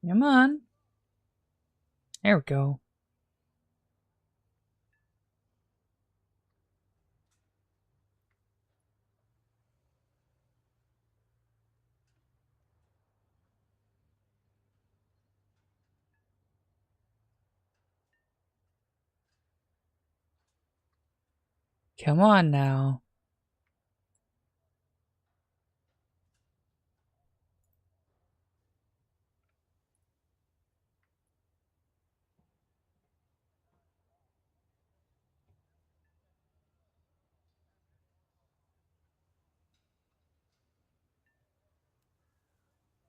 Come on. There we go. Come on now.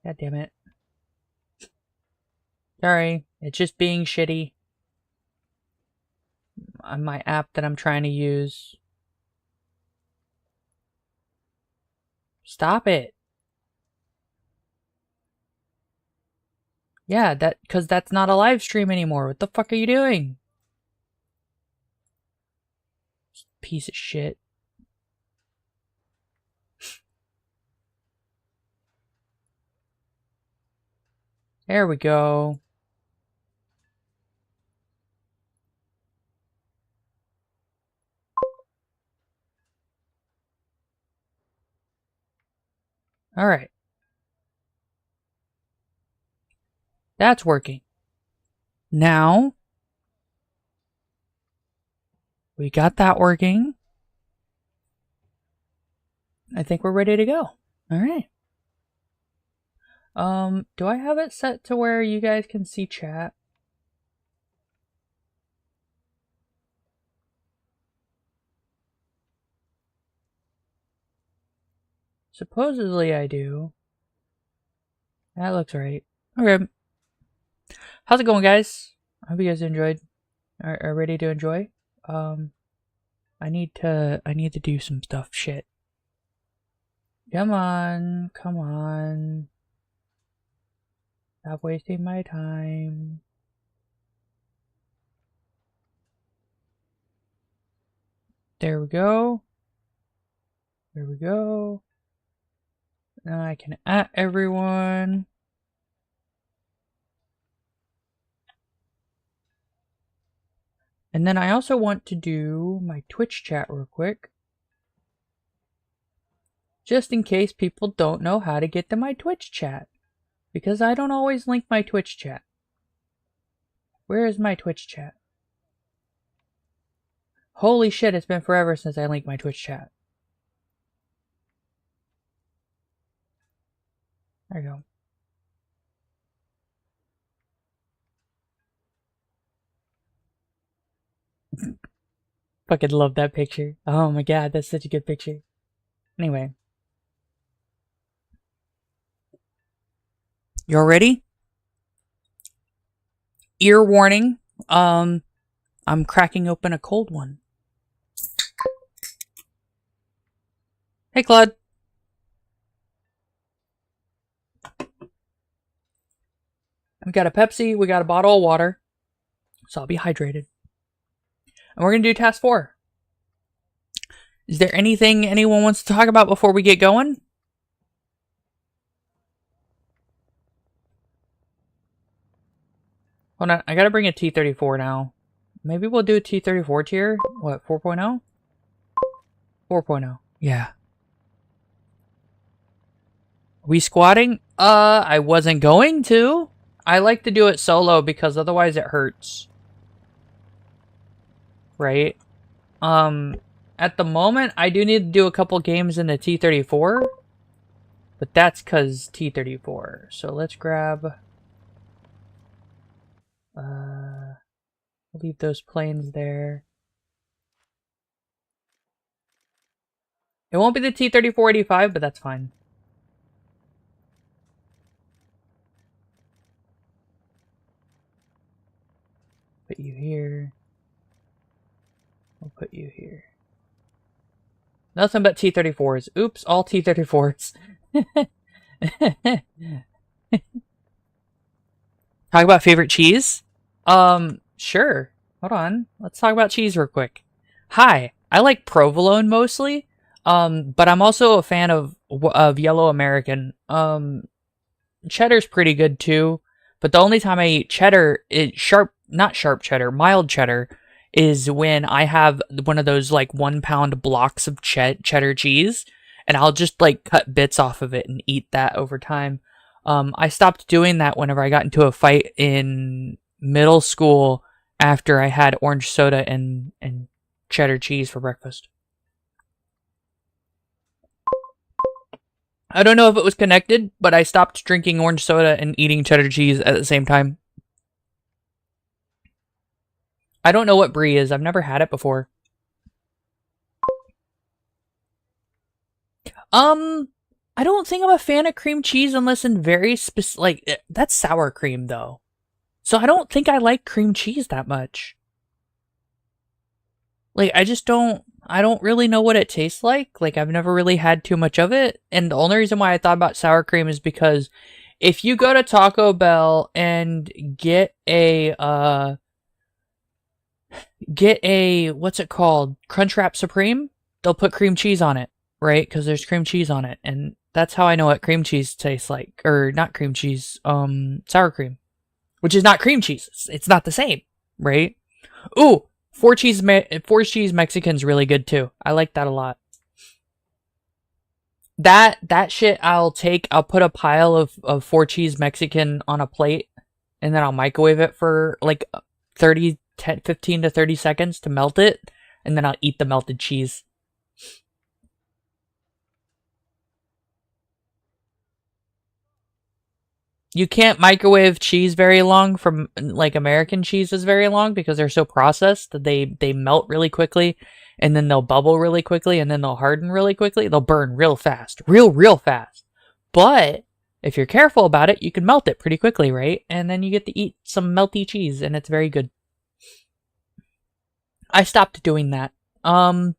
God damn it. Sorry, it's just being shitty on my app that I'm trying to use. Stop it. Yeah, because that's not a live stream anymore. What the fuck are you doing? Piece of shit. There we go. Alright. That's working. Now, we got that working. I think we're ready to go. Alright. Do I have it set to where you guys can see chat? Supposedly I do. That looks right. Okay. How's it going, guys? I hope you guys enjoyed. Are ready to enjoy? I need to do some stuff. Shit. Come on. Come on. Stop wasting my time. There we go. There we go. Now I can at everyone. And then I also want to do my Twitch chat real quick. Just in case people don't know how to get to my Twitch chat. Because I don't always link my Twitch chat. Where is my Twitch chat? Holy shit, it's been forever since I linked my Twitch chat. There you go. Fucking love that picture. Oh my god, that's such a good picture. Anyway. You're ready? Ear warning. I'm cracking open a cold one. Hey, Claude. We got a Pepsi, we got a bottle of water. So I'll be hydrated. And we're going to do task 4. Is there anything anyone wants to talk about before we get going? Hold on, I gotta bring a T-34 now. Maybe we'll do a T-34 tier? What, 4.0? 4.0, yeah. Are we squatting? I wasn't going to. I like to do it solo because otherwise it hurts. Right? At the moment, I do need to do a couple games in the T-34. But that's because T-34. So let's grab... leave those planes there. It won't be the T-34-85, but that's fine. Put you here. We'll put you here. Nothing but T-34s. Oops, all T-34s. Talk about favorite cheese? Sure. Hold on. Let's talk about cheese real quick. Hi, I like provolone mostly. But I'm also a fan of Yellow American. Cheddar's pretty good too. But the only time I eat cheddar, not sharp cheddar, mild cheddar, is when I have one of those like 1 pound blocks of cheddar cheese, and I'll just like cut bits off of it and eat that over time. I stopped doing that whenever I got into a fight in middle school after I had orange soda and cheddar cheese for breakfast. I don't know if it was connected, but I stopped drinking orange soda and eating cheddar cheese at the same time. I don't know what brie is. I've never had it before. I don't think I'm a fan of cream cheese unless in very specific, like, that's sour cream though. So I don't think I like cream cheese that much. Like, I don't really know what it tastes like. Like, I've never really had too much of it. And the only reason why I thought about sour cream is because if you go to Taco Bell and get a, what's it called? Crunchwrap Supreme, they'll put cream cheese on it, right? Because there's cream cheese on it. And that's how I know what cream cheese tastes like. Or not cream cheese, sour cream. Which is not cream cheese. It's not the same, right? Ooh! Four cheese Mexican's really good too. I like that a lot. That shit I'll take. I'll put a pile of 4 cheese Mexican on a plate, and then I'll microwave it for like 15 to 30 seconds to melt it, and then I'll eat the melted cheese. You can't microwave cheese very long from, like, American cheese is very long because they're so processed that they melt really quickly, and then they'll bubble really quickly, and then they'll harden really quickly. They'll burn real fast. Real fast. But if you're careful about it, you can melt it pretty quickly, right? And then you get to eat some melty cheese, and it's very good. I stopped doing that. Not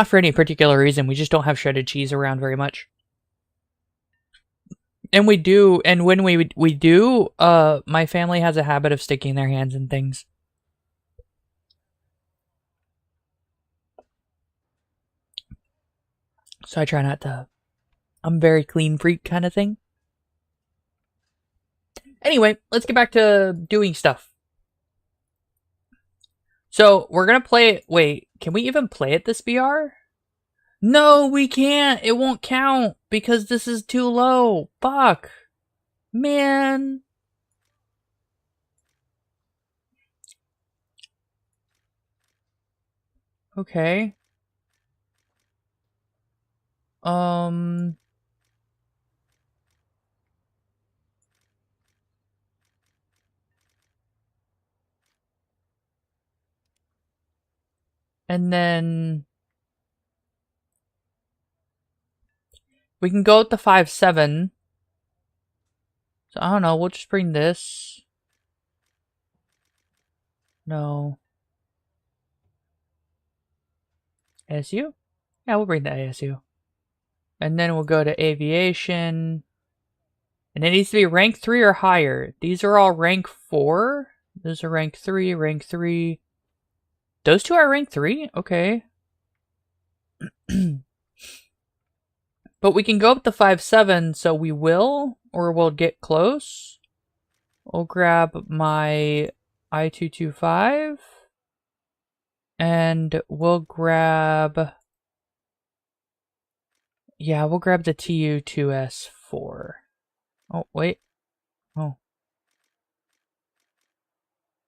for any particular reason. We just don't have shredded cheese around very much. And we do, and when we do, my family has a habit of sticking their hands in things. So I try not to. I'm a very clean freak kind of thing. Anyway, let's get back to doing stuff. So we're gonna play. Wait, can we even play at this BR? No, we can't. It won't count because this is too low. Fuck. Man. Okay. And then we can go with the 5-7. So I don't know, we'll just bring this. No. ASU? Yeah, we'll bring the ASU. And then we'll go to aviation. And it needs to be rank 3 or higher. These are all rank 4. Those are rank 3, rank 3. Those two are rank 3? Okay. But we can go up to 5-7, so we will, or we'll get close. We'll grab my I-225. And we'll grab... Yeah, we'll grab the TU-2S4. Oh, wait. Oh.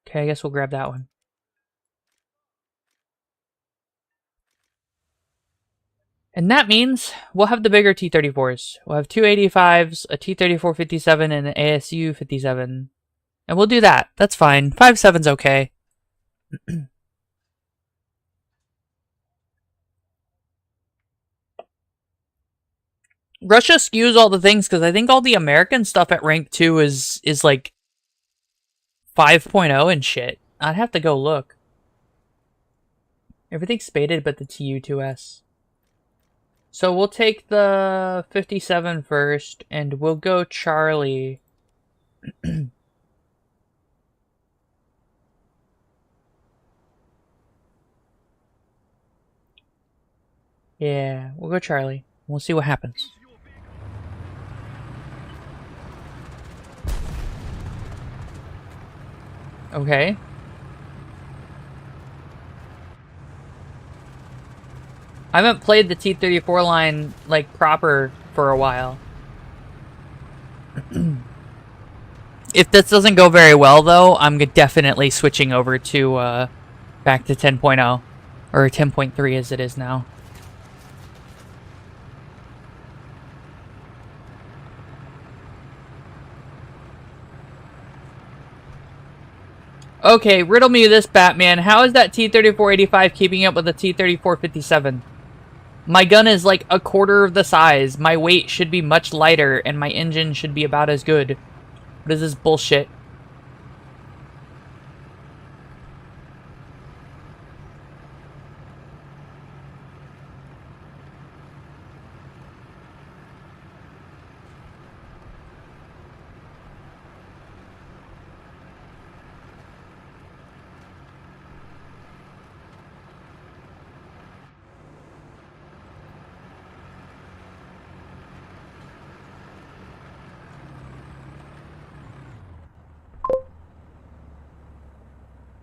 Okay, I guess we'll grab that one. And that means we'll have the bigger T-34s. We'll have 285s, a T-34-57, and an ASU-57. And we'll do that. That's fine. 5-7's okay. Russia skews all the things because I think all the American stuff at rank 2 is like 5.0 and shit. I'd have to go look. Everything's spaded but the TU-2S. So we'll take the 57 first, and we'll go Charlie. Yeah, we'll go Charlie. We'll see what happens. Okay. I haven't played the T-34 line, like, proper for a while. If this doesn't go very well, though, I'm definitely switching over to, back to 10.0. Or 10.3 as it is now. Okay, riddle me this, Batman. How is that T-34-85 keeping up with the T-34-57? My gun is like a quarter of the size, my weight should be much lighter, and my engine should be about as good. What is this bullshit?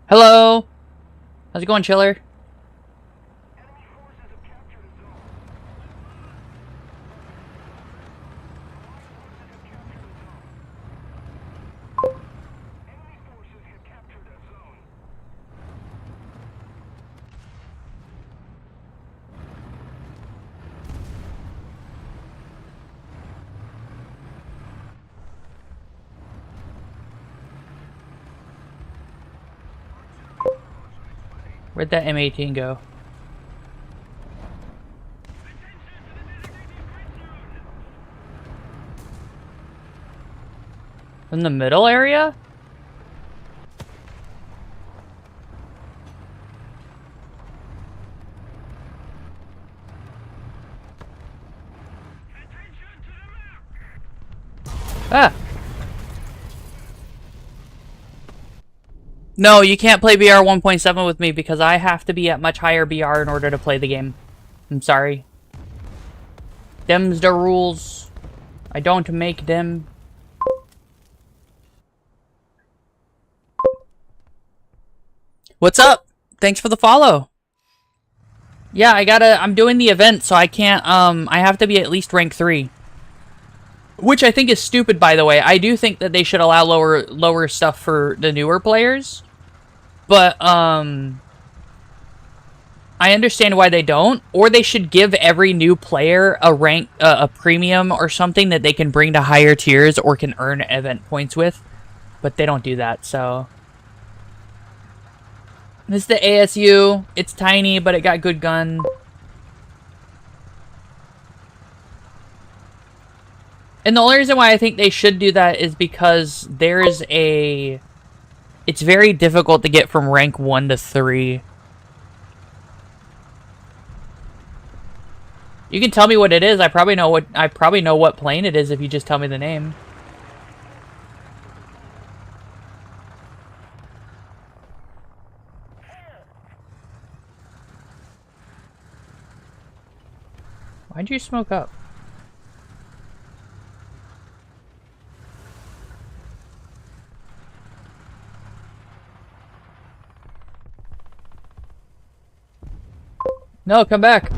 Hello? How's it going, Chiller? Where'd that M18 go? In the middle area? Ah! No, you can't play BR 1.7 with me because I have to be at much higher BR in order to play the game. I'm sorry. Them's the rules. I don't make them. What's up? Thanks for the follow. Yeah, I'm doing the event, so I can't, I have to be at least rank 3. Which I think is stupid, by the way. I do think that they should allow lower stuff for the newer players. But, I understand why they don't. Or they should give every new player a rank, a premium or something that they can bring to higher tiers or can earn event points with. But they don't do that, so... This is the ASU. It's tiny, but it got good gun. And the only reason why I think they should do that is because there's a... It's very difficult to get from rank 1 to 3. You can tell me what it is. I probably know what plane it is if you just tell me the name. Why'd you smoke up? No, come back.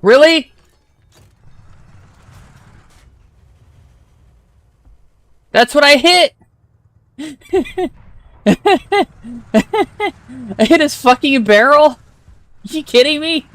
Really? That's what I hit! I hit his fucking barrel? Are you kidding me?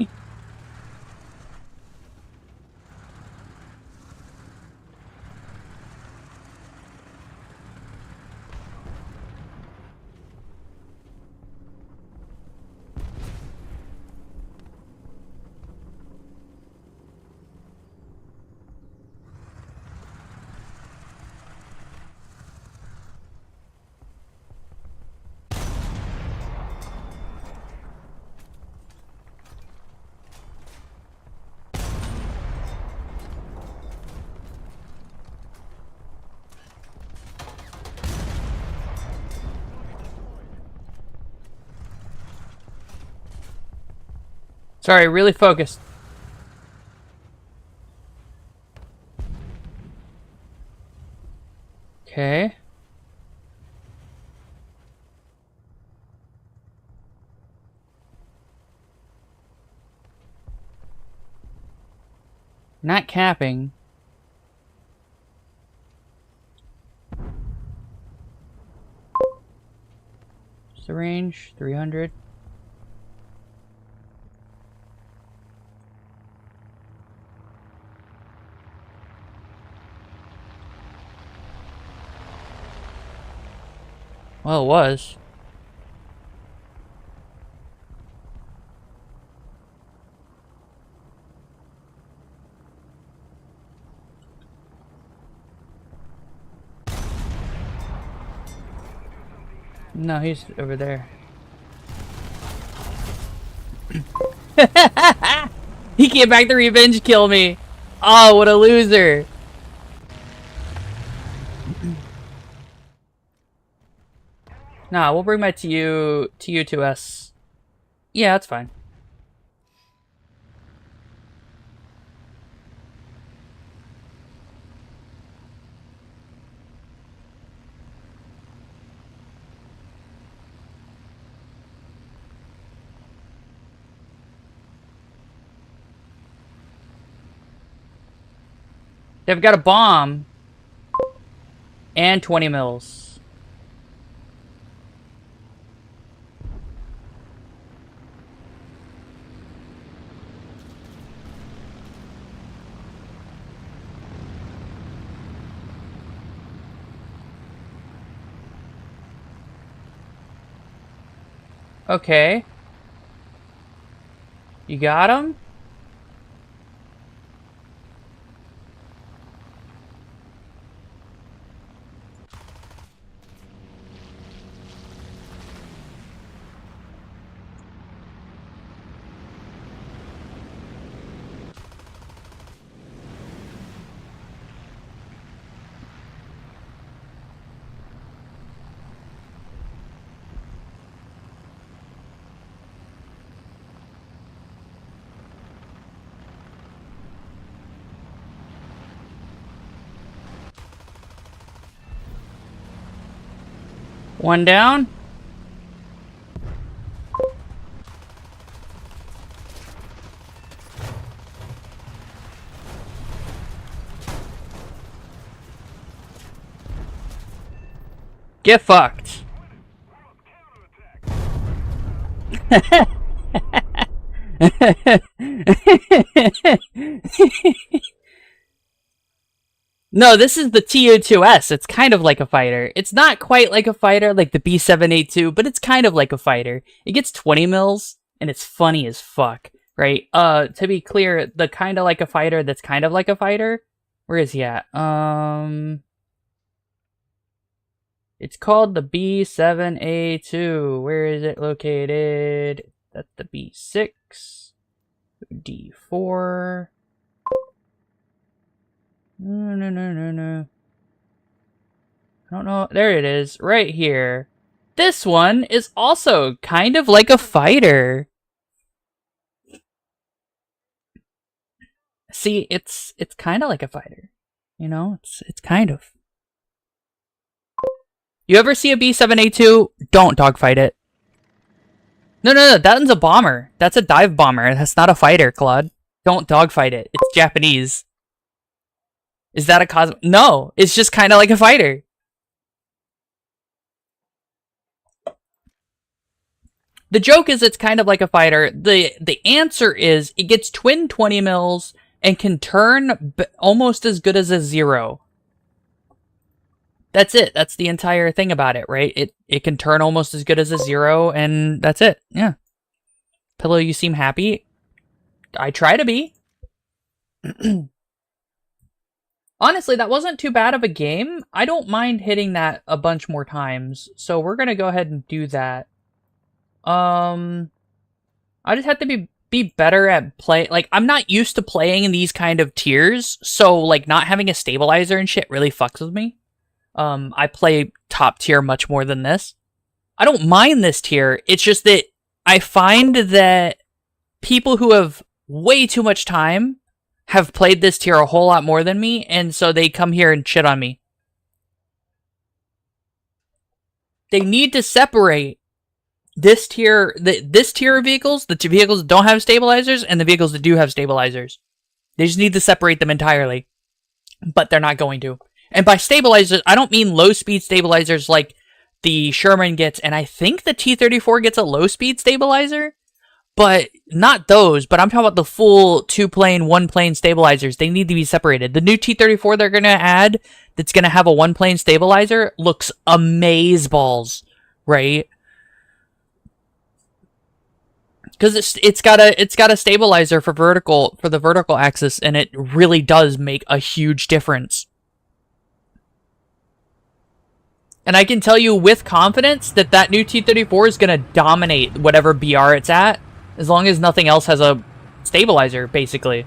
Sorry, really focused. Okay. Not capping. What's the range? 300. Well, it was. No, he's over there. He came back to revenge kill me. Oh, what a loser. Nah, we'll bring my TU to us. Yeah, that's fine. They've got a bomb and 20 mils. Okay. You got him? One down. Get fucked. No, this is the TU2S. It's kind of like a fighter. It's not quite like a fighter, like the B7A2, but it's kind of like a fighter. It gets 20 mils, and it's funny as fuck, right? To be clear, the kind of like a fighter that's kind of like a fighter, where is he at? It's called the B7A2. Where is it located? That's the B6. D4. No. I don't know. There it is. Right here. This one is also kind of like a fighter. See, it's kind of like a fighter. You know, it's kind of. You ever see a B7A2? Don't dogfight it. No, that one's a bomber. That's a dive bomber. That's not a fighter, Claude. Don't dogfight it. It's Japanese. Is that a cosmic? No, it's just kind of like a fighter. The joke is it's kind of like a fighter. The answer is it gets twin 20 mils and can turn almost as good as a 0. That's it. That's the entire thing about it, right? It can turn almost as good as a 0, and that's it. Yeah. Pillow, you seem happy. I try to be. Honestly, that wasn't too bad of a game. I don't mind hitting that a bunch more times, so we're gonna go ahead and do that. I just have to be better at play. Like, I'm not used to playing in these kind of tiers, so like not having a stabilizer and shit really fucks with me. I play top tier much more than this. I don't mind this tier. It's just that I find that people who have way too much time have played this tier a whole lot more than me, and so they come here and shit on me. They need to separate this tier of vehicles, the vehicles that don't have stabilizers, and the vehicles that do have stabilizers. They just need to separate them entirely. But they're not going to. And by stabilizers, I don't mean low-speed stabilizers like the Sherman gets, and I think the T-34 gets a low-speed stabilizer, but not those. But I'm talking about the full 2-plane, 1-plane stabilizers. They need to be separated. The new T-34 they're going to add that's going to have a 1-plane stabilizer looks amazeballs, right? Because it's got a stabilizer for the vertical axis, and it really does make a huge difference. And I can tell you with confidence that new T-34 is going to dominate whatever BR it's at, as long as nothing else has a stabilizer, basically.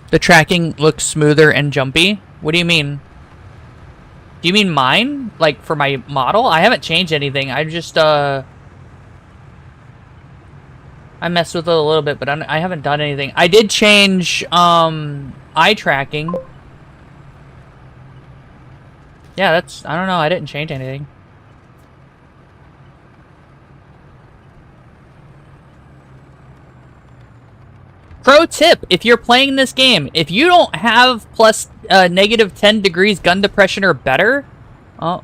The tracking looks smoother and jumpy. What do you mean? Do you mean mine? Like, for my model? I haven't changed anything. I just, I messed with it a little bit, but I haven't done anything. I did change, eye tracking. Yeah, I don't know, I didn't change anything. Pro tip, if you're playing this game, if you don't have plus negative 10 degrees gun depression or better, oh,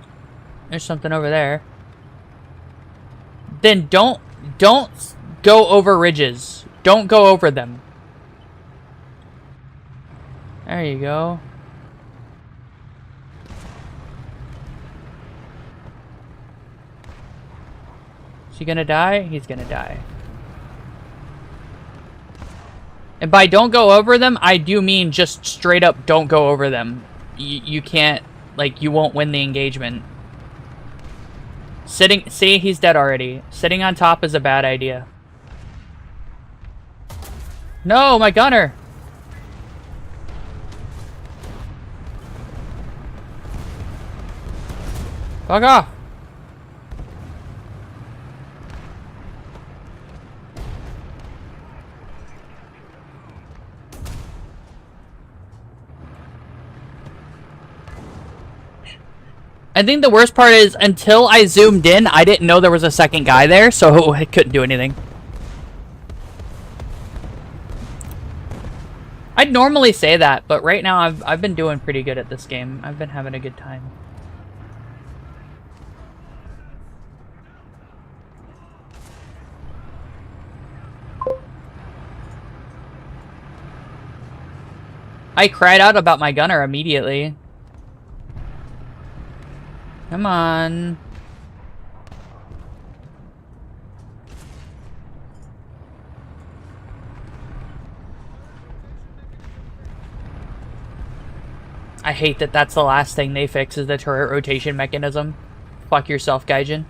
there's something over there, then don't go over ridges. Don't go over them. There you go. Is he gonna die? He's gonna die. And by don't go over them, I do mean just straight up don't go over them. You can't, like, you won't win the engagement. See, he's dead already. Sitting on top is a bad idea. No, my gunner! Fuck off! I think the worst part is, until I zoomed in, I didn't know there was a second guy there, so I couldn't do anything. I'd normally say that, but right now I've been doing pretty good at this game. I've been having a good time. I cried out about my gunner immediately. Come on. I hate that that's the last thing they fix is the turret rotation mechanism. Fuck yourself, Gaijin.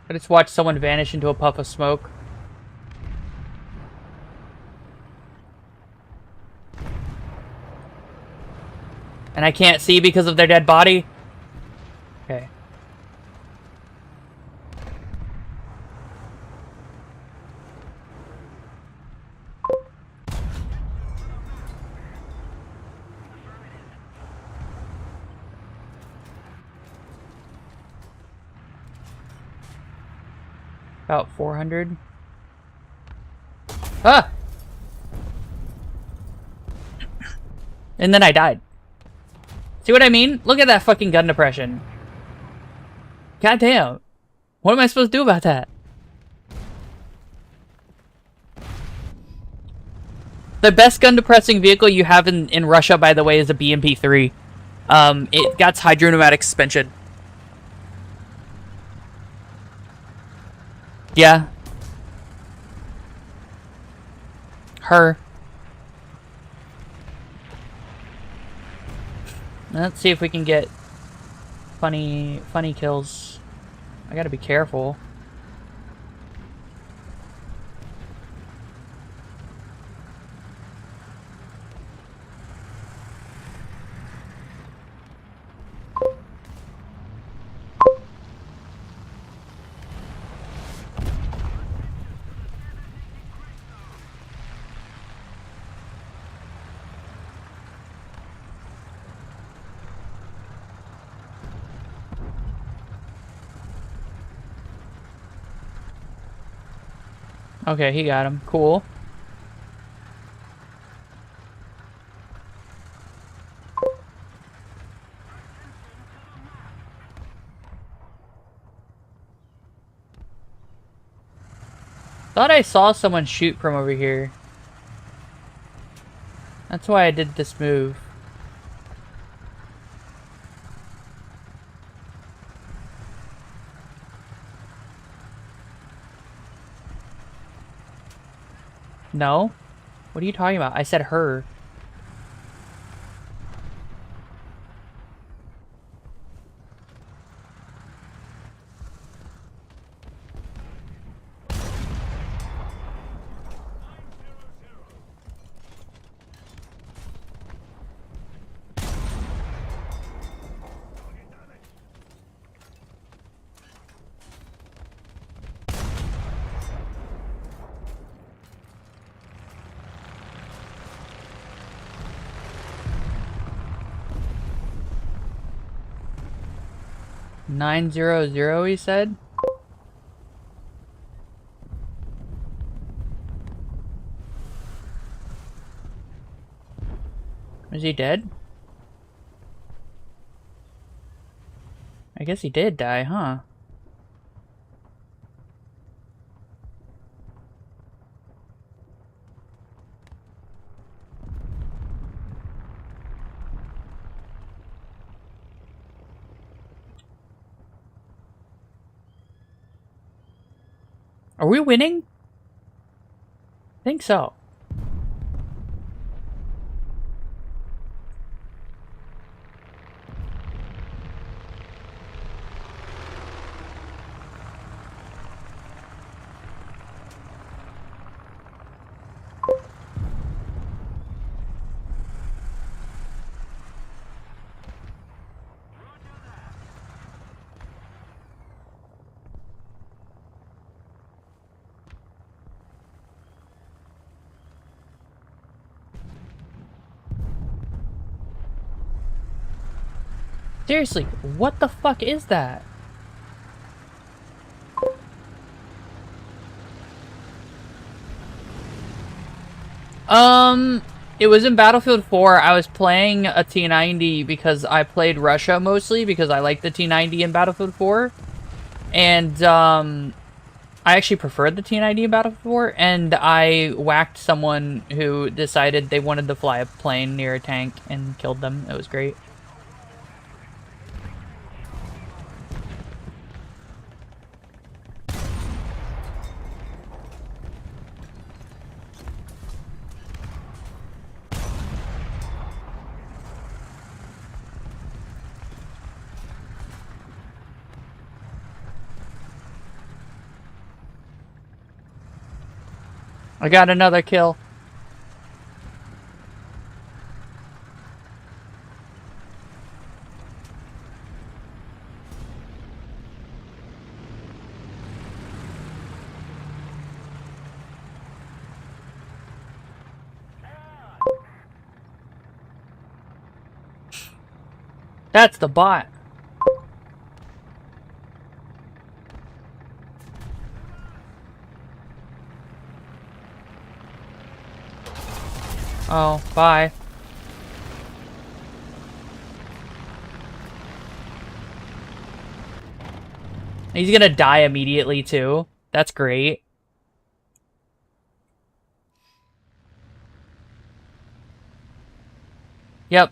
I just watched someone vanish into a puff of smoke. And I can't see because of their dead body? Okay. About 400. Ah! And then I died. See what I mean? Look at that fucking gun depression. God damn. What am I supposed to do about that? The best gun depressing vehicle you have in Russia, by the way, is a BMP-3. It got hydropneumatic suspension. Yeah. Her. Let's see if we can get funny kills. I gotta be careful. Okay, he got him. Cool. Thought I saw someone shoot from over here. That's why I did this move. No? What are you talking about? I said her. $900, he said. Is he dead? I guess he did die, huh? Are we winning? I think so. Seriously, what the fuck is that? It was in Battlefield 4. I was playing a T-90 because I played Russia mostly because I like the T-90 in Battlefield 4. And, I actually preferred the T-90 in Battlefield 4, and I whacked someone who decided they wanted to fly a plane near a tank and killed them. It was great. I got another kill. That's the bot. Oh, bye. He's gonna die immediately, too. That's great. Yep.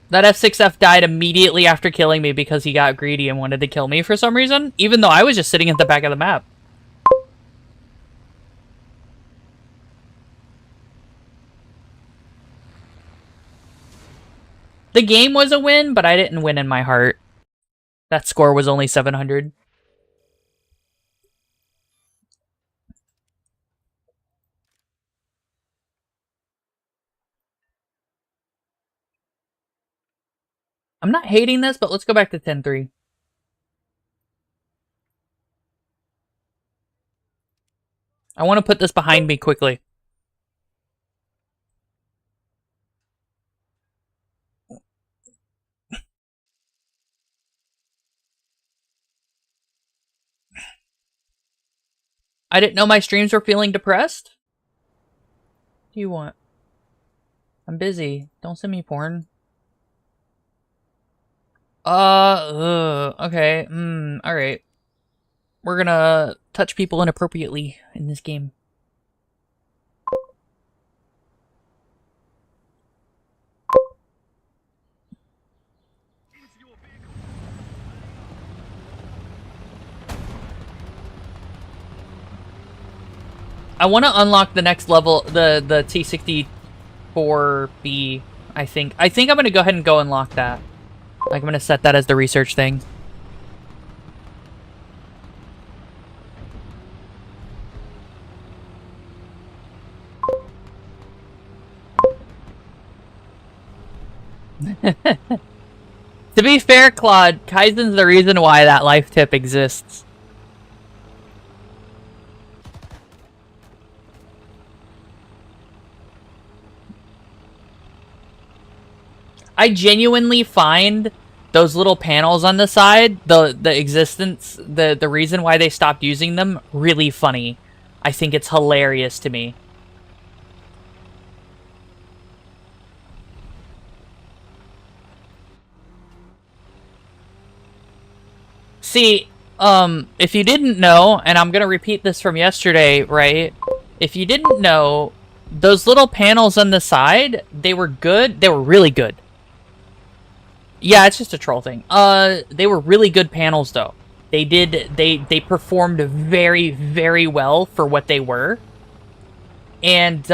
That F6F died immediately after killing me because he got greedy and wanted to kill me for some reason, even though I was just sitting at the back of the map. The game was a win, but I didn't win in my heart. That score was only 700. I'm not hating this, but let's go back to 10-3. I want to put this behind me quickly. I didn't know my streams were feeling depressed? What do you want? I'm busy. Don't send me porn. Okay. Alright. We're gonna touch people inappropriately in this game. I want to unlock the next level, the T-34B, I think. I think I'm going to go ahead and go unlock that. Like, I'm going to set that as the research thing. To be fair, Claude, Kaizen's the reason why that life tip exists. I genuinely find those little panels on the side, the reason why they stopped using them, really funny. I think it's hilarious to me. See, if you didn't know, and I'm gonna repeat this from yesterday, right? If you didn't know, those little panels on the side, they were good. They were really good. Yeah, it's just a troll thing. They were really good panels, though. They performed very, very well for what they were. And,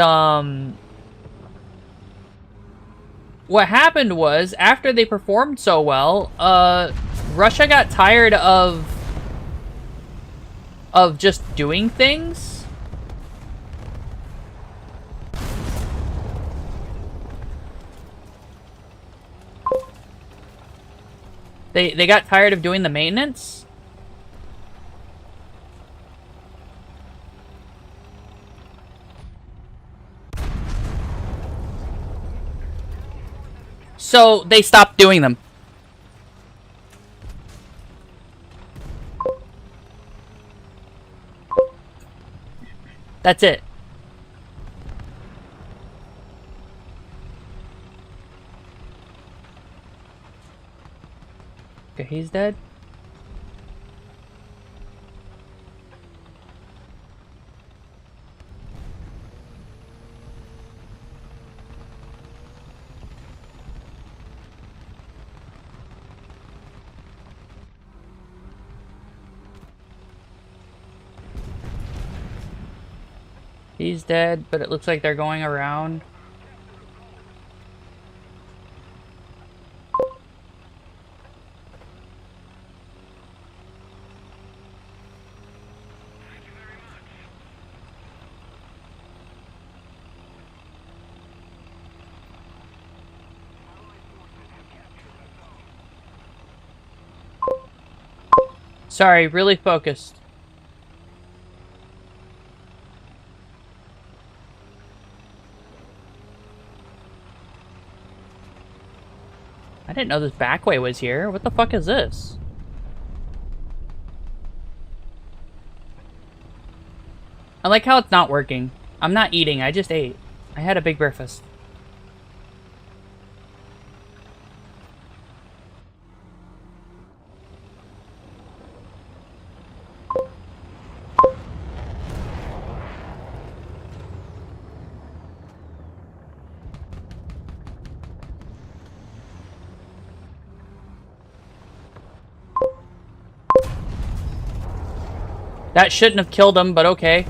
what happened was, after they performed so well, Russia got tired of just doing things. They got tired of doing the maintenance. So they stopped doing them. That's it. Okay, he's dead. He's dead, but it looks like they're going around. Sorry, really focused. I didn't know this back way was here. What the fuck is this? I like how it's not working. I'm not eating, I just ate. I had a big breakfast. That shouldn't have killed him, but okay.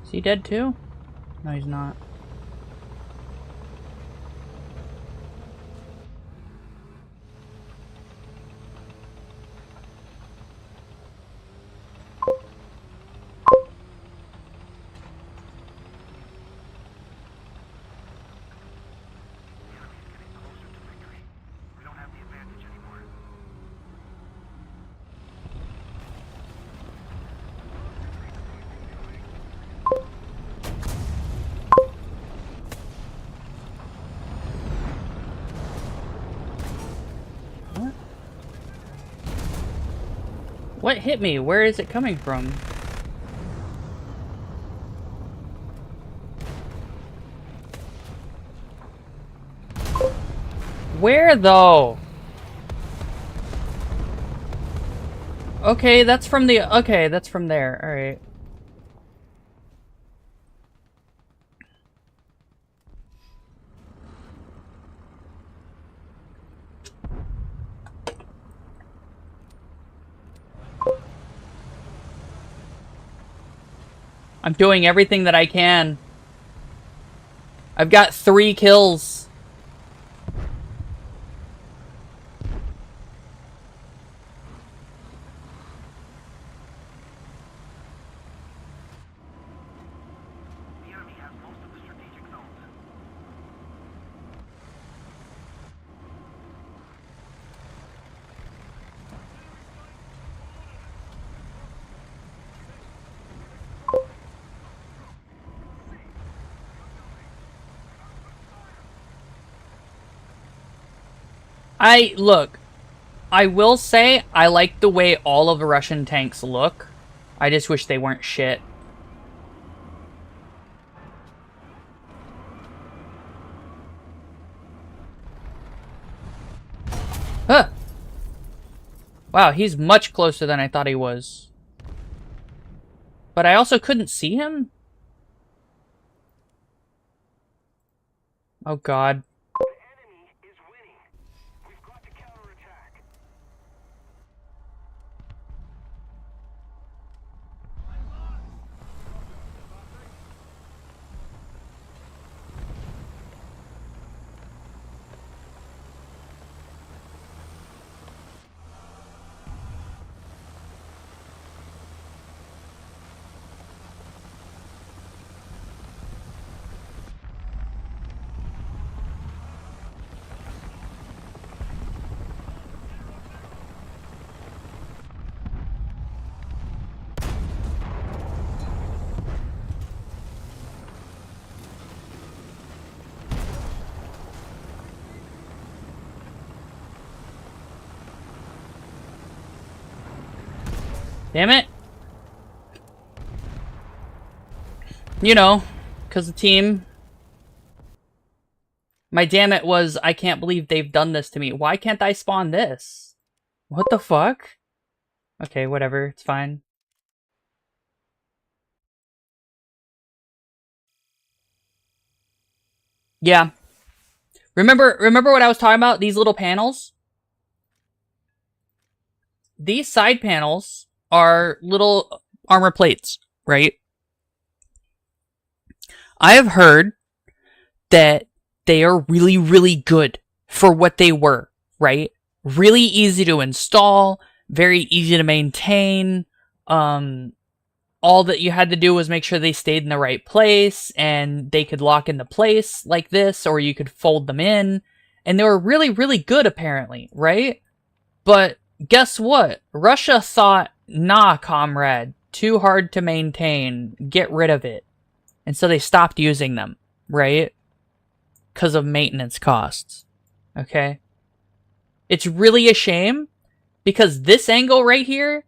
Is he dead too? No, he's not. What hit me? Where is it coming from? Where though? Okay, that's from the... Okay, that's from there. Alright. I'm doing everything that I can. I've got 3 kills. The enemy has most of the strategic zones. Look, I will say I like the way all of the Russian tanks look. I just wish they weren't shit. Huh. Wow, he's much closer than I thought he was. But I also couldn't see him? Oh god. The enemy is winning. We've got to counterattack. Damn it. You know, because the team. My damn it was, I can't believe they've done this to me. Why can't I spawn this? What the fuck? Okay, whatever. It's fine. Yeah. Remember what I was talking about? These little panels? These side panels are little armor plates, right? I have heard that they are really, really good for what they were, right? Really easy to install, very easy to maintain. All that you had to do was make sure they stayed in the right place and they could lock into place like this, or you could fold them in. And they were really, really good, apparently, right? But guess what? Russia thought, nah, comrade, too hard to maintain, get rid of it. And so they stopped using them, right? Because of maintenance costs. Okay? It's really a shame because this angle right here,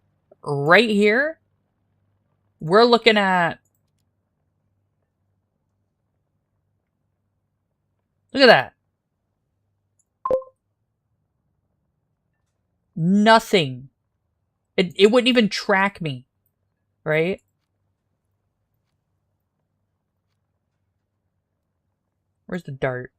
we're looking at... Look at that. Nothing. It wouldn't even track me, right? Where's the dart?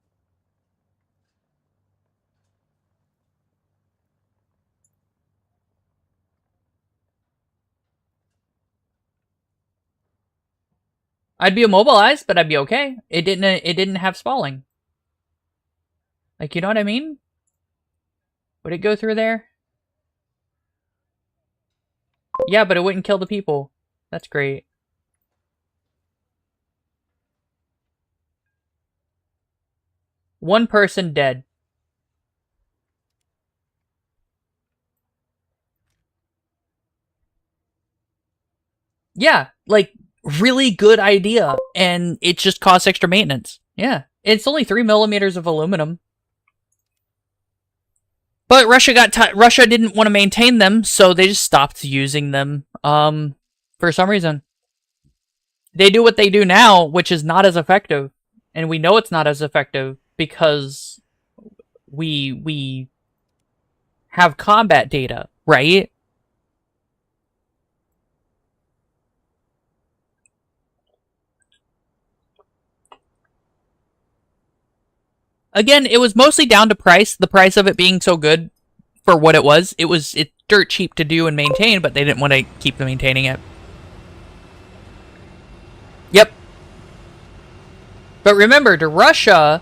I'd be immobilized, but I'd be okay. It didn't have spalling. Like, you know what I mean? Would it go through there? Yeah, but it wouldn't kill the people. That's great. One person dead. Yeah, like, really good idea. And it just costs extra maintenance. Yeah. It's only 3 millimeters of aluminum. But Russia didn't want to maintain them, so they just stopped using them. For some reason. They do what they do now, which is not as effective. And we know it's not as effective because we have combat data, right? Again, it was mostly down to price, the price of it being so good for what it was. It's dirt cheap to do and maintain, but they didn't want to keep maintaining it. Yep. But remember, to Russia,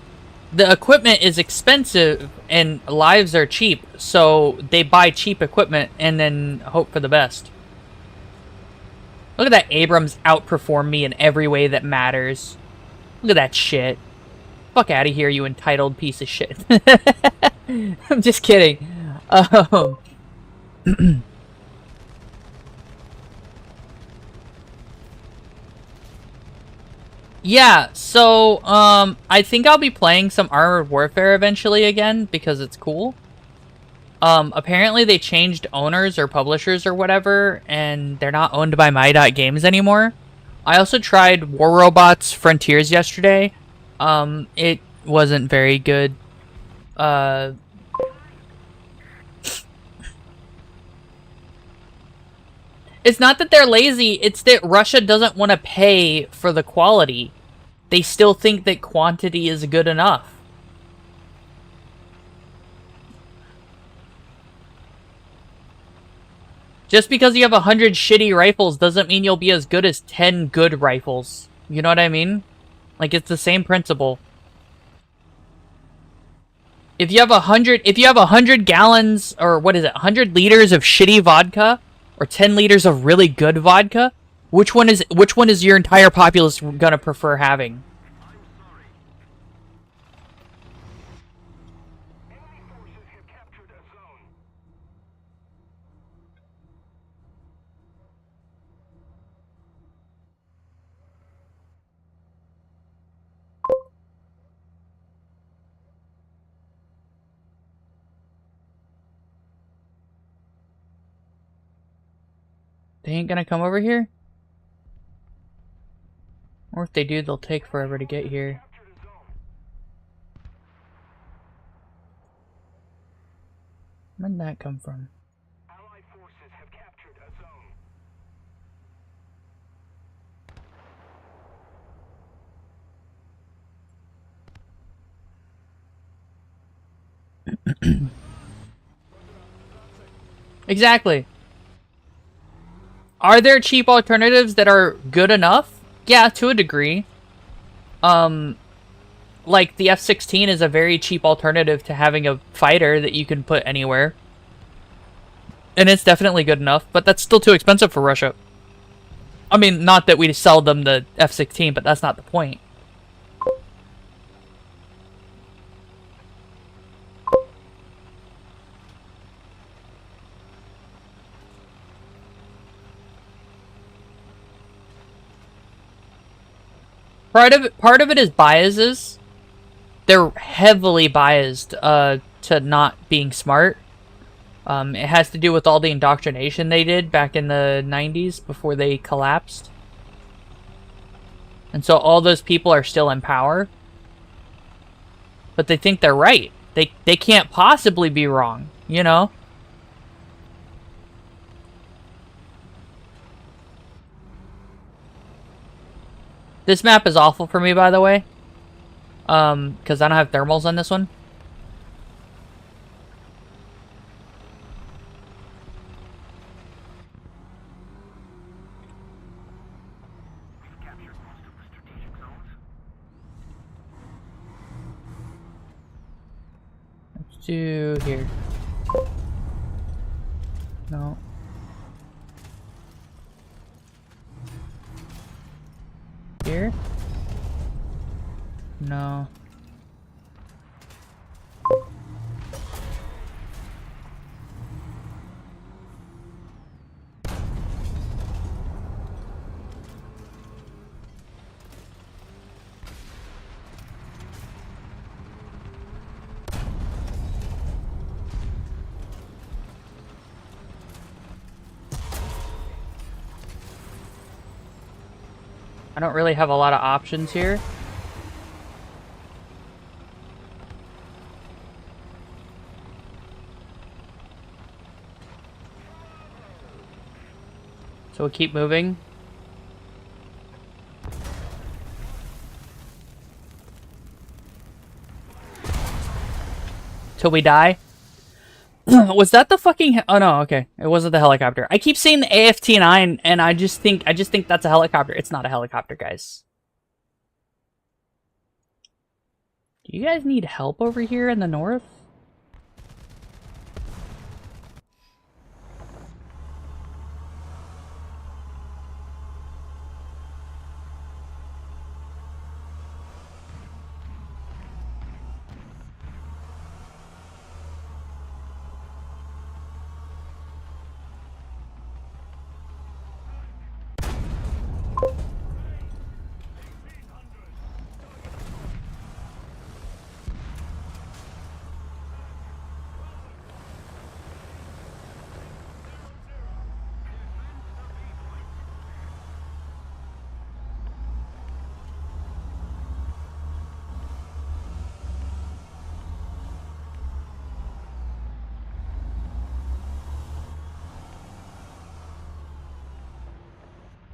the equipment is expensive and lives are cheap, so they buy cheap equipment and then hope for the best. Look at that Abrams outperform me in every way that matters. Look at that shit. Fuck out of here, you entitled piece of shit. I'm just kidding. Yeah, so, I think I'll be playing some Armored Warfare eventually again, because it's cool. Apparently they changed owners or publishers or whatever, and they're not owned by My.Games anymore. I also tried War Robots Frontiers yesterday. It wasn't very good. It's not that they're lazy, it's that Russia doesn't want to pay for the quality. They still think that quantity is good enough. Just because you have 100 shitty rifles doesn't mean you'll be as good as 10 good rifles. You know what I mean? Like, it's the same principle. If you have 100 gallons, or what is it, 100 liters of shitty vodka, or 10 liters of really good vodka, which one is your entire populace gonna prefer having? Enemy forces have captured a zone. They ain't gonna come over here? Or if they do, they'll take forever to get here. Captured a zone. Where'd that come from? Allied forces have captured a zone. Exactly. Are there cheap alternatives that are good enough? Yeah, to a degree. Like the F-16 is a very cheap alternative to having a fighter that you can put anywhere. And it's definitely good enough, but that's still too expensive for Russia. I mean, not that we sell them the F-16, but that's not the point. Part of it is biases. They're heavily biased to not being smart. It has to do with all the indoctrination they did back in the 90s before they collapsed. And so all those people are still in power. But they think they're right. They can't possibly be wrong, you know? This map is awful for me, by the way. Because I don't have thermals on this one. We've captured most of the strategic zones. Let's do here. No. Here? No. I don't really have a lot of options here. So we'll keep moving. Till we die. Was that the fucking... Oh no, okay. It wasn't the helicopter. I keep saying the AFT-9 and I just think that's a helicopter. It's not a helicopter, guys. Do you guys need help over here in the north?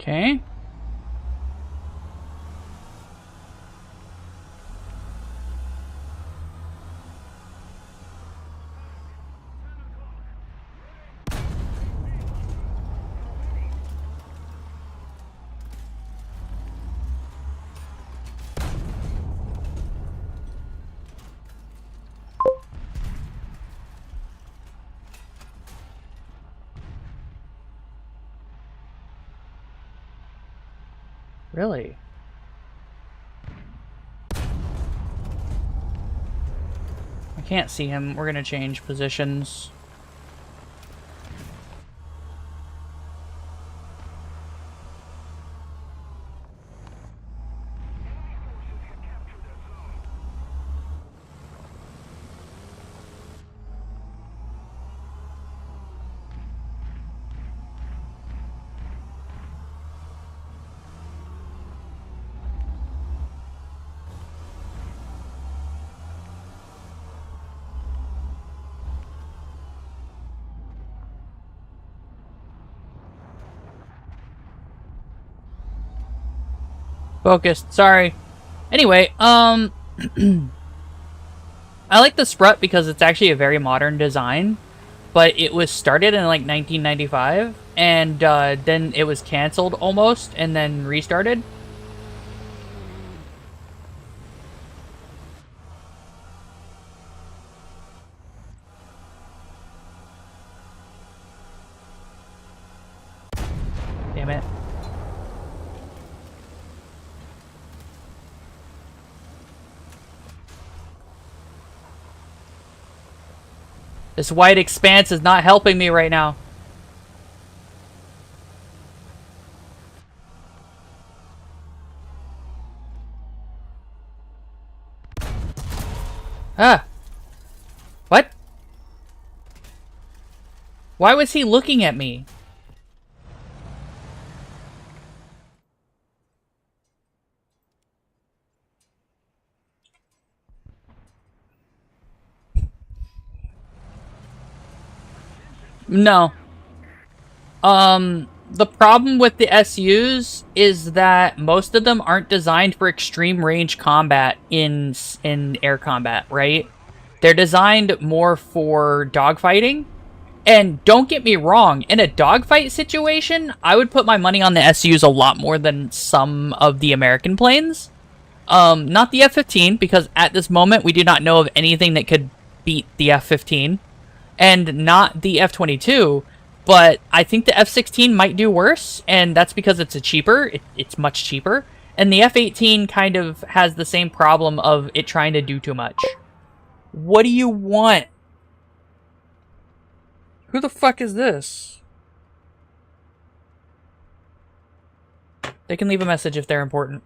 Okay. Really? I can't see him. We're gonna change positions. Focused. Sorry. Anyway, I like the Sprut because it's actually a very modern design, but it was started in like 1995, and then it was canceled almost, and then restarted. Damn it. This white expanse is not helping me right now. Ah. What? Why was he looking at me? No. The problem with the SUs is that most of them aren't designed for extreme range combat in air combat, right? They're designed more for dogfighting. And don't get me wrong, in a dogfight situation, I would put my money on the SUs a lot more than some of the American planes. Not the F-15, because at this moment we do not know of anything that could beat the F-15. And not the F-22, but I think the F-16 might do worse, and that's because it's it's much cheaper. And the F-18 kind of has the same problem of it trying to do too much. What do you want? Who the fuck is this? They can leave a message if they're important.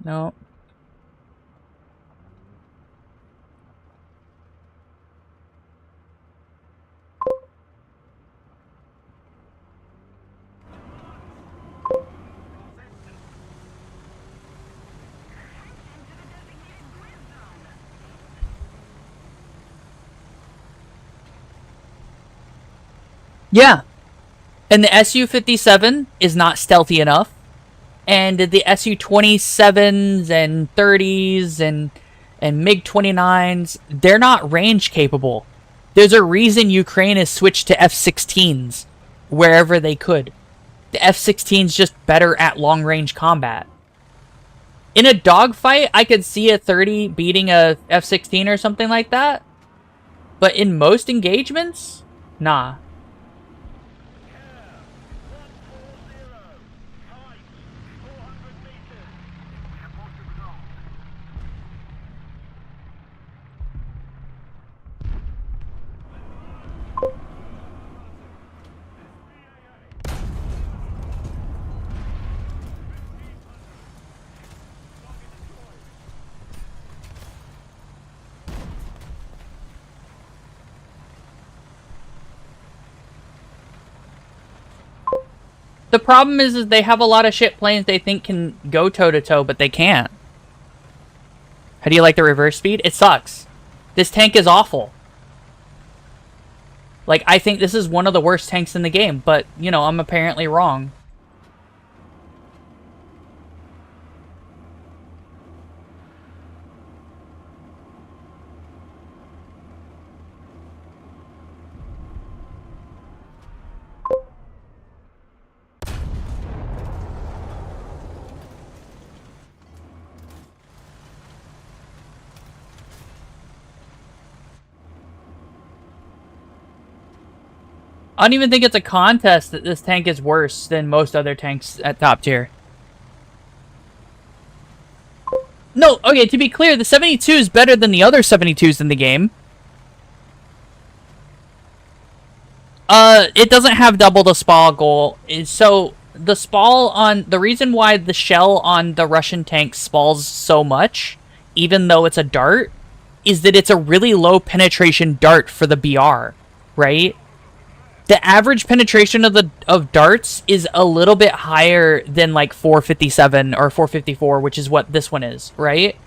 No. Yeah. And the Su-57 is not stealthy enough. And the Su-27s and 30s and MiG-29s, they're not range capable. There's a reason Ukraine has switched to F-16s wherever they could. The F-16's just better at long-range combat. In a dogfight, I could see a 30 beating a F-16 or something like that. But in most engagements, nah. The problem is they have a lot of shit planes they think can go toe-to-toe, but they can't. How do you like the reverse speed? It sucks. This tank is awful. Like, I think this is one of the worst tanks in the game, but, you know, I'm apparently wrong. I don't even think it's a contest that this tank is worse than most other tanks at top tier. No, okay, to be clear, the 72 is better than the other 72s in the game. It doesn't have double the SPAL goal. So, the SPAL on... The reason why the shell on the Russian tank spalls so much, even though it's a dart, is that it's a really low penetration dart for the BR, right? The average penetration of darts is a little bit higher than like 457 or 454, which is what this one is, right?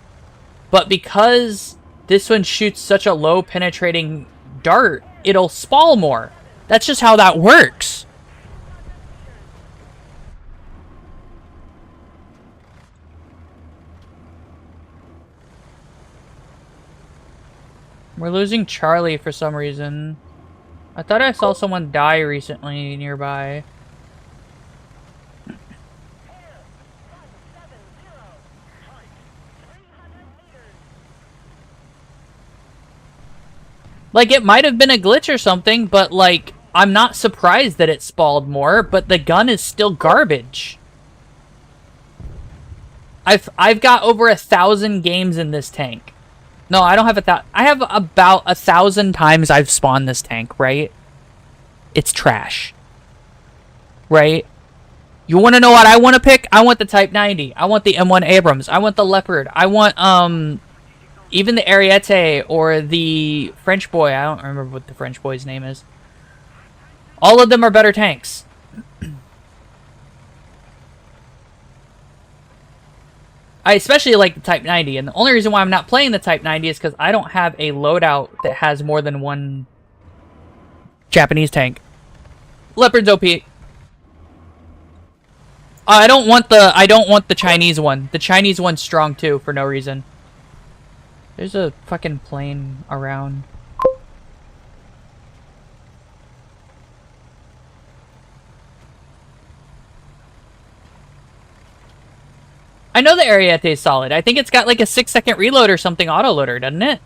But because this one shoots such a low penetrating dart, it'll SPAL more. That's just how that works. We're losing Charlie for some reason. I thought I saw someone die recently nearby. Like, it might have been a glitch or something, but, like, I'm not surprised that it spalled more, but the gun is still garbage. I've got over 1,000 games in this tank. No, I don't have 1,000. I have about 1,000 times I've spawned this tank, right? It's trash. Right? You want to know what I want to pick? I want the Type 90. I want the M1 Abrams. I want the Leopard. I want, even the Ariete or the French boy. I don't remember what the French boy's name is. All of them are better tanks. I especially like the Type 90, and the only reason why I'm not playing the Type 90 is because I don't have a loadout that has more than one Japanese tank. Leopard's OP. I don't want the Chinese one. The Chinese one's strong too for no reason. There's a fucking plane around. I know the Ariete is solid. I think it's got like a 6-second reload or something auto-loader, doesn't it?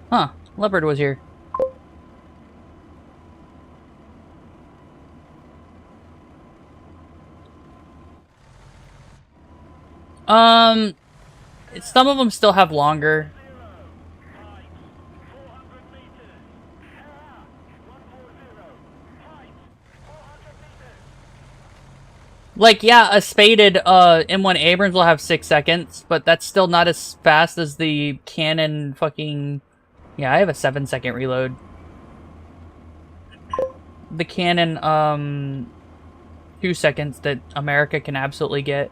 Huh. Leopard was here. Um, some of them still have longer. Like, yeah, a spaded M1 Abrams will have 6 seconds, but that's still not as fast as the cannon fucking... Yeah, I have a 7-second reload. The cannon, 2 seconds that America can absolutely get.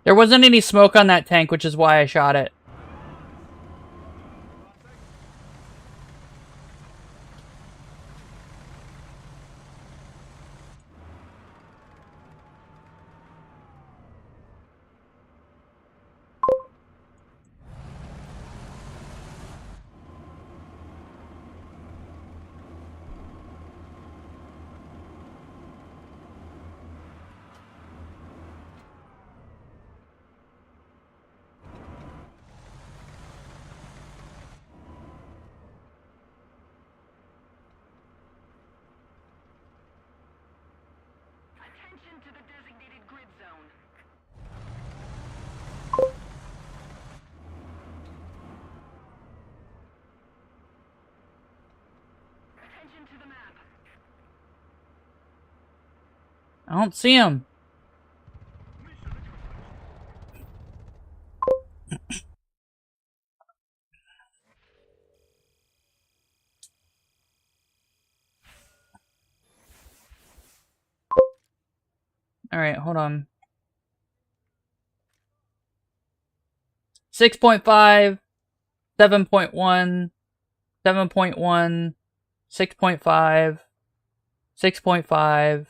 There wasn't any smoke on that tank, which is why I shot it. Attention to the designated grid zone. Attention to the map. I don't see him. Alright, hold on. 6.5, 7.1, 7.1, 6.5, 6.5,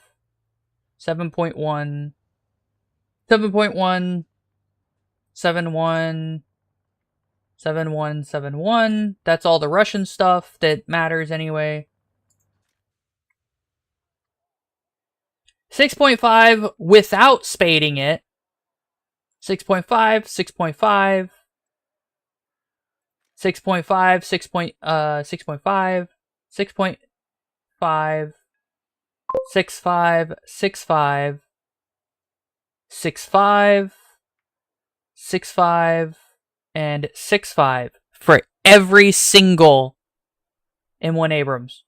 7.1, 7.1, 7.1, 7.1, 7.1. That's all the Russian stuff that matters anyway. 6.5 without spading it. 6.5, 6.5, 6.5, 6.5, 6.5, 6.5, 6.5, 6.5, 6.5, and 6.5 for every single M1 Abrams.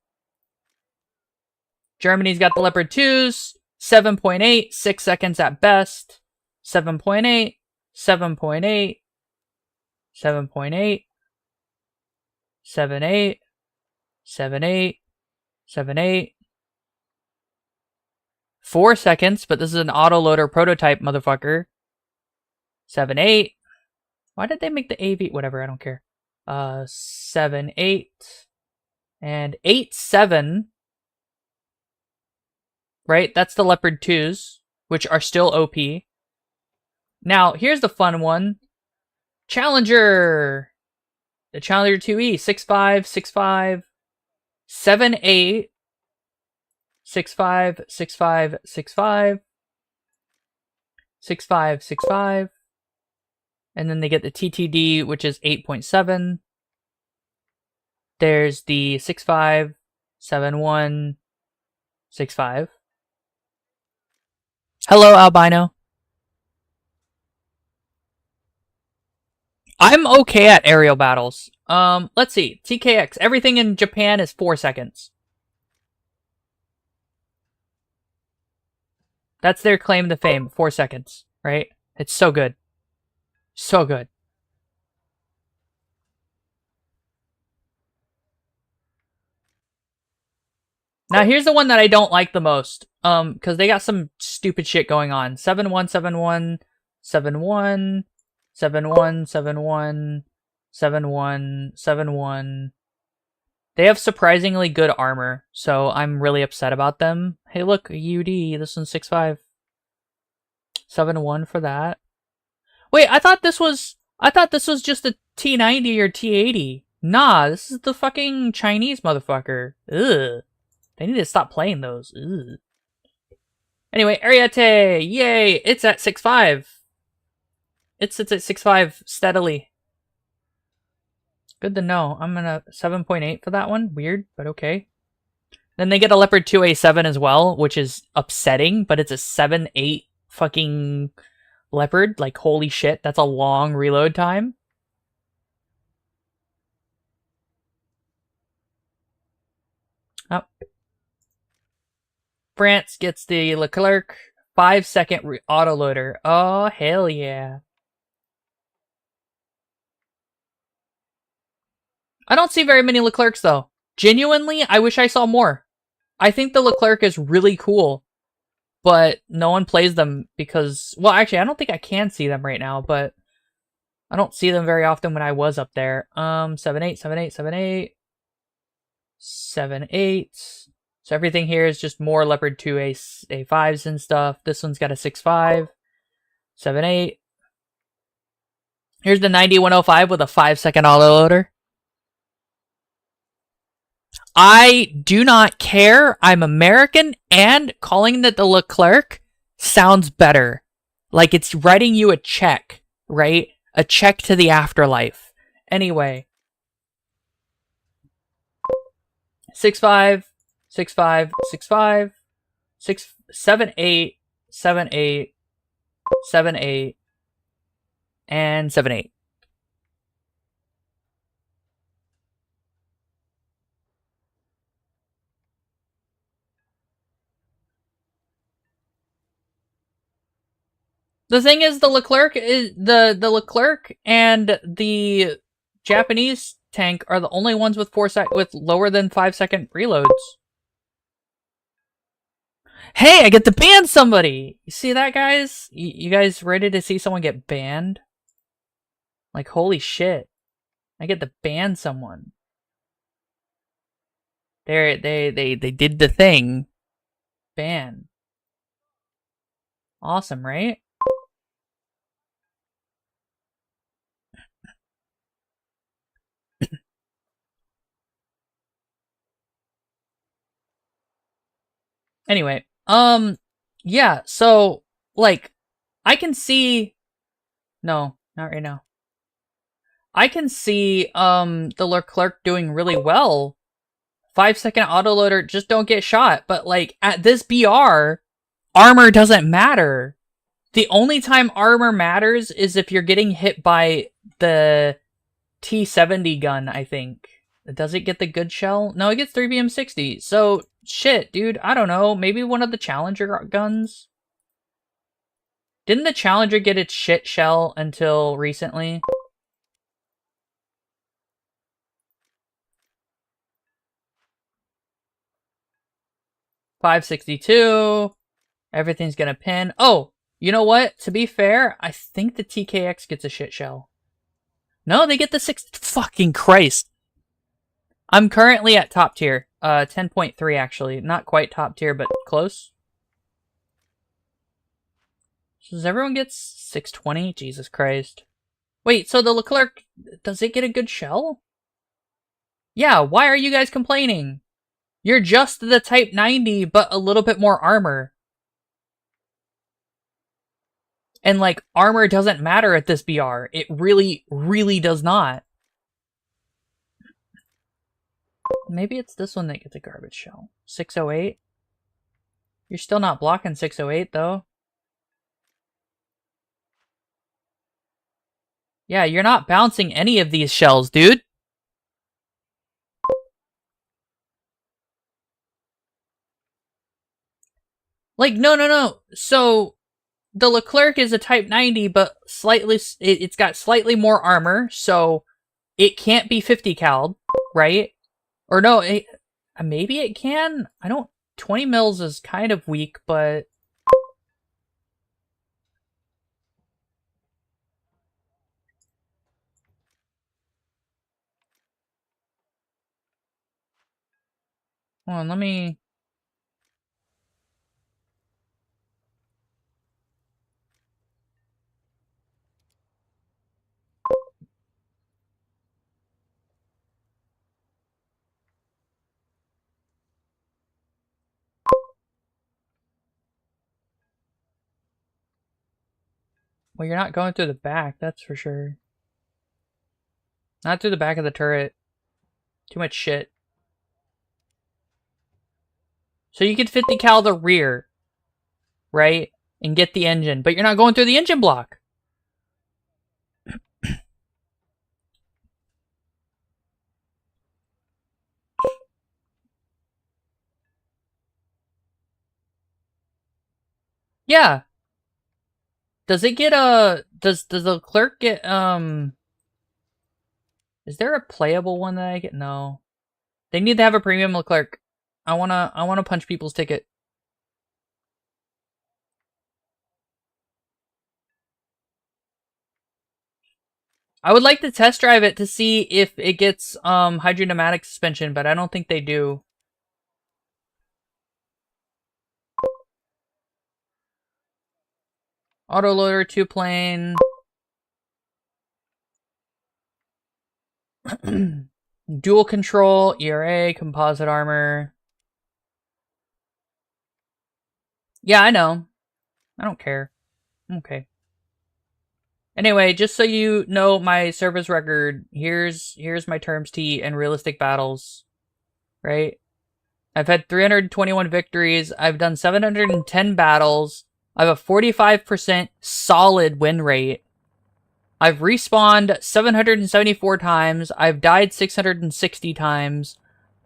Germany's got the Leopard 2s, 7.8, 6 seconds at best. 7.8, 7.8, 7.8, 7.8, 7.8, 7.8. 4 seconds, but this is an autoloader prototype, motherfucker. 7.8. Why did they make the AV? Whatever, I don't care. 7.8. And 8.7. Right? That's the Leopard 2s, which are still OP. Now, here's the fun one. Challenger. The Challenger 2E. 6.5, 6.5, 7.8, 6.5, 6.5, 6.5, 6.5, 6.5. And then they get the TTD, which is 8.7. There's the 6.5, 7.1, 6.5. Hello, albino. I'm okay at aerial battles. Let's see. TKX. Everything in Japan is 4 seconds. That's their claim to fame. 4 seconds, right? It's so good. So good. Now here's the one that I don't like the most. Because they got some stupid shit going on. 7.1, 7.1, 7.1, 7.1, 7.1, 7.1, 7.1. They have surprisingly good armor, so I'm really upset about them. Hey, look, UD. This one's 6.5. 7.1 for that. Wait, I thought this was just a T90 or T80. Nah, this is the fucking Chinese motherfucker. Ugh. They need to stop playing those. Ugh. Anyway, Ariete! Yay! It's at 6.5. It sits at 6.5 steadily. Good to know. I'm gonna 7.8 for that one. Weird, but okay. Then they get a Leopard 2A7 as well, which is upsetting, but it's a 7.8 fucking Leopard. Like, holy shit, that's a long reload time. Oh. France gets the Leclerc 5-second autoloader. Oh, hell yeah. I don't see very many Leclercs, though. Genuinely, I wish I saw more. I think the Leclerc is really cool, but no one plays them because... Well, actually, I don't think I can see them right now, but I don't see them very often when I was up there. 7.8, 7.8, 7.8, 7.8. So everything here is just more Leopard 2 A5s and stuff. This one's got a 6.5, 7.8. Here's the 9105 with a 5-second autoloader. I do not care. I'm American, and calling it the Leclerc sounds better. Like it's writing you a check, right? A check to the afterlife. Anyway. 6.5, 6.5, 6.5, 7.8, 7.8, 7.8, and 7.8. The thing is, the Leclerc is the Leclerc and the Japanese tank are the only ones with with lower than 5-second reloads. Hey, I get to ban somebody. You see that, guys? You guys ready to see someone get banned? Like, holy shit! I get to ban someone. They did the thing. Ban. Awesome, right? Anyway, yeah, so, like, I can see... No, not right now. I can see, the Leclerc doing really well. 5-second autoloader, just don't get shot. But, like, at this BR, armor doesn't matter. The only time armor matters is if you're getting hit by the T-70 gun, I think. Does it get the good shell? No, it gets 3BM60. So, shit, dude, I don't know. Maybe one of the Challenger guns? Didn't the Challenger get its shit shell until recently? .562. Everything's gonna pin. Oh, you know what? To be fair, I think the TKX gets a shit shell. No, they get the 6... Fucking Christ. I'm currently at top tier. 10.3 actually. Not quite top tier, but close. Does everyone get 620? Jesus Christ. Wait, so the Leclerc, does it get a good shell? Yeah, why are you guys complaining? You're just the Type 90, but a little bit more armor. And, like, armor doesn't matter at this BR. It really, really does not. Maybe it's this one that gets a garbage shell. 608? You're still not blocking 608, though. Yeah, you're not bouncing any of these shells, dude. Like, no. So, the Leclerc is a Type 90, but slightly, it's got slightly more armor, so it can't be 50 cal, right? Or no, maybe it can? I don't... 20 mils is kind of weak, but... Hold on, let me... Well, you're not going through the back, that's for sure. Not through the back of the turret. Too much shit. So you could 50 cal the rear, right? And get the engine, but you're not going through the engine block. Yeah. Does it get a... Does the clerk get, Is there a playable one that I get? No. They need to have a premium Leclerc. I wanna punch people's ticket. I would like to test drive it to see if it gets hydrodynamic suspension, but I don't think they do. Autoloader, 2-plane. Dual control, ERA, composite armor. Yeah, I know. I don't care. Okay. Anyway, just so you know my service record, here's my terms T and realistic battles. Right? I've had 321 victories. I've done 710 battles. I have a 45% solid win rate. I've respawned 774 times. I've died 660 times.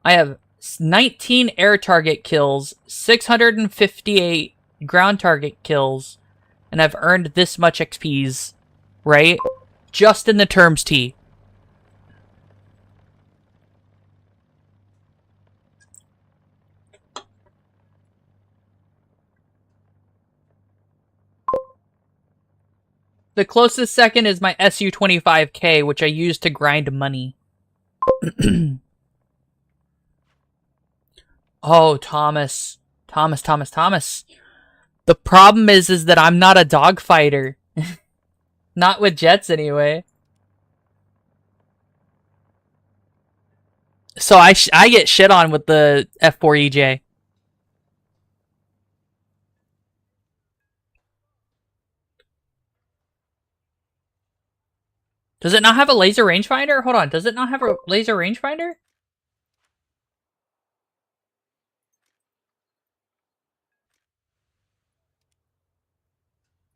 I have 19 air target kills, 658 ground target kills, and I've earned this much XPs, right? Just in the terms T. The closest second is my SU-25K, which I use to grind money. Oh, Thomas. Thomas. The problem is that I'm not a dogfighter. Not with jets, anyway. So I get shit on with the F4EJ. Does it not have a laser rangefinder? Hold on, does it not have a laser rangefinder?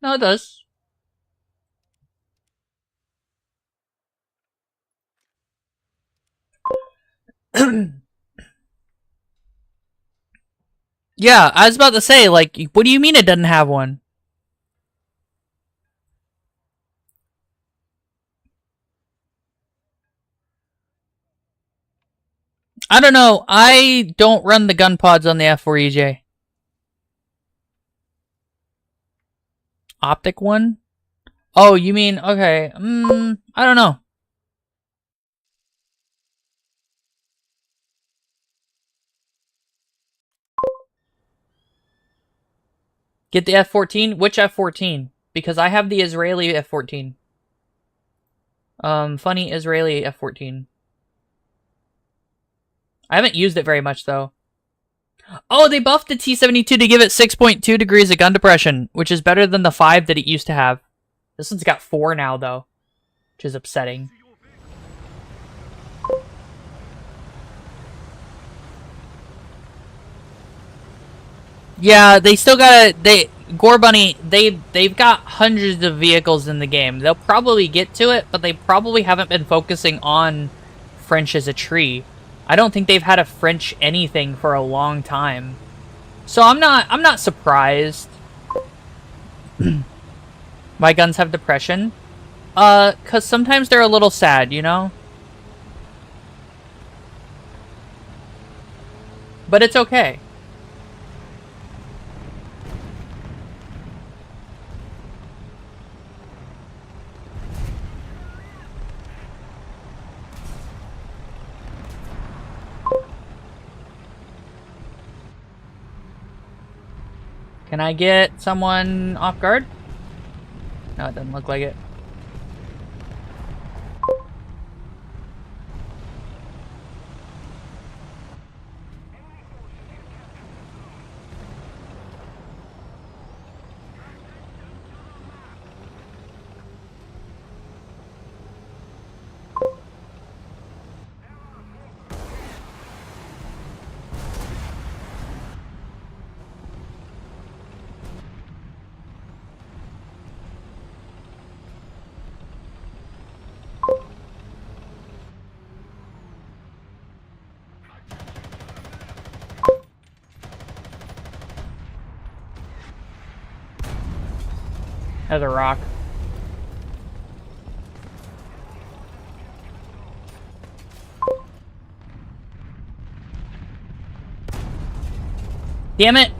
No, it does. Yeah, I was about to say, like, what do you mean it doesn't have one? I don't know. I don't run the gun pods on the F4EJ. Optic one? Oh, you mean, okay. I don't know. Get the F-14? Which F-14? Because I have the Israeli F-14. Funny Israeli F-14. I haven't used it very much, though. Oh, they buffed the T-72 to give it 6.2 degrees of gun depression, which is better than the 5 that it used to have. This one's got 4 now, though, which is upsetting. Yeah, they still gotta... Gore Bunny, they've got hundreds of vehicles in the game. They'll probably get to it, but they probably haven't been focusing on French as a tree. I don't think they've had a French anything for a long time. So I'm not surprised. My guns have depression. Cause sometimes they're a little sad, you know? But it's okay. Can I get someone off guard? No, it doesn't look like it. As a rock. Damn it!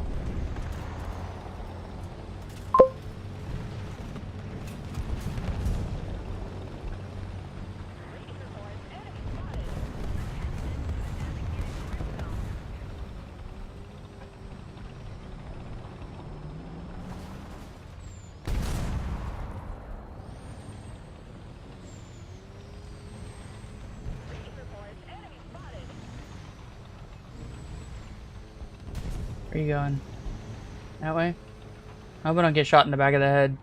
Where are you going? That way? I hope I don't get shot in the back of the head.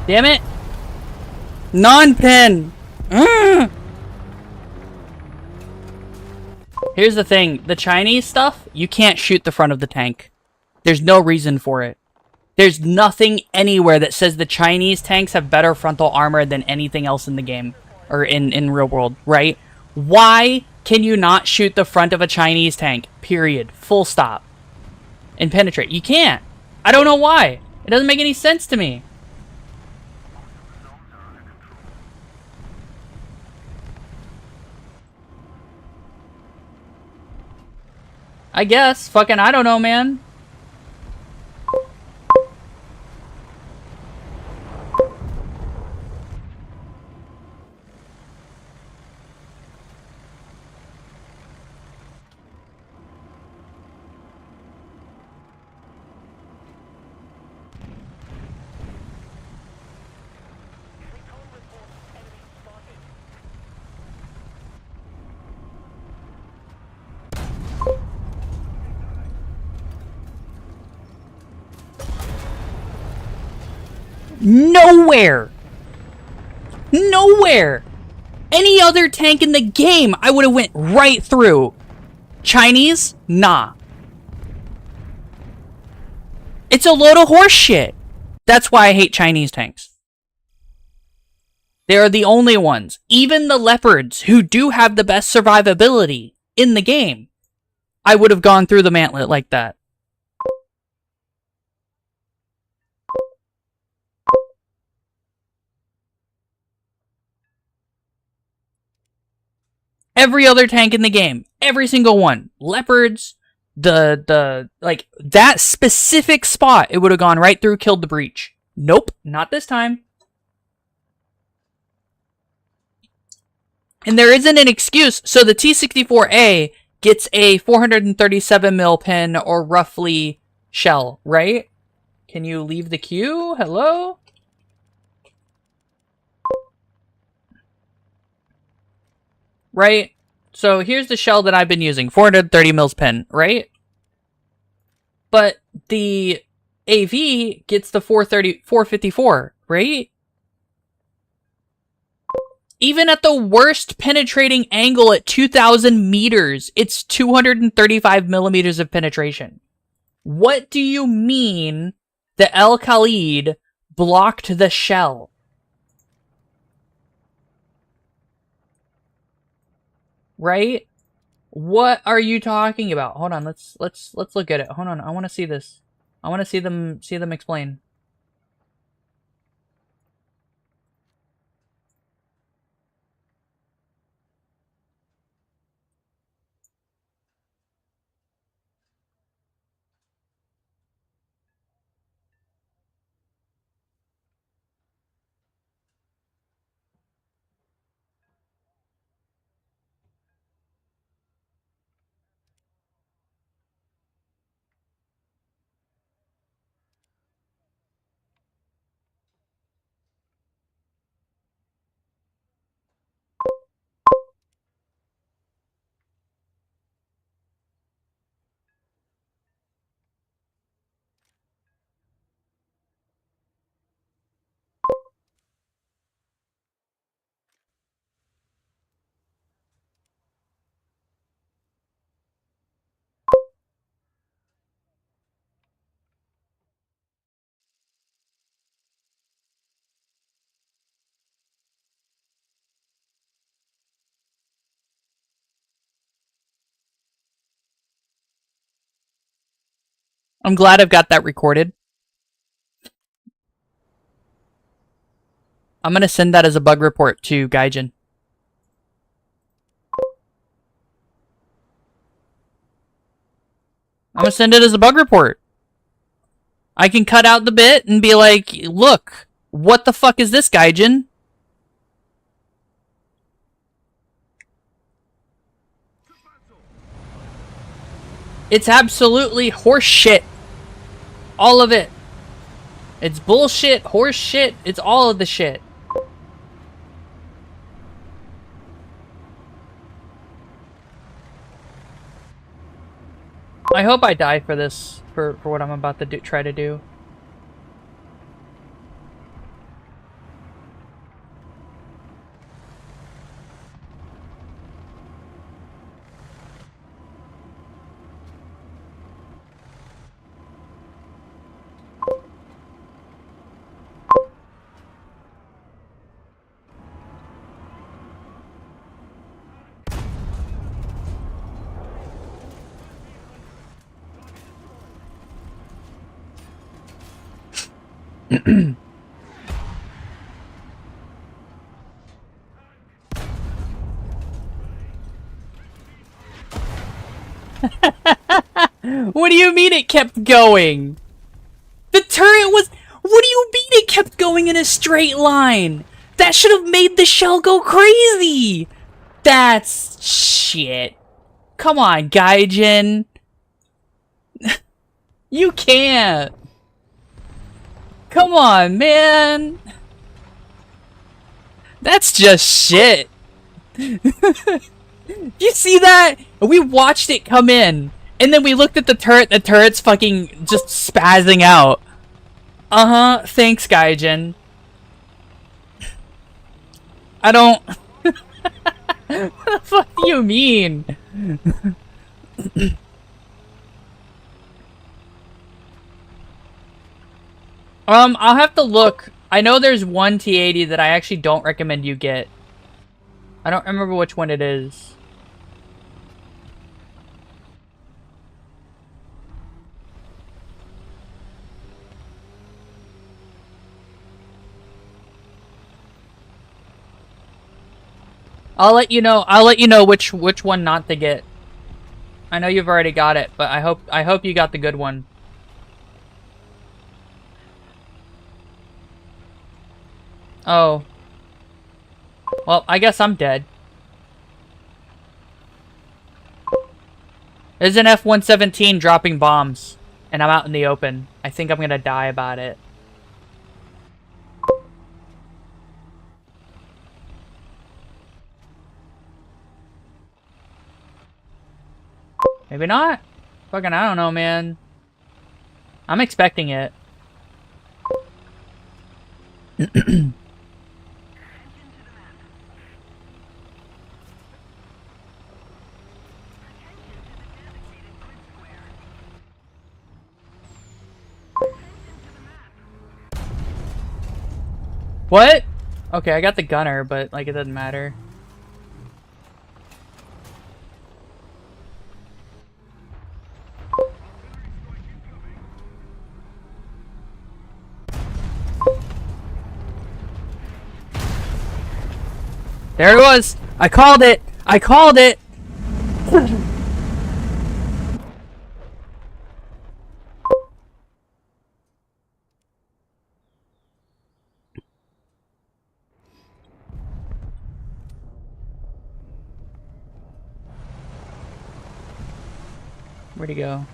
Damn it! Non-pin! Here's the thing. The Chinese stuff, you can't shoot the front of the tank. There's no reason for it. There's nothing anywhere that says the Chinese tanks have better frontal armor than anything else in the game. Or in real world, right? Why can you not shoot the front of a Chinese tank? Period. Full stop. And penetrate. You can't. I don't know why. It doesn't make any sense to me. I guess. Fucking, I don't know, man. Nowhere! Nowhere! Any other tank in the game, I would have went right through. Chinese? Nah. It's a load of horse shit. That's why I hate Chinese tanks. They are the only ones. Even the leopards, who do have the best survivability in the game, I would have gone through the mantlet like that. Every other tank in the game, every single one. Leopards, like, that specific spot, it would have gone right through, killed the breach. Nope, not this time. And there isn't an excuse, so the T-34A gets a 437 mil pin, or roughly, shell, right? Can you leave the queue? Hello? Right? So here's the shell that I've been using, 430 mils pin, right? But the AV gets the 454, right? Even at the worst penetrating angle at 2,000 meters, it's 235 millimeters of penetration. What do you mean the El Khalid blocked the shell? Right? What are you talking about? Hold on, let's look at it. Hold on, I want to see this. I want to see them explain. I'm glad I've got that recorded. I'm gonna send that as a bug report to Gaijin. I'm gonna send it as a bug report. I can cut out the bit and be like, look, what the fuck is this, Gaijin? It's absolutely horse shit. All of it. It's bullshit, horse shit, it's all of the shit. I hope I die for this, for what I'm about to try to do. What do you mean it kept going? The turret was... What do you mean it kept going in a straight line? That should have made the shell go crazy! That's... shit. Come on, Gaijin. You can't. Come on, man. That's just shit. You see that? We watched it come in. And then we looked at the turret. The turret's fucking just spazzing out. Uh-huh. Thanks, Gaijin. I don't... What the fuck do you mean? I'll have to look. I know there's one T-80 that I actually don't recommend you get. I don't remember which one it is. I'll let you know. I'll let you know which one not to get. I know you've already got it, but I hope you got the good one. Oh. Well, I guess I'm dead. There's an F-117 dropping bombs, and I'm out in the open. I think I'm gonna die about it. Maybe not. Fucking, I don't know, man. I'm expecting it. What? Okay, I got the gunner, but, like, it doesn't matter. There it was! I called it! I called it! Where'd he go?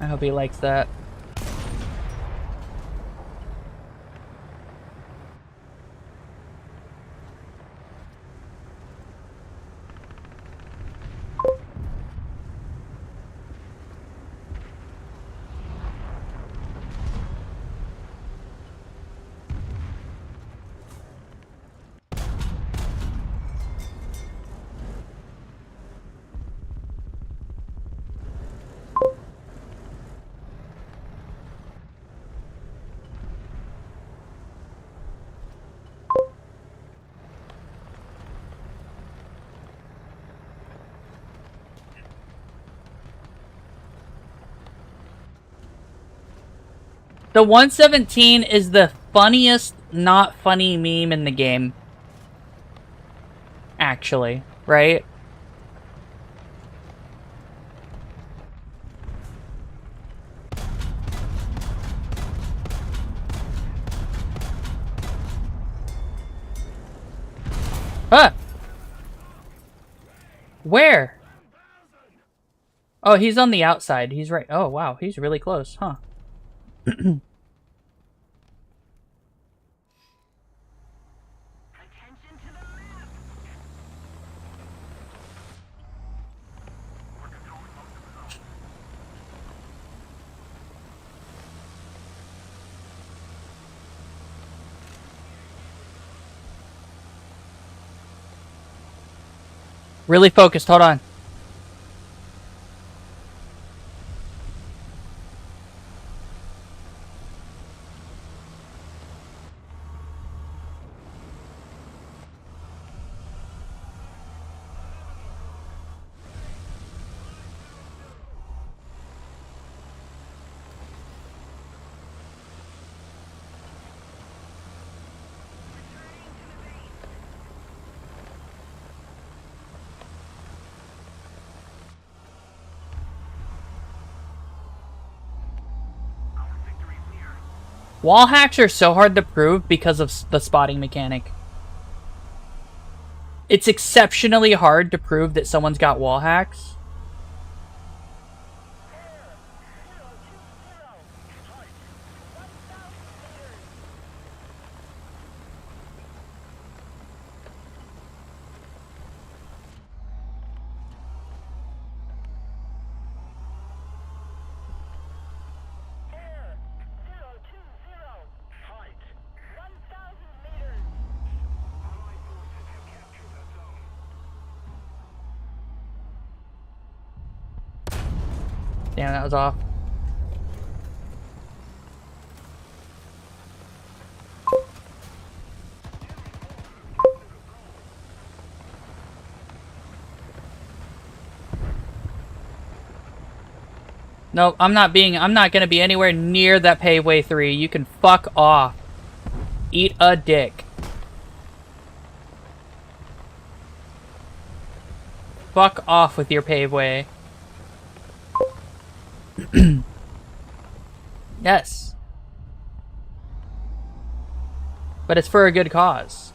I hope he likes that. The 117 is the funniest not funny meme in the game. Actually, right? Ah! Where? Oh, he's on the outside. He's right. Oh, wow. He's really close, huh? Really focused. Hold on. Wall hacks are so hard to prove because of the spotting mechanic. It's exceptionally hard to prove that someone's got wall hacks. Damn, that was off. No, I'm not gonna be anywhere near that paveway 3. You can fuck off. Eat a dick. Fuck off with your paveway. Yes. But it's for a good cause.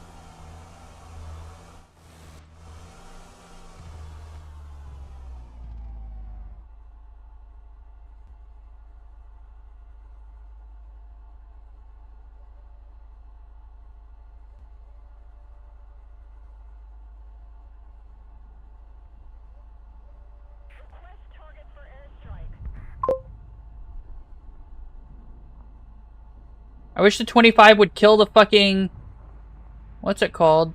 I wish the 25 would kill the fucking... What's it called?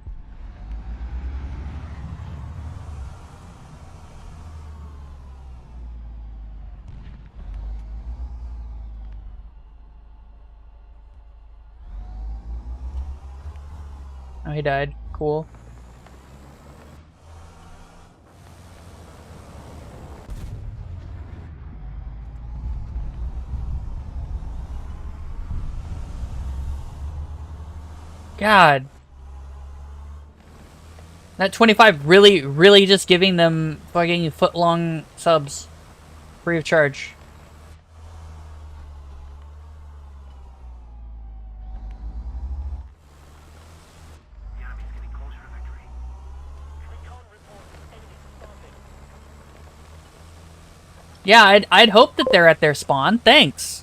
Oh, he died. Cool. God. That 25 really just giving them fucking foot-long subs. Free of charge. The enemy's getting closer to victory. Yeah, I'd hope that they're at their spawn. Thanks.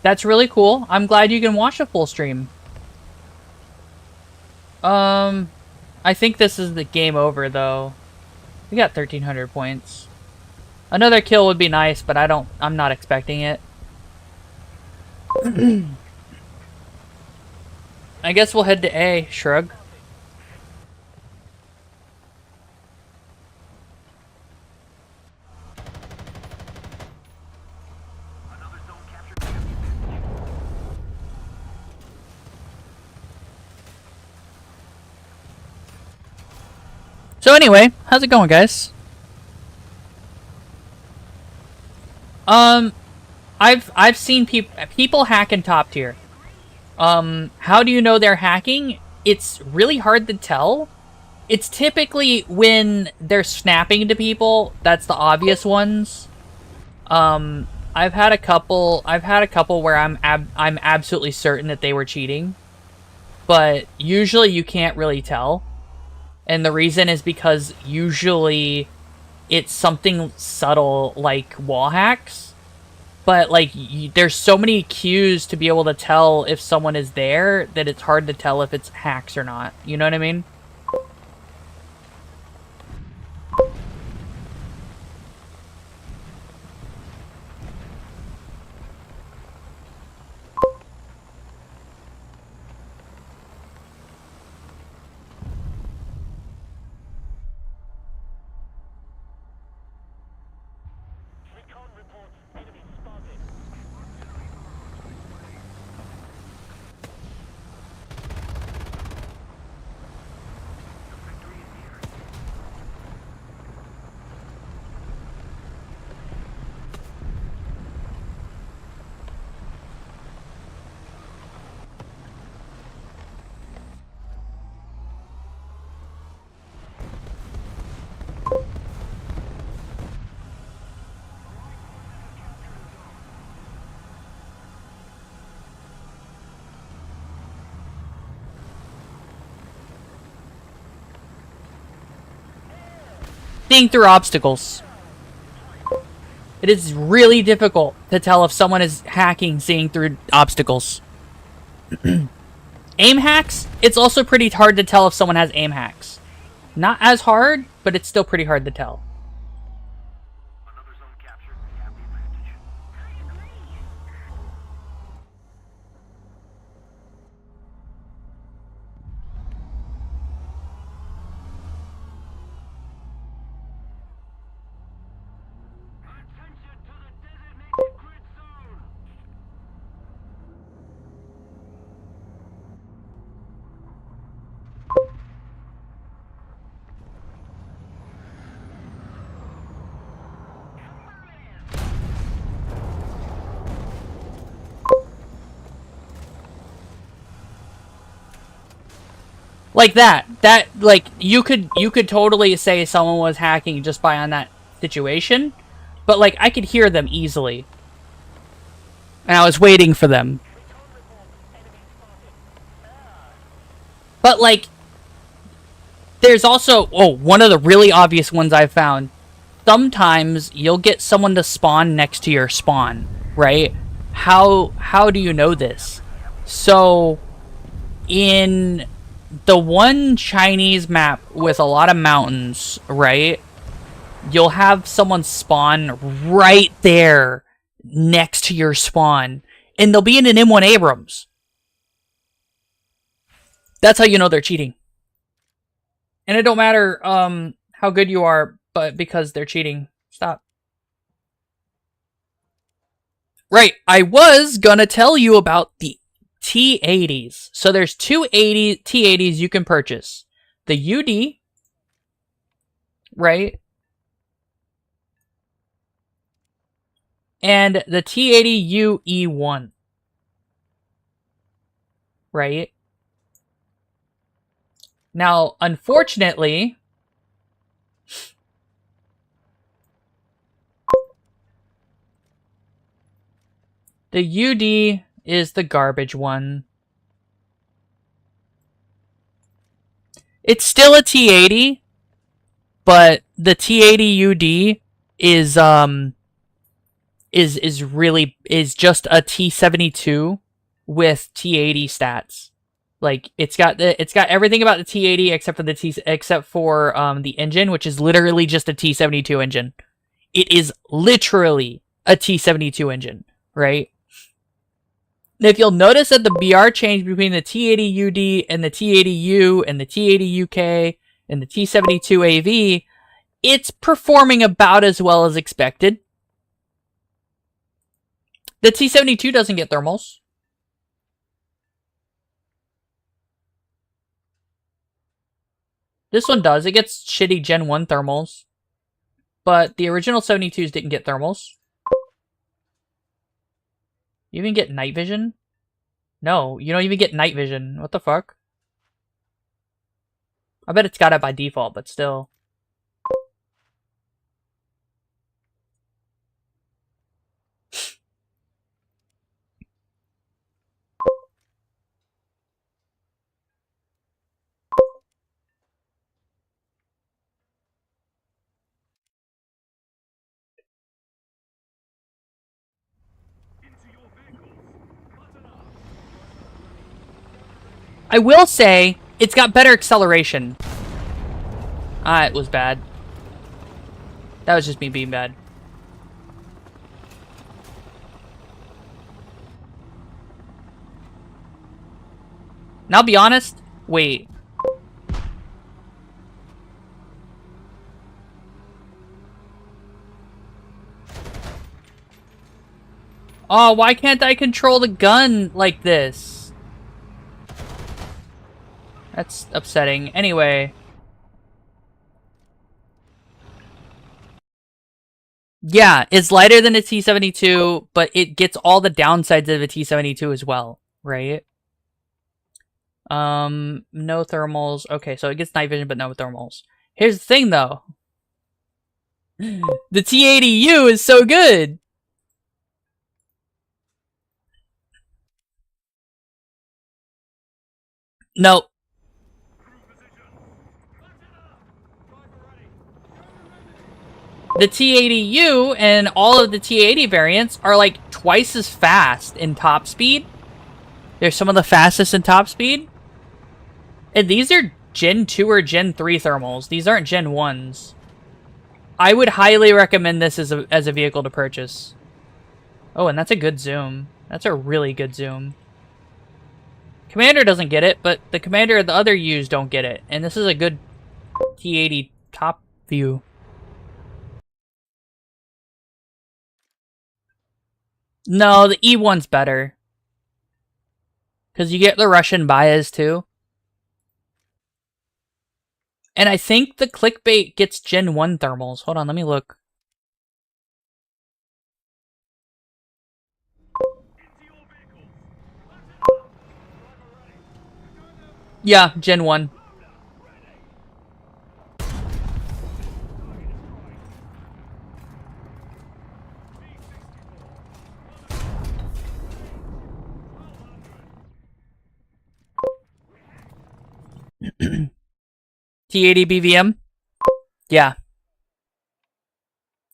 That's really cool. I'm glad you can watch a full stream. I think this is the game over, though. We got 1,300 points. Another kill would be nice, but I'm not expecting it. I guess we'll head to A. Shrug. Another zone captured. So anyway, how's it going, guys? I've seen people hack in top tier. How do you know they're hacking? It's really hard to tell. It's typically when they're snapping to people. That's the obvious ones. I've had a couple where I'm absolutely certain that they were cheating, but usually you can't really tell, and the reason is because usually it's something subtle like wall hacks. But, like, there's so many cues to be able to tell if someone is there that it's hard to tell if it's hacks or not. You know what I mean? Recon reports enemy spotted. Victory is near. Seeing through obstacles. It is really difficult to tell if someone is hacking seeing through obstacles. Aim hacks, it's also pretty hard to tell if someone has aim hacks. Not as hard, but it's still pretty hard to tell. Another zone captured. We have the advantage. Like that. That, like, you could totally say someone was hacking just by on that situation. But, like, I could hear them easily. And I was waiting for them. But, like, there's also... Oh, one of the really obvious ones I've found. Sometimes you'll get someone to spawn next to your spawn, right? How do you know this? So, in the one Chinese map with a lot of mountains, right? You'll have someone spawn right there next to your spawn. And they'll be in an M1 Abrams. That's how you know they're cheating. And it don't matter how good you are, but because they're cheating. Stop. Right, I was gonna tell you about the T80s. So there's two T80s you can purchase. The UD, right? And the T80 UE1. Right? Now, unfortunately, the UD is the garbage one. It's still a T80, but the T80 UD is just a T72 with T80 stats. Like it's got everything about the T80 except for the engine, which is literally just a T72 engine. It is literally a T72 engine, right? If you'll notice that the BR change between the T80 UD and the T80U and the T80 UK and the T72 AV, it's performing about as well as expected. The T72 doesn't get thermals. This one does. It gets shitty Gen 1 thermals. But the original 72s didn't get thermals. You even get night vision? No, you don't even get night vision. What the fuck? I bet it's got it by default, but still. I will say, it's got better acceleration. Ah, it was bad. That was just me being bad. Now, I'll be honest. Wait. Oh, why can't I control the gun like this? That's upsetting. Anyway. Yeah, it's lighter than a T72, but it gets all the downsides of a T72 as well, right? No thermals. Okay, so it gets night vision, but no thermals. Here's the thing, though. The T80U is so good! Nope. The T80U and all of the T80 variants are like twice as fast in top speed. They're some of the fastest in top speed. And these are Gen 2 or Gen 3 thermals. These aren't Gen 1s. I would highly recommend this as a vehicle to purchase. Oh, and that's a good zoom. That's a really good zoom. Commander doesn't get it, but the Commander and the other U's don't get it. And this is a good T80 top view. No, the E1's better. Because you get the Russian bias, too. And I think the clickbait gets Gen 1 thermals. Hold on, let me look. Yeah, Gen 1. T80 BVM? Yeah.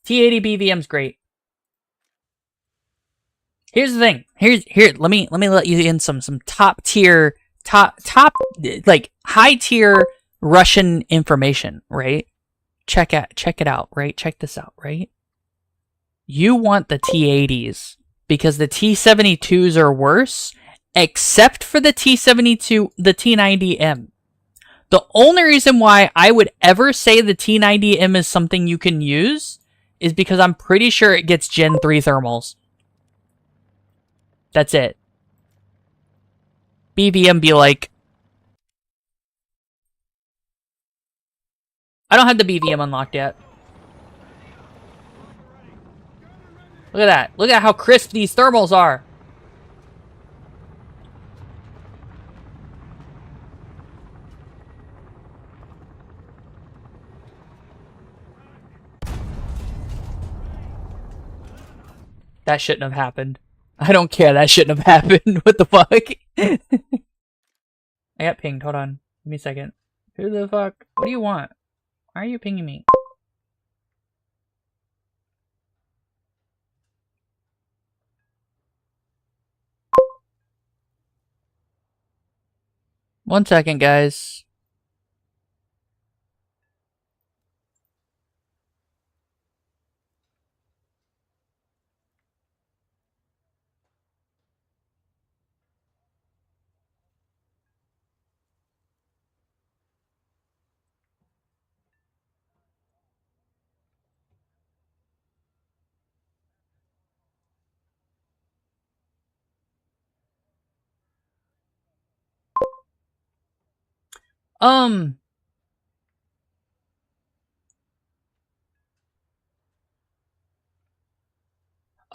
T80 BVM's great. Here's the thing. Let me let you in some top tier like high tier Russian information, right? Check it out, right? Check this out, right? You want the T80s because the T72s are worse, except for the T72, the T90M. The only reason why I would ever say the T90M is something you can use is because I'm pretty sure it gets Gen 3 thermals. That's it. BVM be like... I don't have the BVM unlocked yet. Look at that. Look at how crisp these thermals are. That shouldn't have happened. I don't care. That shouldn't have happened. What the fuck? I got pinged. Hold on. Give me a second. Who the fuck? What do you want? Why are you pinging me? One second, guys.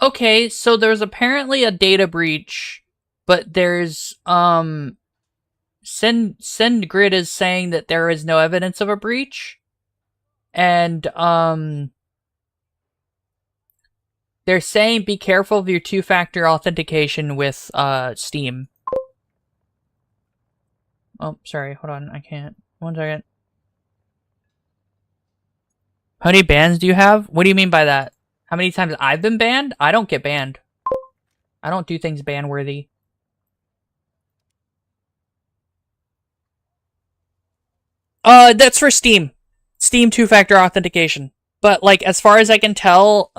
Okay, so there's apparently a data breach, but there's, SendGrid is saying that there is no evidence of a breach. And, they're saying be careful of your two-factor authentication with, Steam. Oh, sorry, hold on, I can't. One second. How many bans do you have? What do you mean by that? How many times I've been banned? I don't get banned. I don't do things ban-worthy. That's for Steam. Steam two-factor authentication. But, like, as far as I can tell,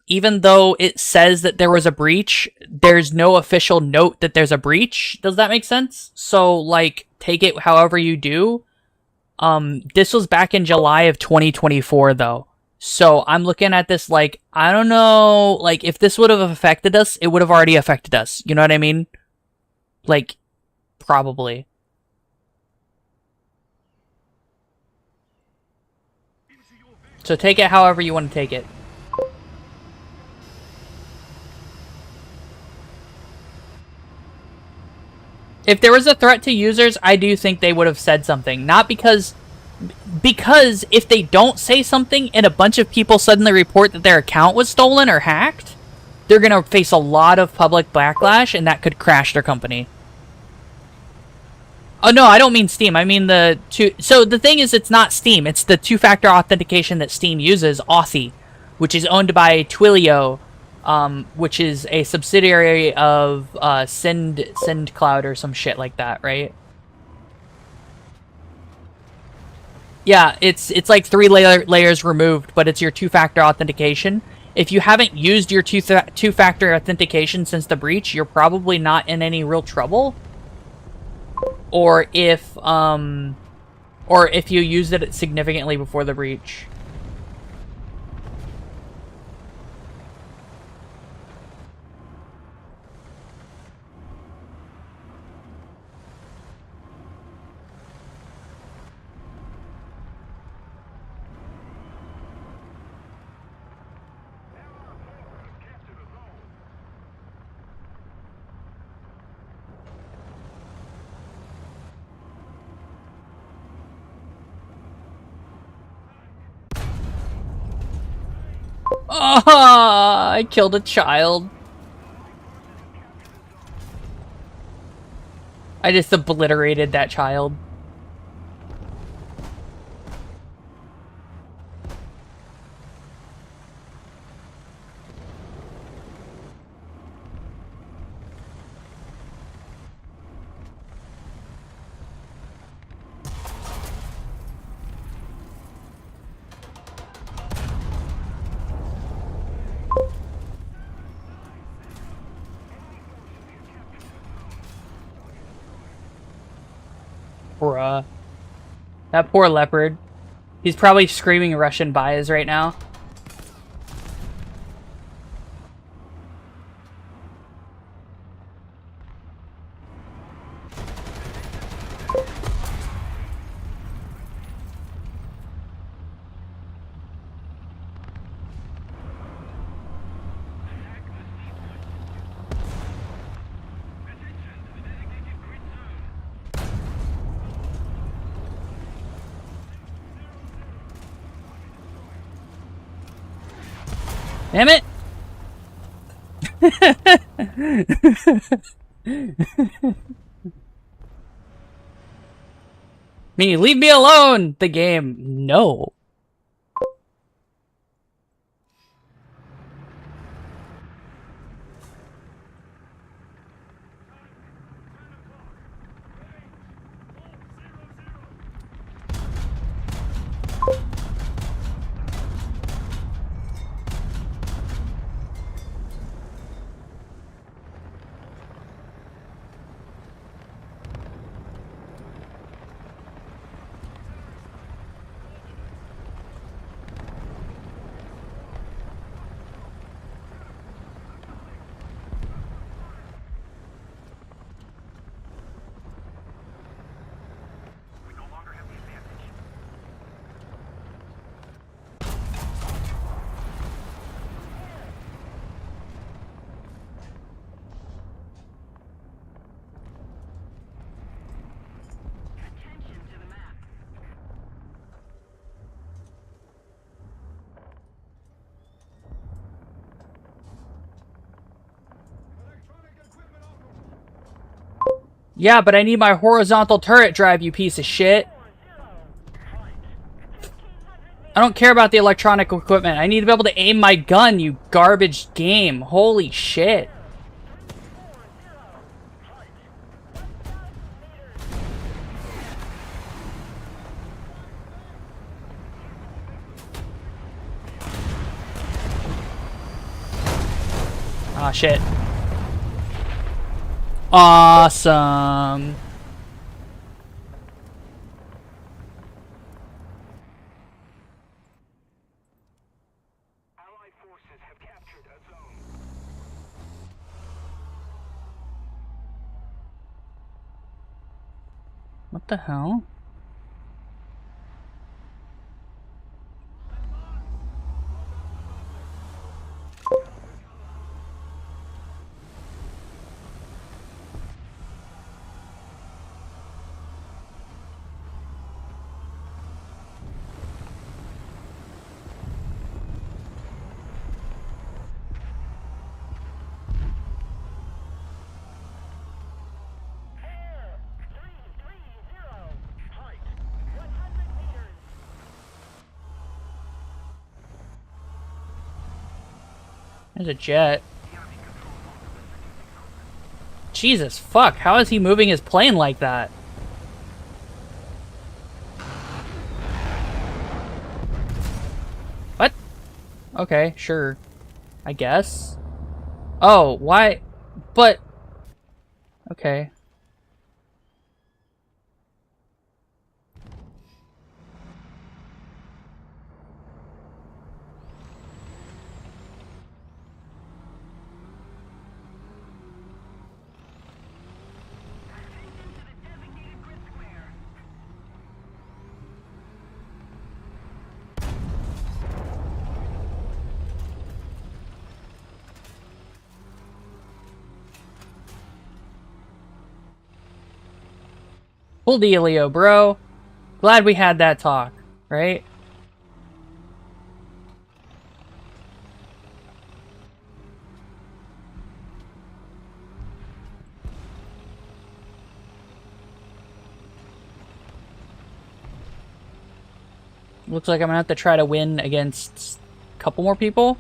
even though it says that there was a breach, there's no official note that there's a breach. Does that make sense? So, like, take it however you do. This was back in July of 2024, though. So, I'm looking at this like, I don't know, like, if this would have affected us, it would have already affected us. You know what I mean? Like, probably. So take it however you want to take it. If there was a threat to users, I do think they would have said something. Not because if they don't say something and a bunch of people suddenly report that their account was stolen or hacked, they're going to face a lot of public backlash and that could crash their company. Oh, no, I don't mean Steam. I mean the two... So the thing is, it's not Steam. It's the two-factor authentication that Steam uses, Authy, which is owned by Twilio, which is a subsidiary of SendCloud or some shit like that, right? Yeah, it's like three layers removed, but it's your two-factor authentication. If you haven't used your two-factor authentication since the breach, you're probably not in any real trouble. Or if you used it significantly before the breach. Ah, I killed a child. I just obliterated that child. Bruh. That poor leopard. He's probably screaming Russian bias right now. Damn it! Me, leave me alone! The game. No. We no longer have the advantage. Attention to the map. Yeah, but I need my horizontal turret drive, you piece of shit. I don't care about the electronic equipment. I need to be able to aim my gun, you garbage game. Holy shit. Ah, shit. Awesome. Allied forces have captured a zone. What the hell? There's a jet. Jesus fuck, how is he moving his plane like that? What? Okay, sure. I guess. Oh, why? But... Okay. Cool dealio, bro. Glad we had that talk, right? Looks like I'm gonna have to try to win against a couple more people.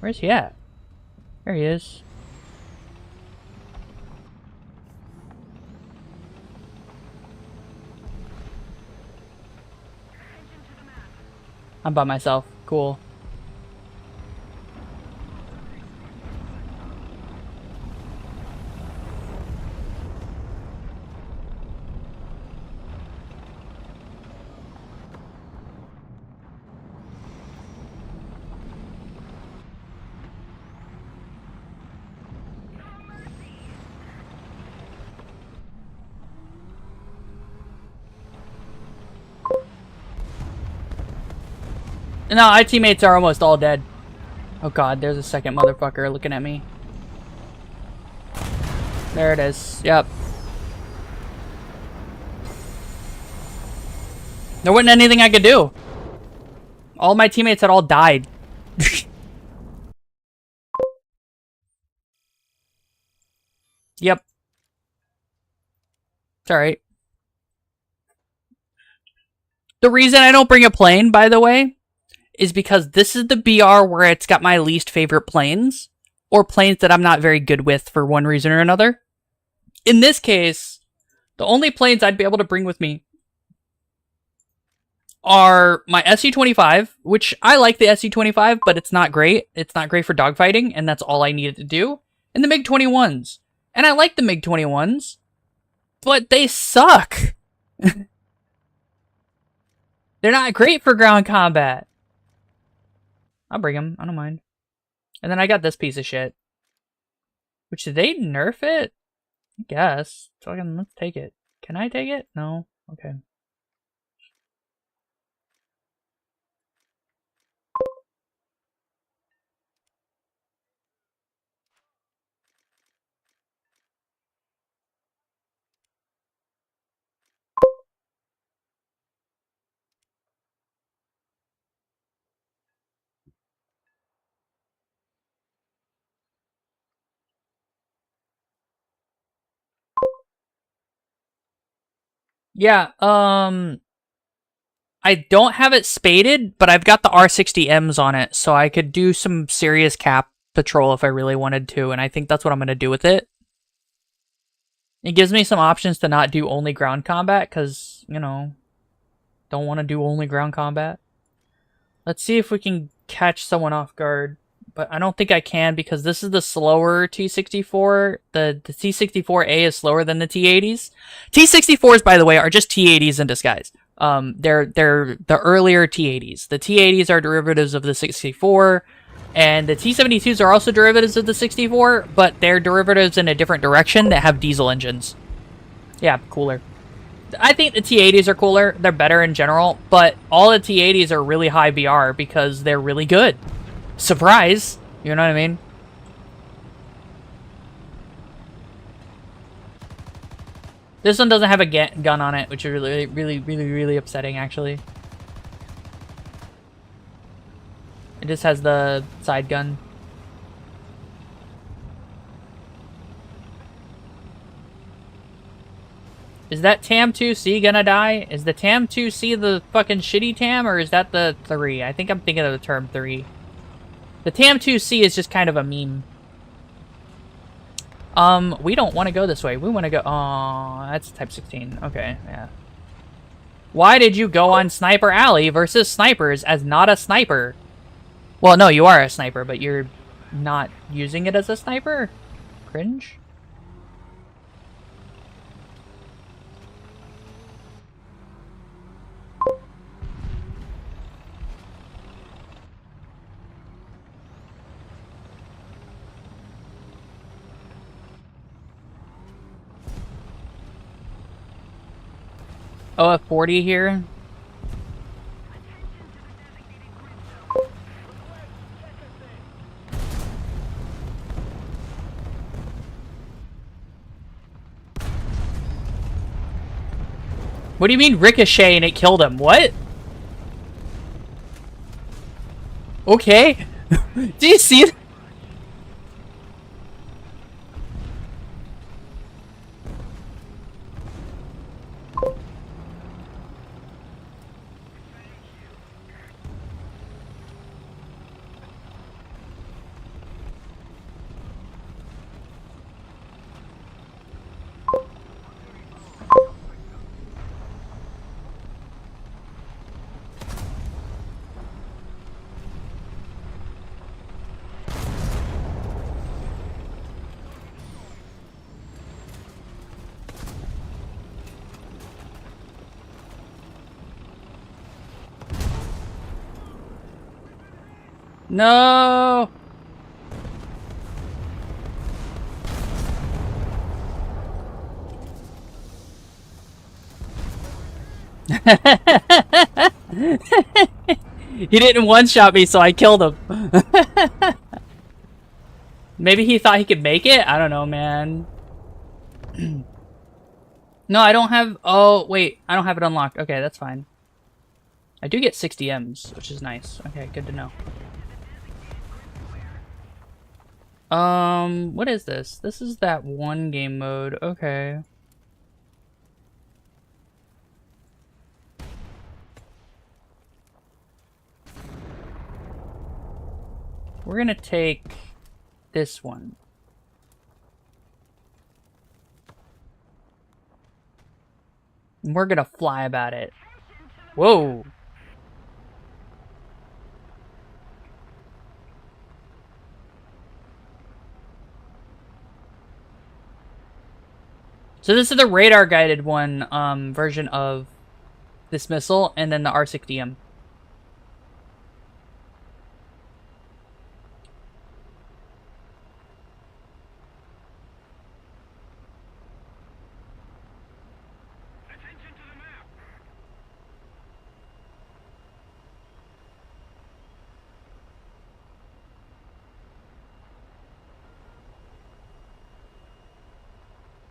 Where's he at? There he is. I'm by myself. Cool. No, my teammates are almost all dead. Oh god, there's a second motherfucker looking at me. There it is. Yep. There wasn't anything I could do. All my teammates had all died. Yep. It's alright. The reason I don't bring a plane, by the way, is because this is the BR where it's got my least favorite planes, or planes that I'm not very good with for one reason or another. In this case, the only planes I'd be able to bring with me are my SC-25, which I like the SC-25, but it's not great. It's not great for dogfighting, and that's all I needed to do. And the MiG-21s. And I like the MiG-21s, but they suck. They're not great for ground combat. I'll bring them. I don't mind. And then I got this piece of shit. Which, did they nerf it? I guess. Fucking, let's take it. Can I take it? No? Okay. Yeah, I don't have it spaded, but I've got the R60Ms on it, so I could do some serious cap patrol if I really wanted to, and I think that's what I'm going to do with it. It gives me some options to not do only ground combat, because, you know, don't want to do only ground combat. Let's see if we can catch someone off guard, but I don't think I can because this is the slower T-64. The T-64A is slower than the T-80s. T-64s, by the way, are just T-80s in disguise. They're the earlier T-80s. The T-80s are derivatives of the 64, and the T-72s are also derivatives of the 64, but they're derivatives in a different direction that have diesel engines. Yeah, cooler. I think the T-80s are cooler. They're better in general, but all the T-80s are really high BR because they're really good. Surprise! You know what I mean? This one doesn't have a gun on it, which is really upsetting, actually. It just has the side gun. Is that TAM-2C gonna die? Is the TAM-2C the fucking shitty TAM, or is that the 3? I think I'm thinking of the term 3. The TAM-2C is just kind of a meme. We don't want to go this way. We want to go... Aw, that's Type 16. Okay, yeah. Why did you go on Sniper Alley versus snipers as not a sniper? Well, no, you are a sniper, but you're not using it as a sniper? Cringe? Oh, a 40 here. What do you mean ricochet and it killed him? What? Okay. Do you see it? No! He didn't one-shot me, so I killed him. Maybe he thought he could make it? I don't know, man. No, I don't have... Oh, wait. I don't have it unlocked. Okay, that's fine. I do get 60 M's, which is nice. Okay, good to know. What is this? This is that one game mode. Okay. We're gonna take this one. And we're gonna fly about it. Whoa! So this is the radar-guided one version of this missile, and then the R60M. Attention to the map.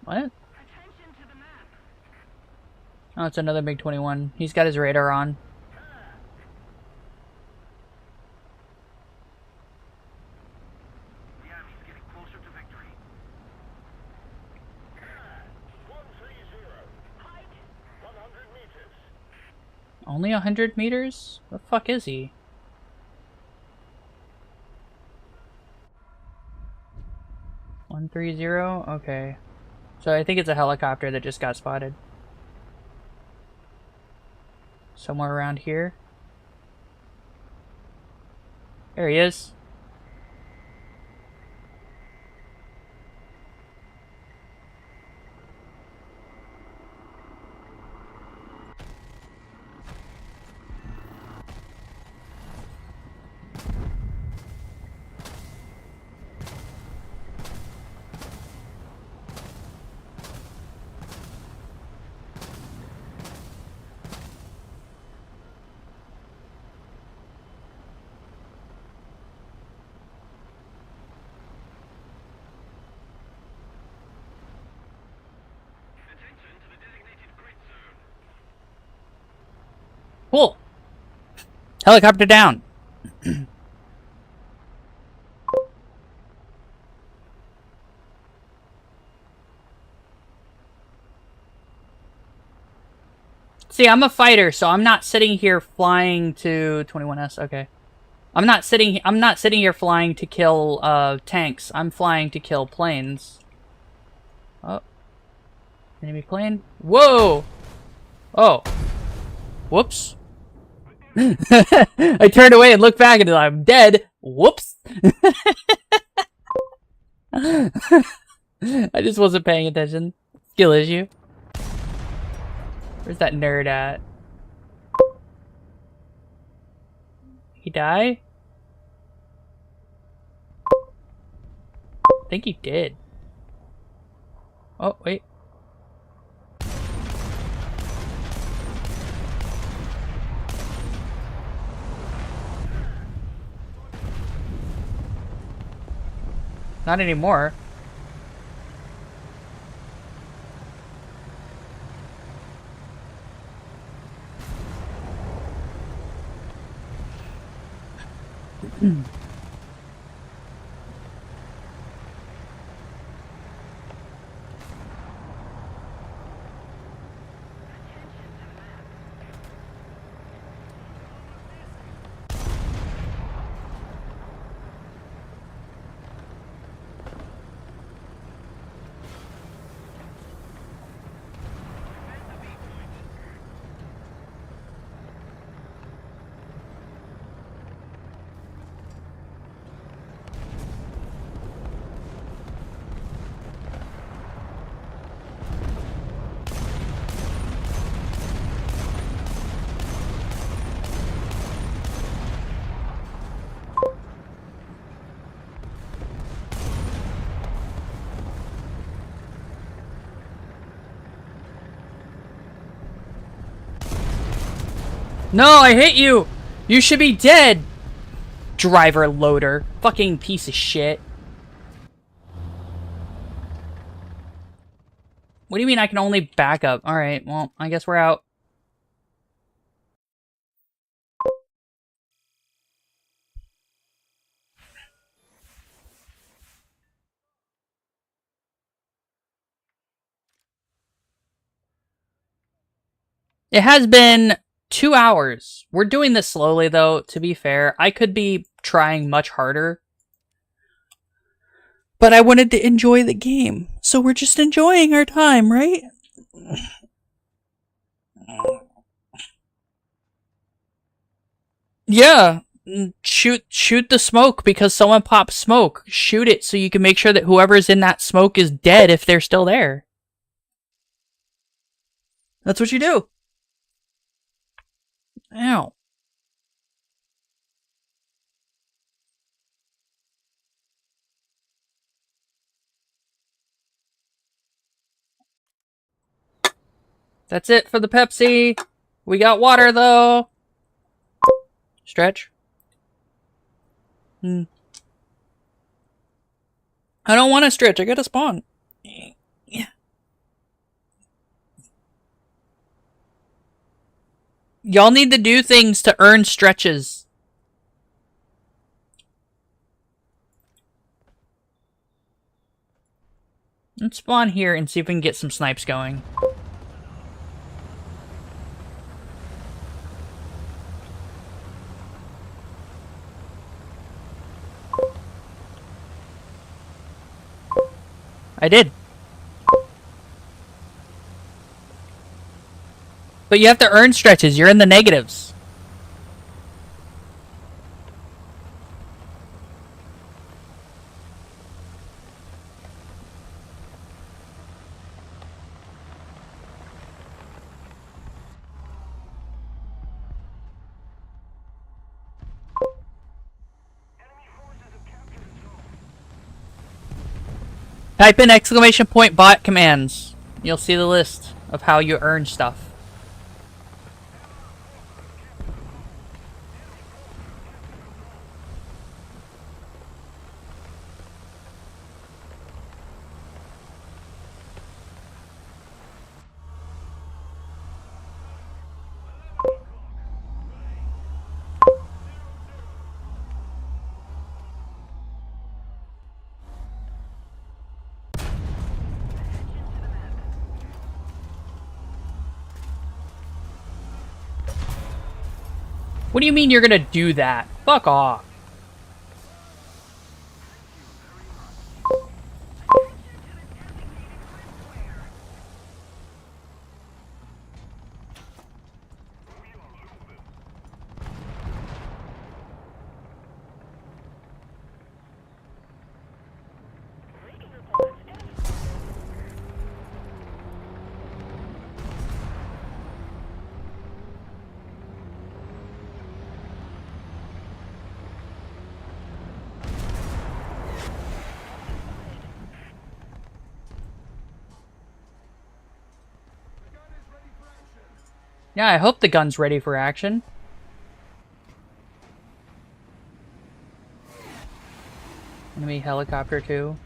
What? Attention to the map. Oh, it's another MiG-21. He's got his radar on. The enemy's getting closer to victory. 130. Height 100 meters. Only 100 meters? Where the fuck is he? $130? Okay. So I think it's a helicopter that just got spotted. Somewhere around here. There he is. Attention to the designated grid zone. Cool. Helicopter down. See, I'm a fighter, so I'm not sitting here flying to 21S. Okay. I'm not sitting here flying to kill tanks. I'm flying to kill planes. Oh. Enemy plane. Whoa. Oh. Whoops. I turned away and looked back and I'm dead. Whoops. I just wasn't paying attention. Skill issue. Where's that nerd at? He die? I think he did. Oh, wait. Not anymore. No, I hit you! You should be dead! Driver loader. Fucking piece of shit. What do you mean I can only back up? Alright, well, I guess we're out. It has been 2 hours. We're doing this slowly, though, to be fair. I could be trying much harder. But I wanted to enjoy the game. So we're just enjoying our time, right? Yeah. Shoot the smoke because someone popped smoke. Shoot it so you can make sure that whoever's in that smoke is dead if they're still there. That's what you do. Ow. That's it for the Pepsi. We got water, though. Stretch. I don't want to stretch. I gotta spawn. Yeah. Y'all need to do things to earn stretches. Let's spawn here and see if we can get some snipes going. I did. But you have to earn stretches. You're in the negatives. Type in !bot commands. You'll see the list of how you earn stuff. What do you mean you're gonna do that? Fuck off. Yeah, I hope the gun's ready for action. Enemy helicopter too.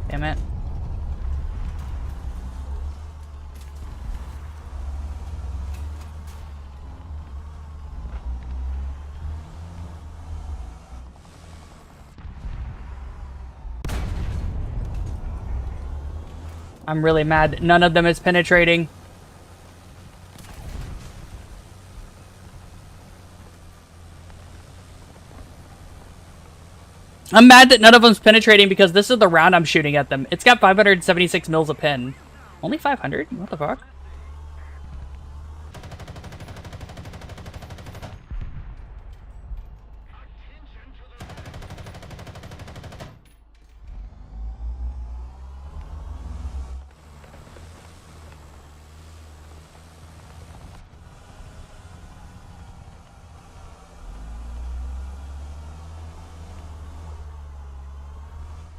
Damn it. I'm really mad that none of them is penetrating. I'm mad that none of them's penetrating because this is the round I'm shooting at them. It's got 576 mils a pin. Only 500? What the fuck?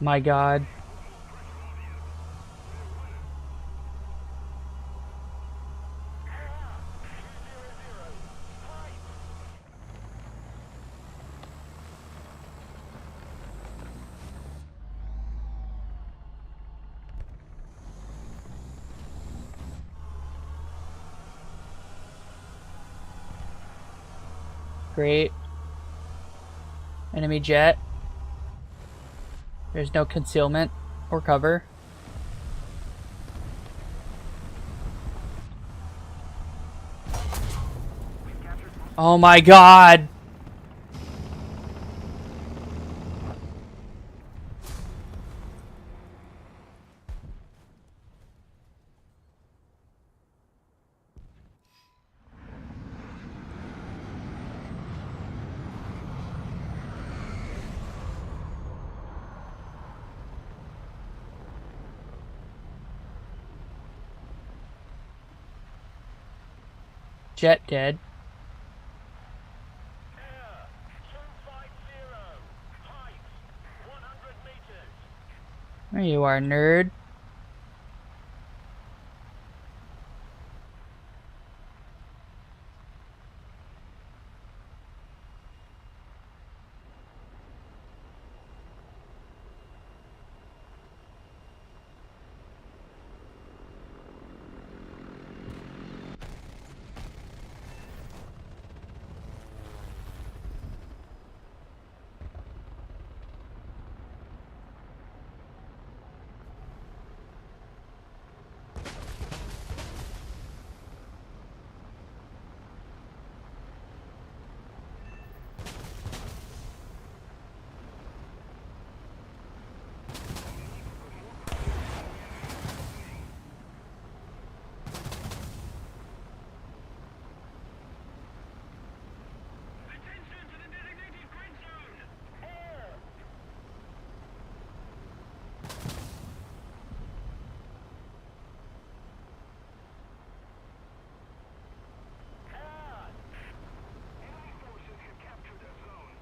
My god. Great. Enemy jet. There's no concealment or cover. Oh my god! Jet dead. Air 250. Height 100 meters. There you are, nerd. Attention to the designated grid zone. Air. Air. Enemy forces have captured the zone.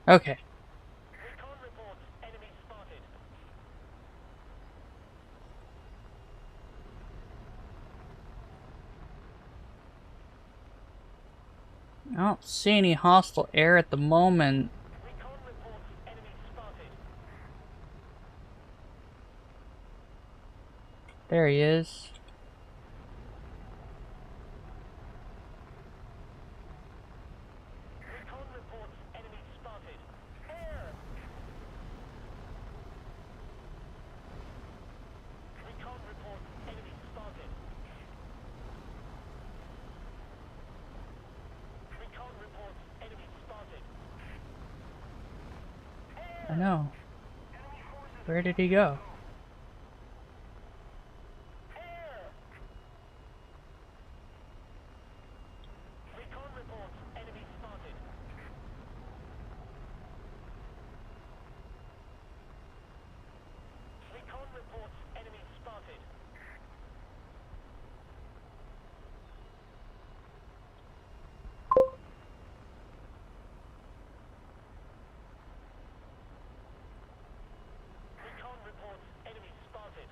Okay. Recon reports enemy spotted. I don't see any hostile air at the moment. Recon reports enemy spotted. There he is. Recon reports enemy spotted. Air. Recon reports enemy spotted. Recon reports enemy spotted. I know. Enemy forces. Where did he go? Air. Recon reports enemy spotted. Recon reports enemy spotted. Recon reports enemy spotted.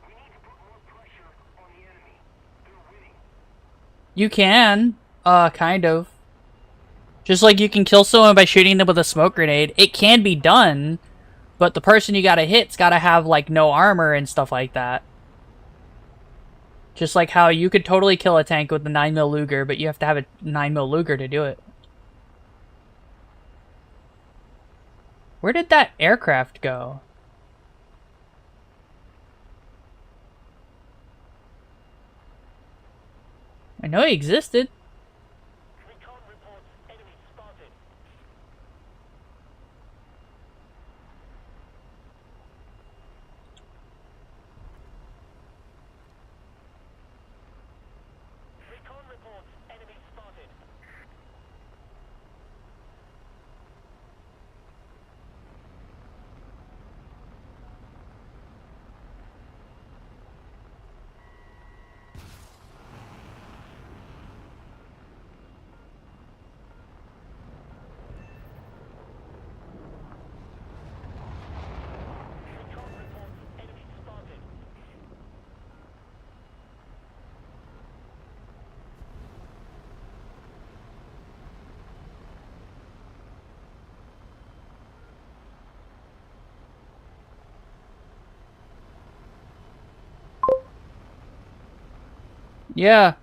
We need to put more pressure on the enemy. They're winning. You can. Kind of. Just like you can kill someone by shooting them with a smoke grenade. It can be done, but the person you gotta hit's gotta have, like, no armor and stuff like that. Just like how you could totally kill a tank with a 9mm Luger, but you have to have a 9mm Luger to do it. Where did that aircraft go? I know he existed. Recon reports enemy spotted. Recon reports enemy spotted. Yeah.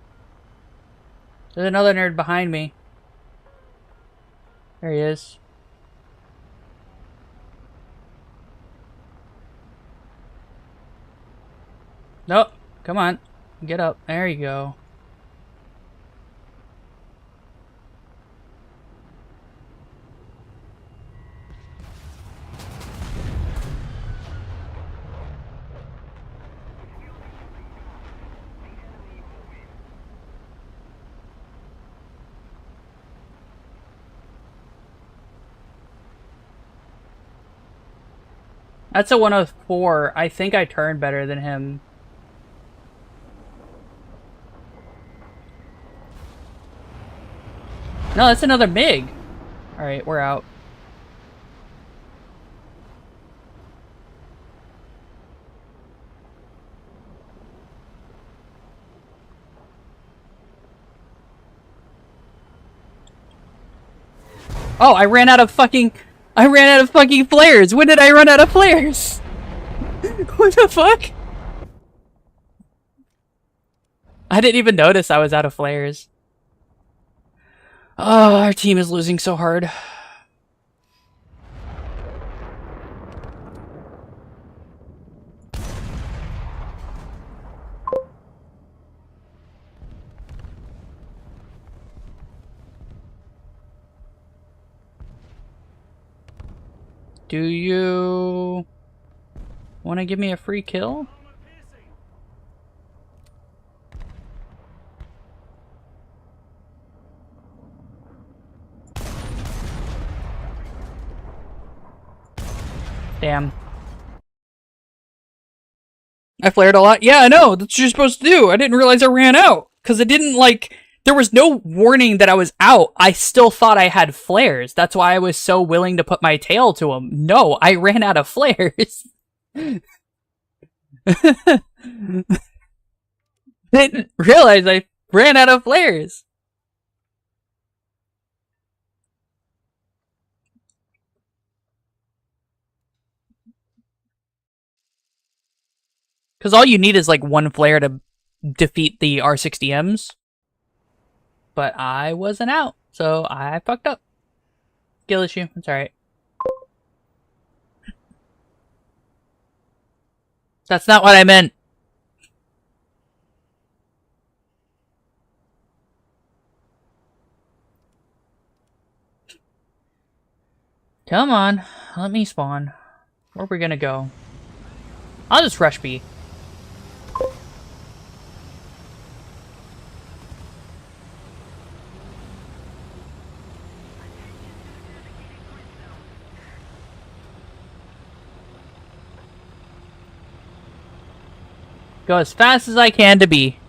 There's another nerd behind me. There he is. Nope. Come on. Get up. There you go. That's a 104. I think I turned better than him. No, that's another MiG. Alright, we're out. Oh, I ran out of fucking flares. When did I run out of flares? What the fuck? I didn't even notice I was out of flares. Oh, our team is losing so hard. Do you want to give me a free kill? Damn. I flared a lot. Yeah, I know. That's what you're supposed to do. I didn't realize I ran out. Because it didn't, like... There was no warning that I was out. I still thought I had flares. That's why I was so willing to put my tail to him. No, I ran out of flares. Didn't realize I ran out of flares. Because all you need is like one flare to defeat the R60Ms. But I wasn't out, so I fucked up. Skill issue. It's alright. That's not what I meant. Come on. Let me spawn. Where are we gonna go? I'll just rush B. Go as fast as I can to B.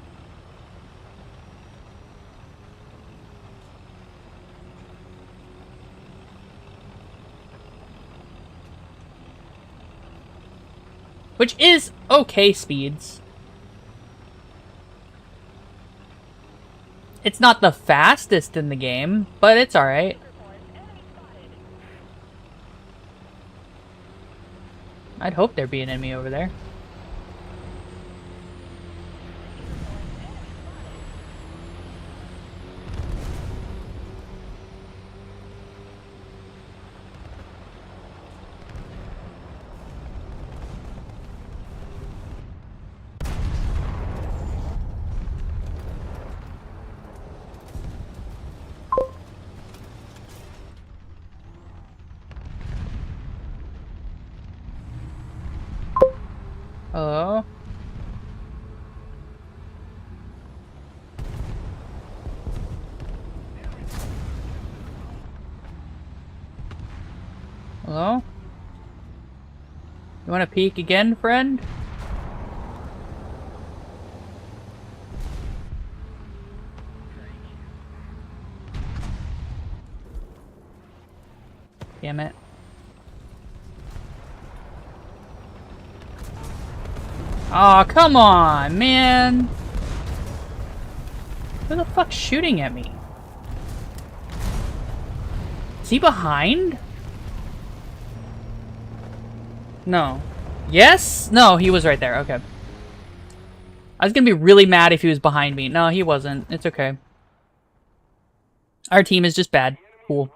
Which is okay speeds. It's not the fastest in the game, but it's alright. I'd hope there'd be an enemy over there. Hello? Hello? You want to peek again, friend? Damn it. Aw, oh, come on, man! Who the fuck's shooting at me? Is he behind? No. Yes? No, he was right there. Okay. I was gonna be really mad if he was behind me. No, he wasn't. It's okay. Our team is just bad. Cool.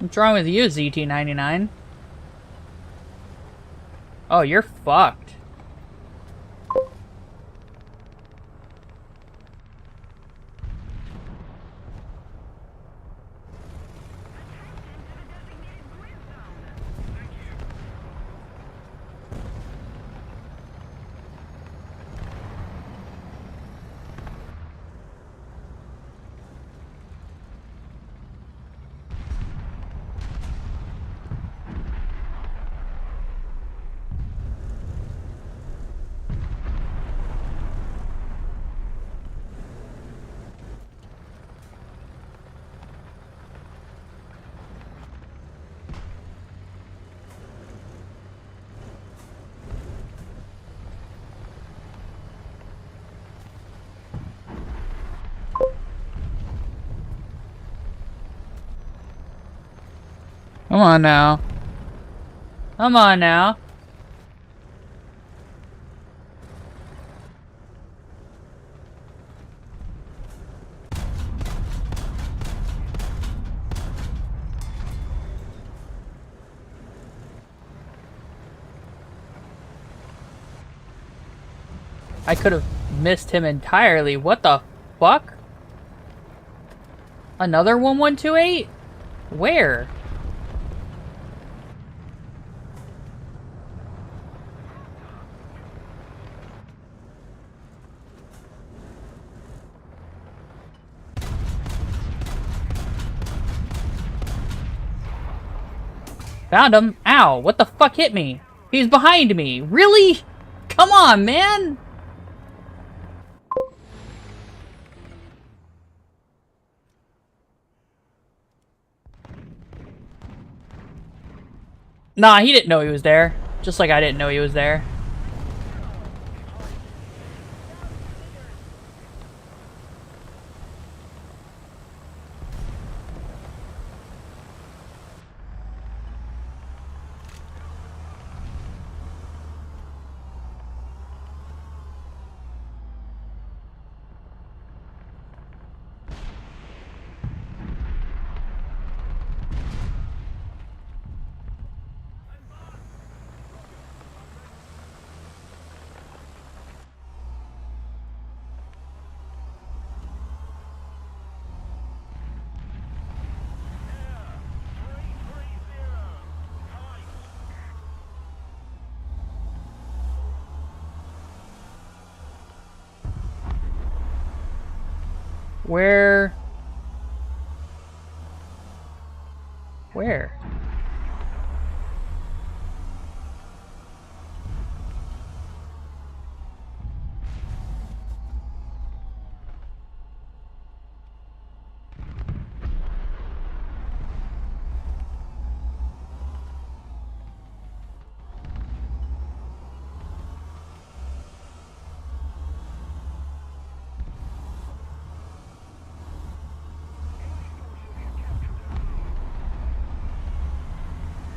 What's wrong with you, ZT99? Oh, you're fucked. Come on now. Come on now. I could have missed him entirely. What the fuck? Another 1128? Where? Found him. Ow, what the fuck hit me? He's behind me. Really? Come on, man. Nah, he didn't know he was there. Just like I didn't know he was there. Where? Where?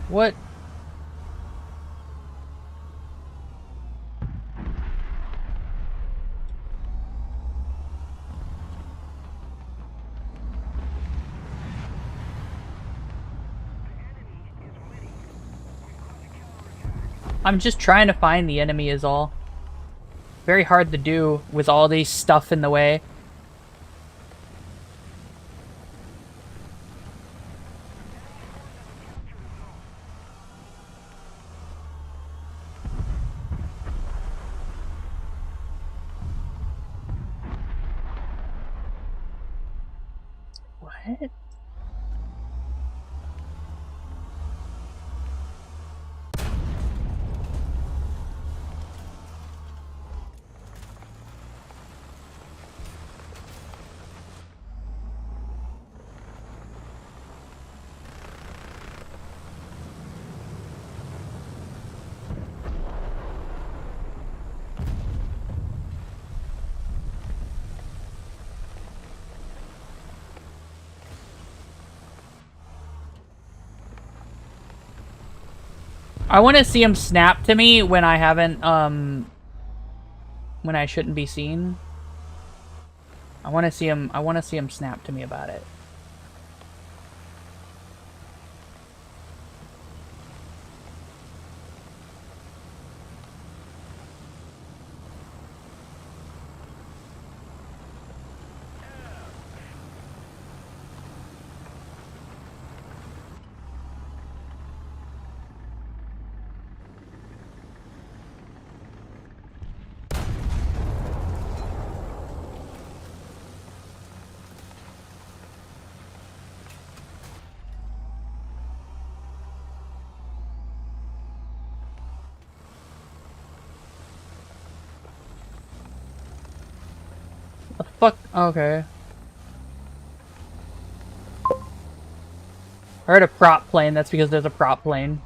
What? I'm just trying to find the enemy is all. Very hard to do with all these stuff in the way. What? I want to see him snap to me when I haven't, when I shouldn't be seen. I want to see him snap to me about it. The fuck? Okay. I heard a prop plane. That's because there's a prop plane.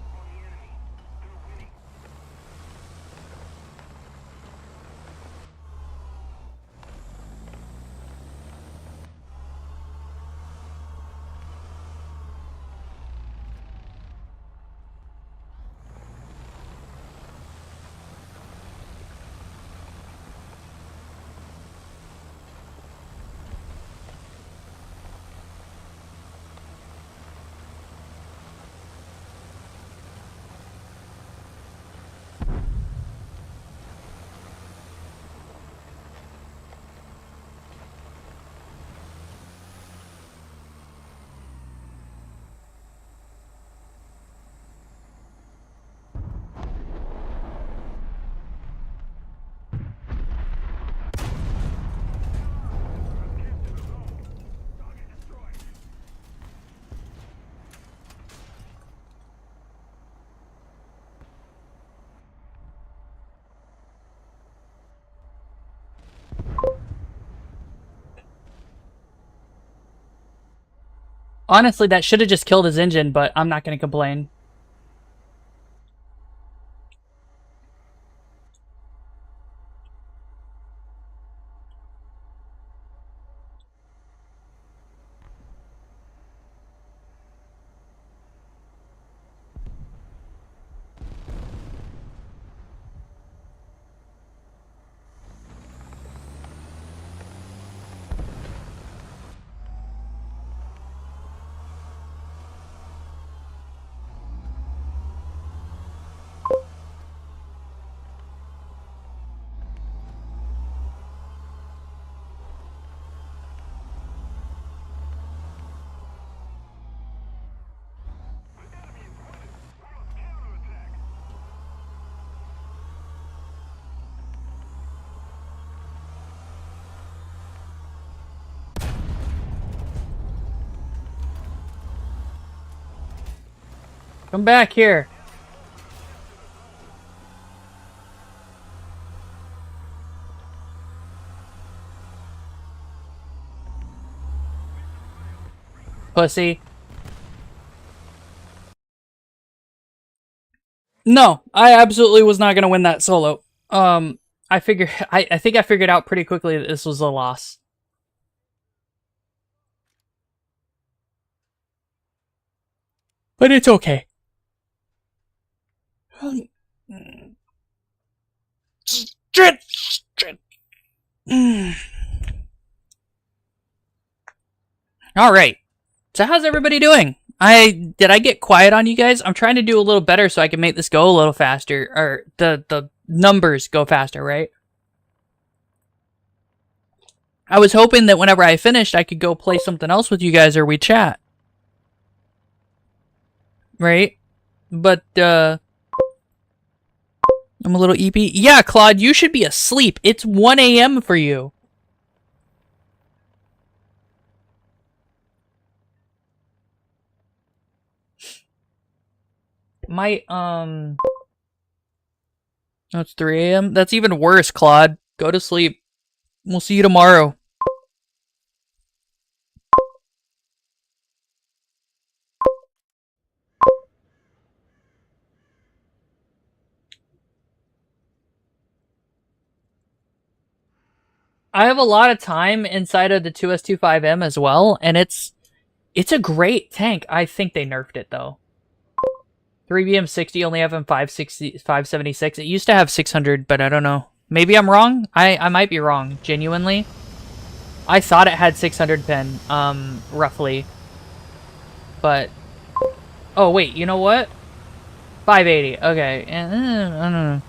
Honestly, that should have just killed his engine, but I'm not going to complain. Come back here. Pussy. No, I absolutely was not going to win that solo. I think I figured out pretty quickly that this was a loss. But it's okay. All right. So how's everybody doing? Did I get quiet on you guys? I'm trying to do a little better so I can make this go a little faster, or the numbers go faster, right? I was hoping that whenever I finished, I could go play something else with you guys or we chat. Right? But, I'm a little EP. Yeah, Claude, you should be asleep. It's 1 a.m. for you. Oh, it's 3 a.m. That's even worse, Claude. Go to sleep. We'll see you tomorrow. I have a lot of time inside of the 2S25M as well, and it's a great tank. I think they nerfed it though. 3BM60 only having 576. It used to have 600, but I don't know. Maybe I'm wrong. I might be wrong, genuinely. I thought it had 600 pen, roughly. But oh wait, you know what? 580. Okay. I don't know.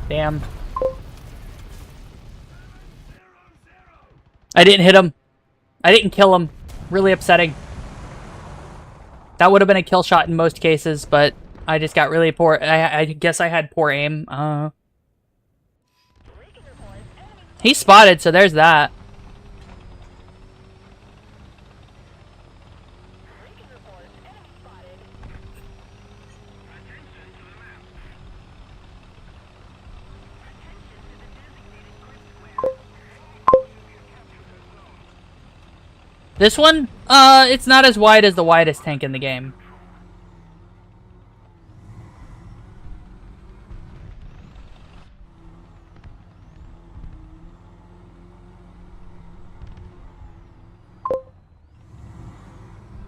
Damn. I didn't hit him. I didn't kill him. Really upsetting. That would have been a kill shot in most cases, but I just got really poor. I guess I had poor aim. He spotted, so there's that. This one, it's not as wide as the widest tank in the game.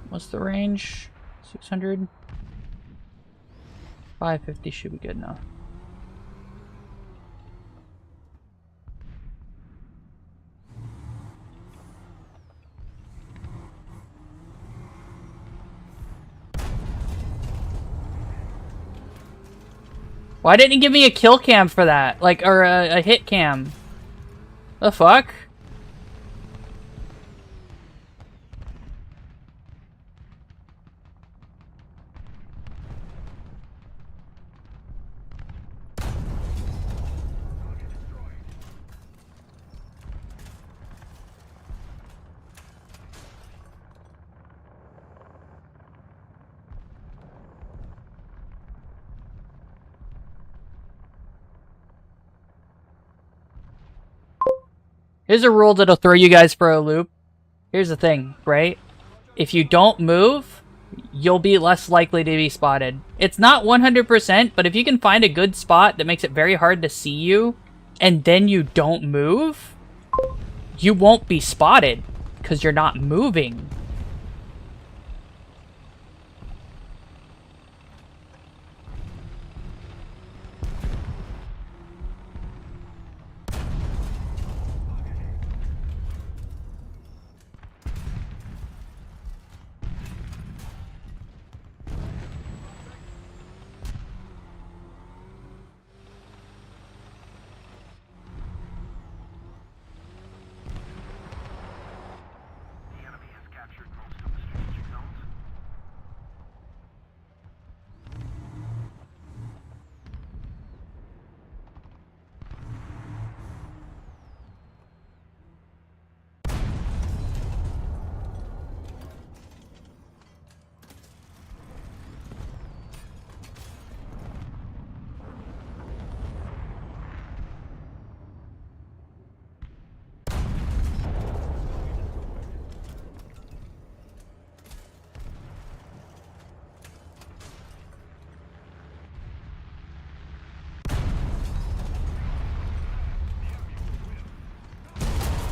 What's the range? 600? 550 should be good enough. Why didn't he give me a kill cam for that? Like, or a hit cam? The fuck? Here's a rule that'll throw you guys for a loop. Here's the thing, right? If you don't move, you'll be less likely to be spotted. It's not 100%, but if you can find a good spot that makes it very hard to see you, and then you don't move, you won't be spotted, because you're not moving.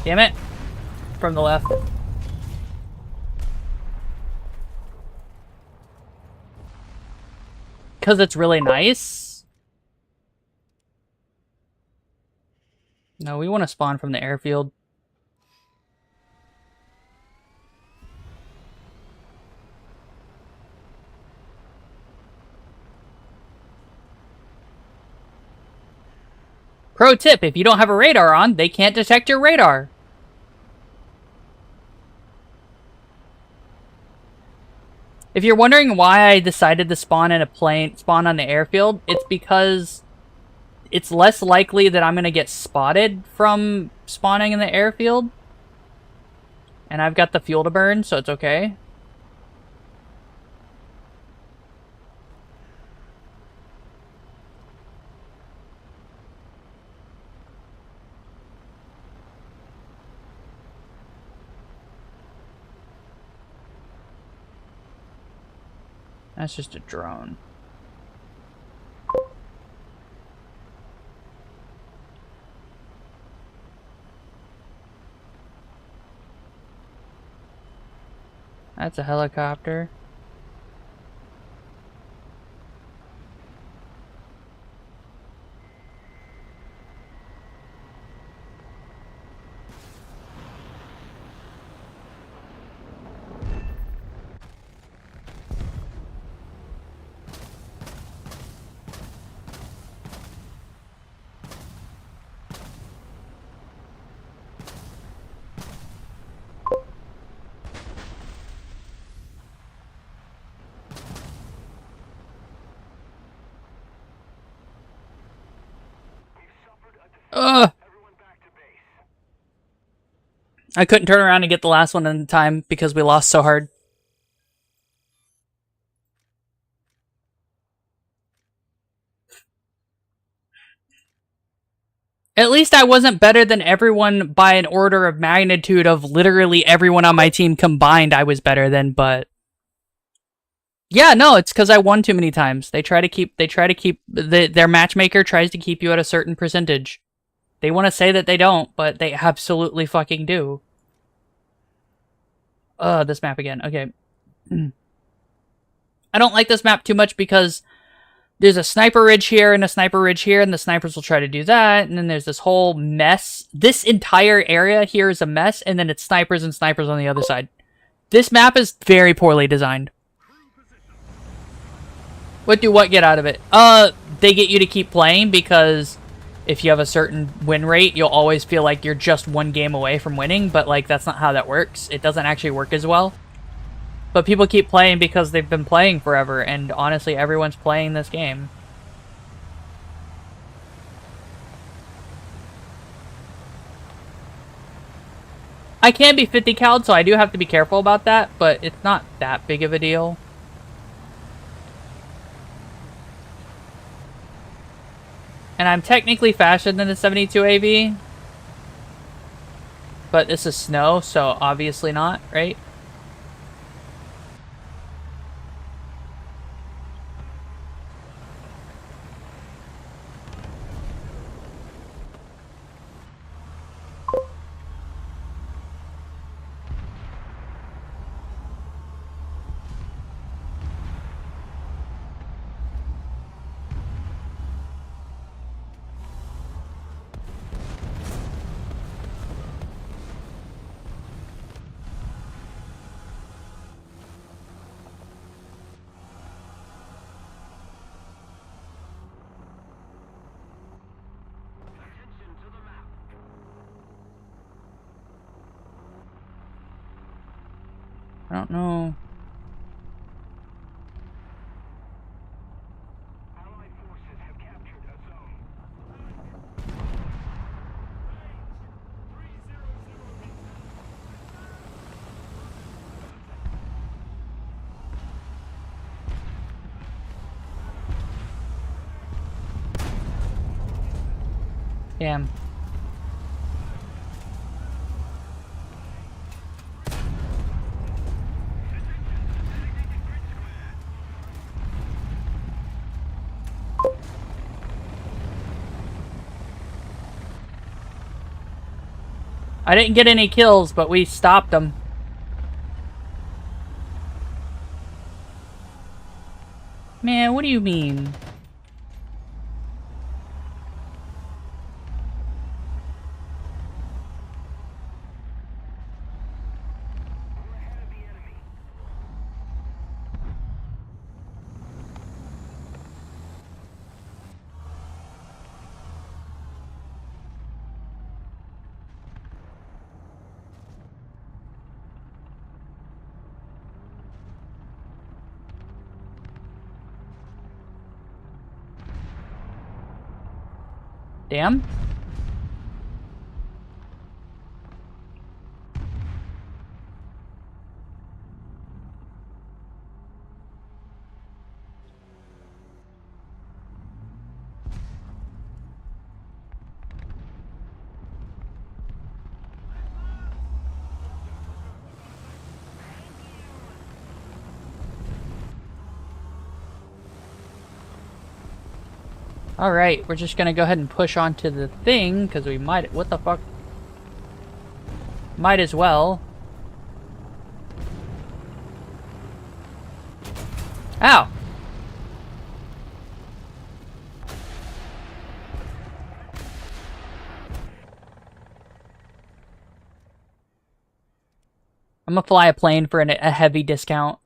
Damn it. From the left. Because it's really nice. No, we want to spawn from the airfield. Pro tip, if you don't have a radar on, they can't detect your radar. If you're wondering why I decided to spawn on the airfield, it's because it's less likely that I'm going to get spotted from spawning in the airfield. And I've got the fuel to burn, so it's okay. That's just a drone. That's a helicopter. Ugh! I couldn't turn around and get the last one in time because we lost so hard. At least I wasn't better than everyone by an order of magnitude of literally everyone on my team combined I was better than, but... Yeah, no, it's because I won too many times. Their matchmaker tries to keep you at a certain percentage. They want to say that they don't, but they absolutely fucking do. This map again. Okay. I don't like this map too much because there's a sniper ridge here and a sniper ridge here, and the snipers will try to do that, and then there's this whole mess. This entire area here is a mess, and then it's snipers and snipers on the other side. This map is very poorly designed. What get out of it? They get you to keep playing because if you have a certain win rate, you'll always feel like you're just one game away from winning, but like that's not how that works. It doesn't actually work as well. But people keep playing because they've been playing forever, and honestly, everyone's playing this game. I can be 50 called, so I do have to be careful about that, but it's not that big of a deal. And I'm technically faster than the 72 AV. But this is snow, so obviously not, right? I don't know. Allied forces have captured a zone. Damn. I didn't get any kills, but we stopped them. Man, what do you mean? We're ahead of the enemy. Damn. Alright, we're just gonna go ahead and push onto the thing, because we might... What the fuck? Might as well. Ow! I'm gonna fly a plane for a heavy discount.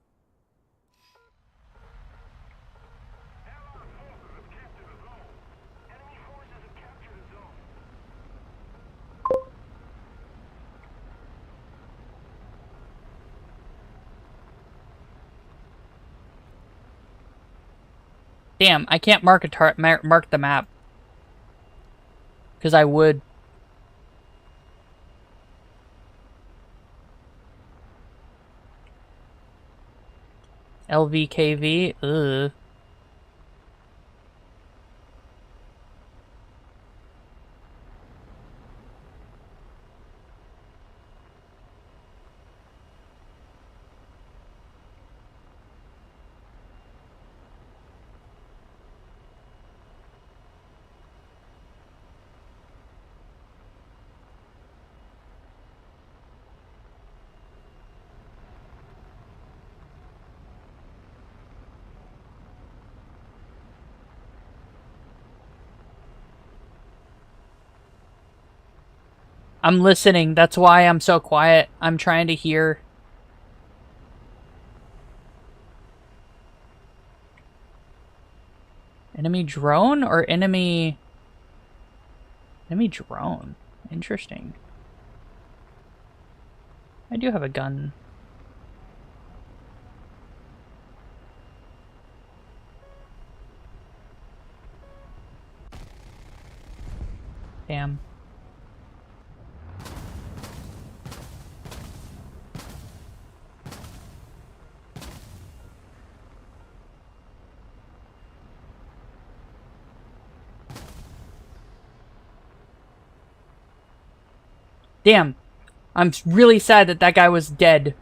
Damn, I can't mark mark the map. Because I would. LVKV? Ugh. I'm listening. That's why I'm so quiet. I'm trying to hear. Enemy drone or enemy... Enemy drone. Interesting. I do have a gun. Damn. Damn. I'm really sad that that guy was dead.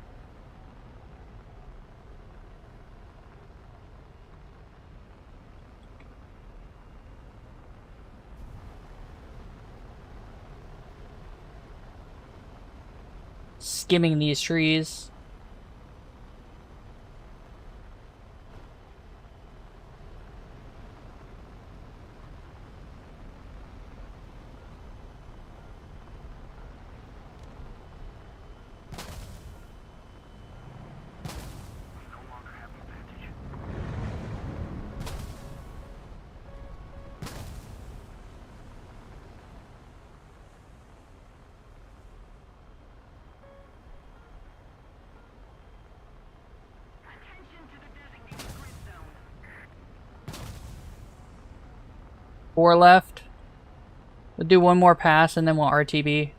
Skimming these trees. Four left. We'll do one more pass and then we'll RTB.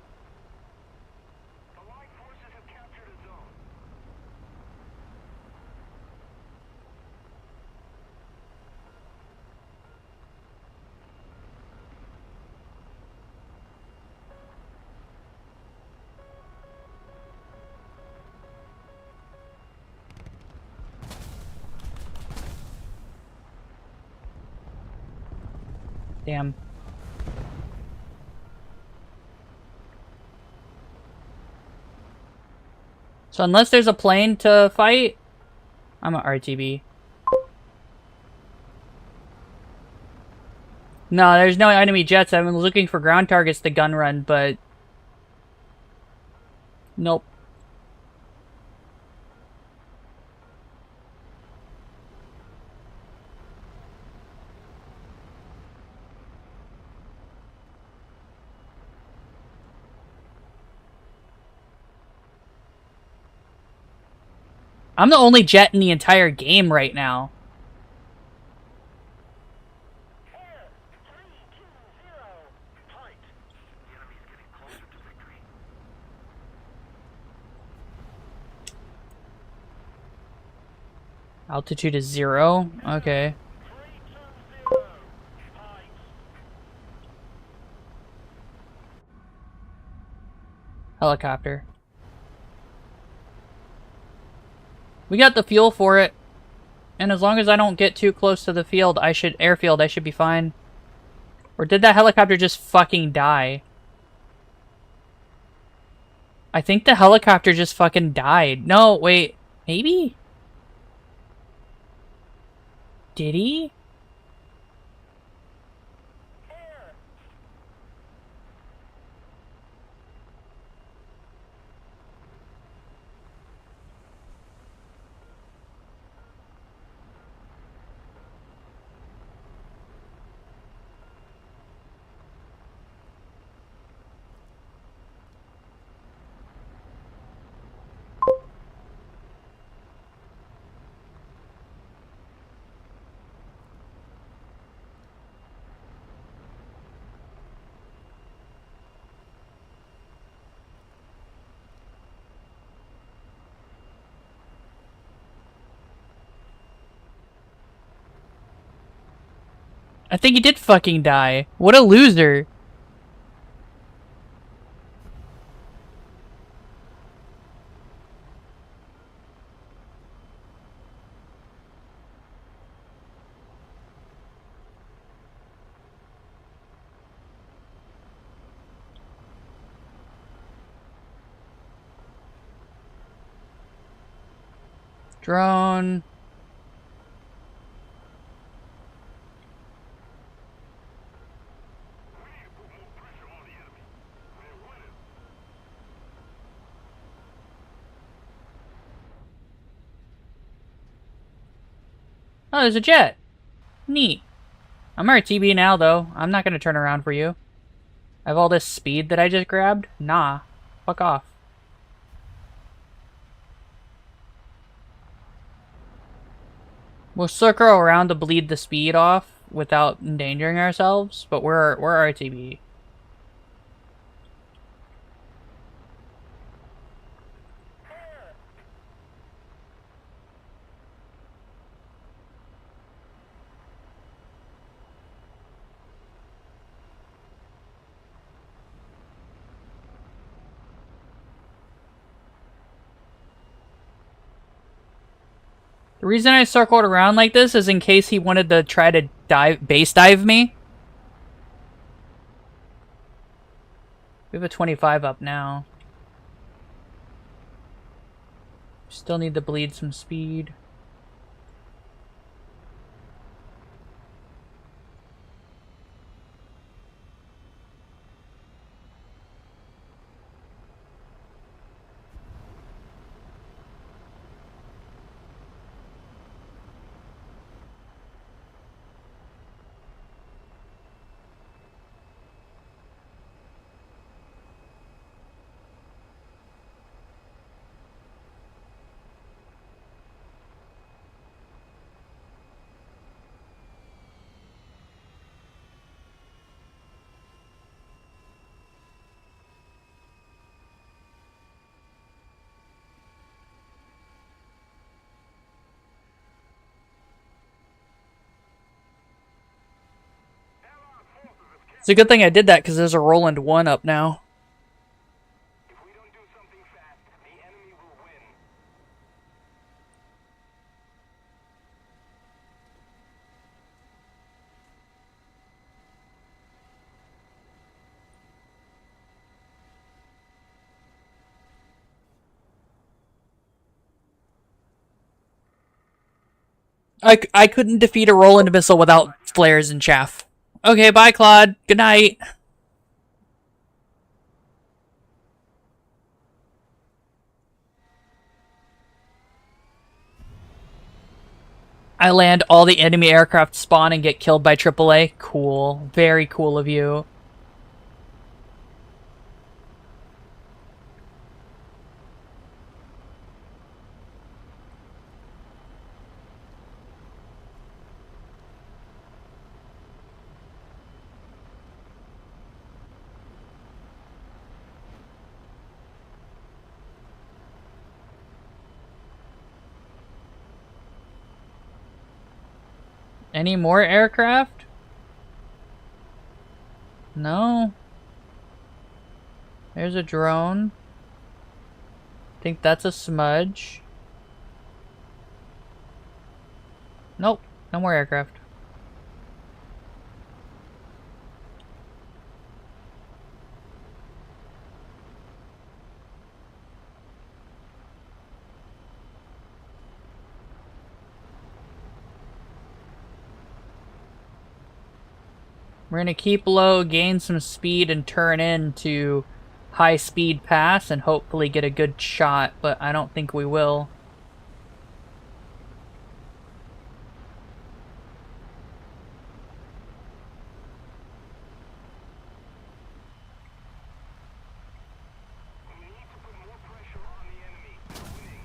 Damn. So unless there's a plane to fight, I'm a RTB. No, there's no enemy jets. I've been looking for ground targets to gun run, but... Nope. I'm the only jet in the entire game right now. Altitude is 0? Okay. 320. Heights. Helicopter. We got the fuel for it. And as long as I don't get too close to the field, airfield, I should be fine. Or did that helicopter just fucking die? I think the helicopter just fucking died. No, wait. Maybe? Did he? Air. I think he did fucking die. What a loser. Drone. We need to put more pressure on the enemy. They're winning. Oh, there's a jet. Neat. I'm RTB now, though. I'm not gonna turn around for you. I have all this speed that I just grabbed? Nah. Fuck off. We'll circle around to bleed the speed off without endangering ourselves, but we're RTB. The reason I circled around like this is in case he wanted to try to base dive me. We have a 25 up now. Still need to bleed some speed. It's a good thing I did that because there's a Roland 1 up now. If we don't do something fast, the enemy will win. I couldn't defeat a Roland missile without flares and chaff. Okay, bye, Claude. Good night. I land, all the enemy aircraft spawn and get killed by AAA. Cool. Very cool of you. Any more aircraft? No. There's a drone. Think that's a smudge. Nope. No more aircraft. We're gonna keep low, gain some speed, and turn into high speed pass and hopefully get a good shot, but I don't think we will. We need to put more pressure on the enemy. Winning.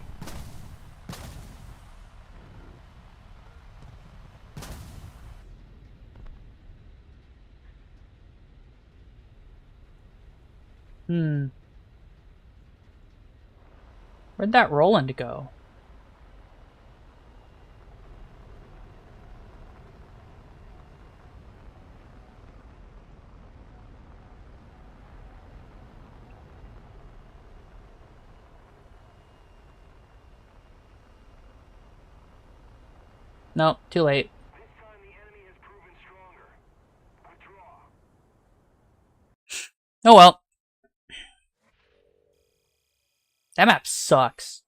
Where'd that Roland go? Nope, too late. This time the enemy has proven stronger. Withdraw. Oh well. That map sucks.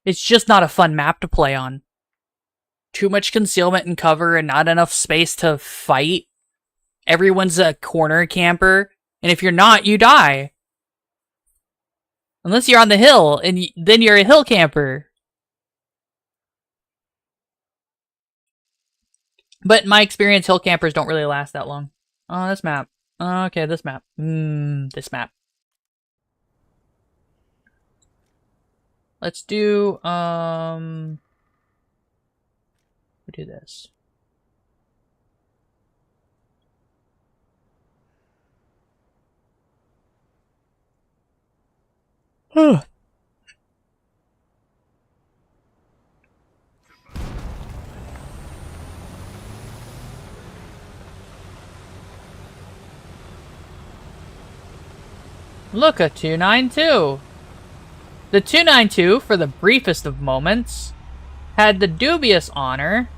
It's just not a fun map to play on. Too much concealment and cover and not enough space to fight. Everyone's a corner camper, and if you're not, you die. Unless you're on the hill, and then you're a hill camper. But in my experience, hill campers don't really last that long. Oh, this map. Okay, this map. This map. Let's do, we'll do this. Look, a 292. The 292, for the briefest of moments, had the dubious honor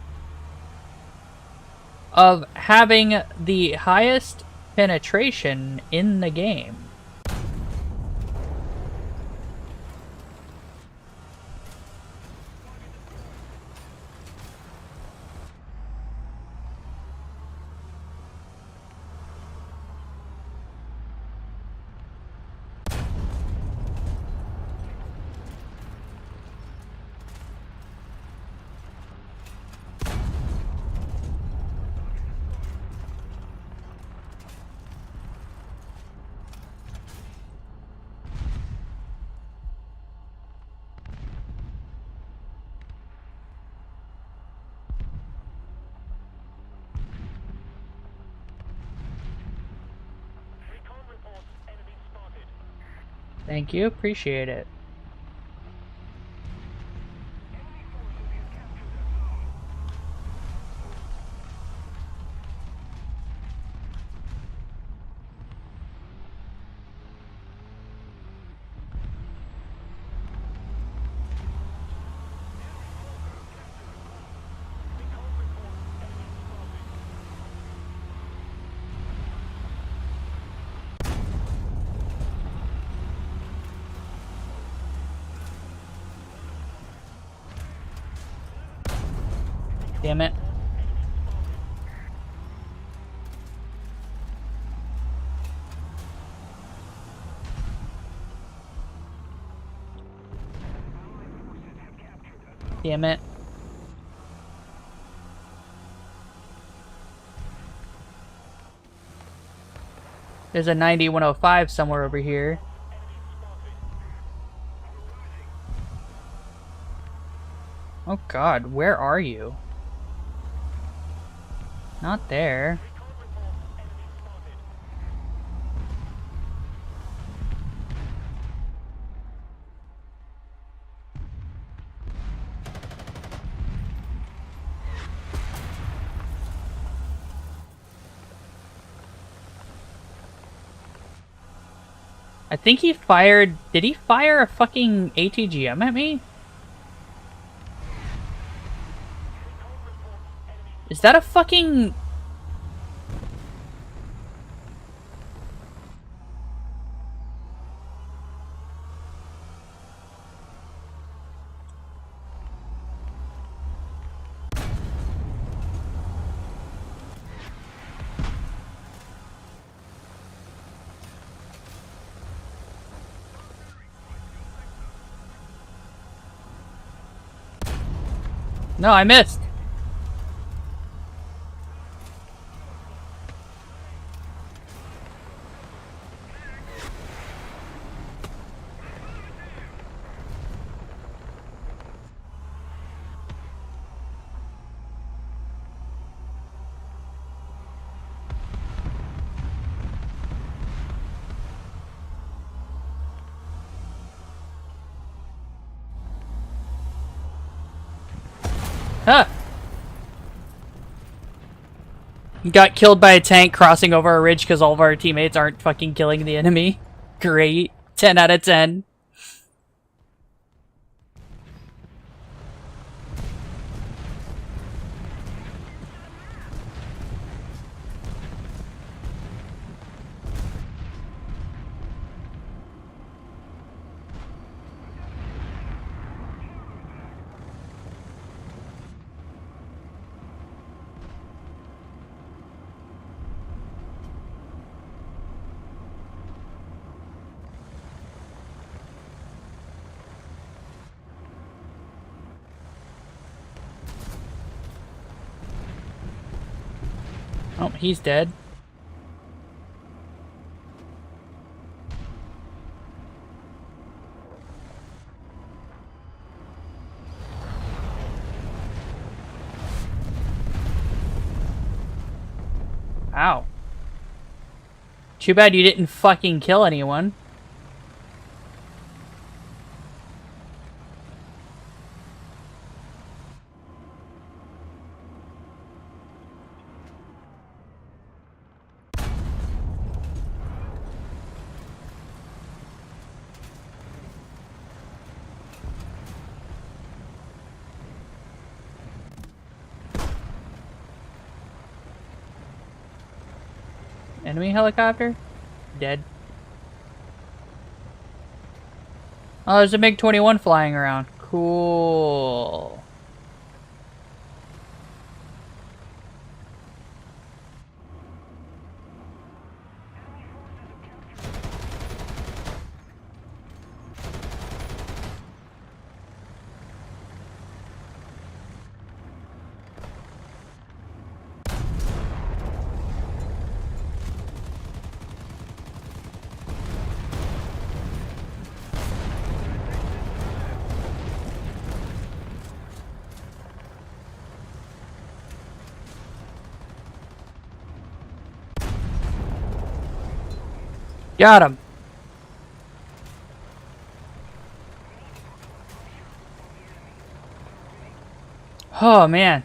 of having the highest penetration in the game. Recon reports enemy spotted. Thank you, appreciate it. Enemy forces have captured that zone. Damn it. Damn it. There's a 9105 somewhere over here. Oh god, where are you? Not there. I think he fired... Did he fire a fucking ATGM at me? Is that a fucking... No, I missed. Huh. Got killed by a tank crossing over a ridge because all of our teammates aren't fucking killing the enemy. Great. 10 out of 10. Oh, he's dead. Ow. Too bad you didn't fucking kill anyone. Enemy helicopter? Dead. Oh, there's a MiG-21 flying around. Cool. Got him. Oh, man.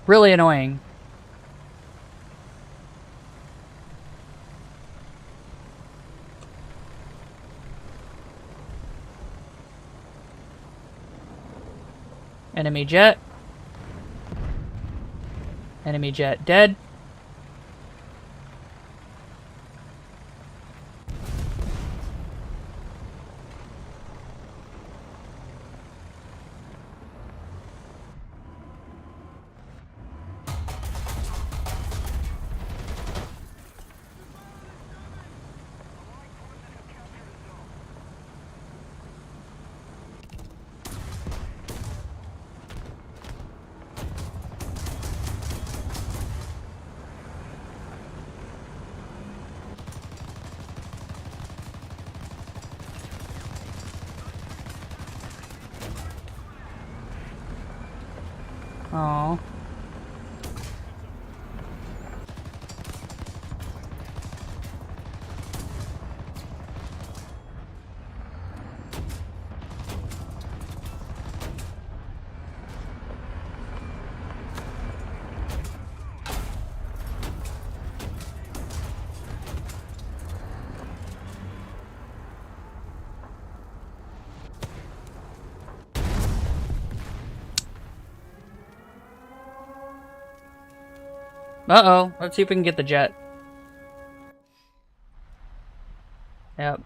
Really annoying. Enemy jet. Enemy jet dead. Oh. Uh-oh. Let's see if we can get the jet. Yep.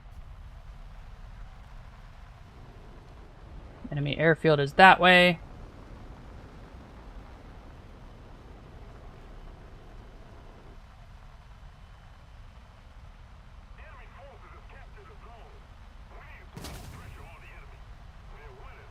Enemy airfield is that way. Enemy forces have captured a zone. We need to put more pressure on the enemy. They're winning.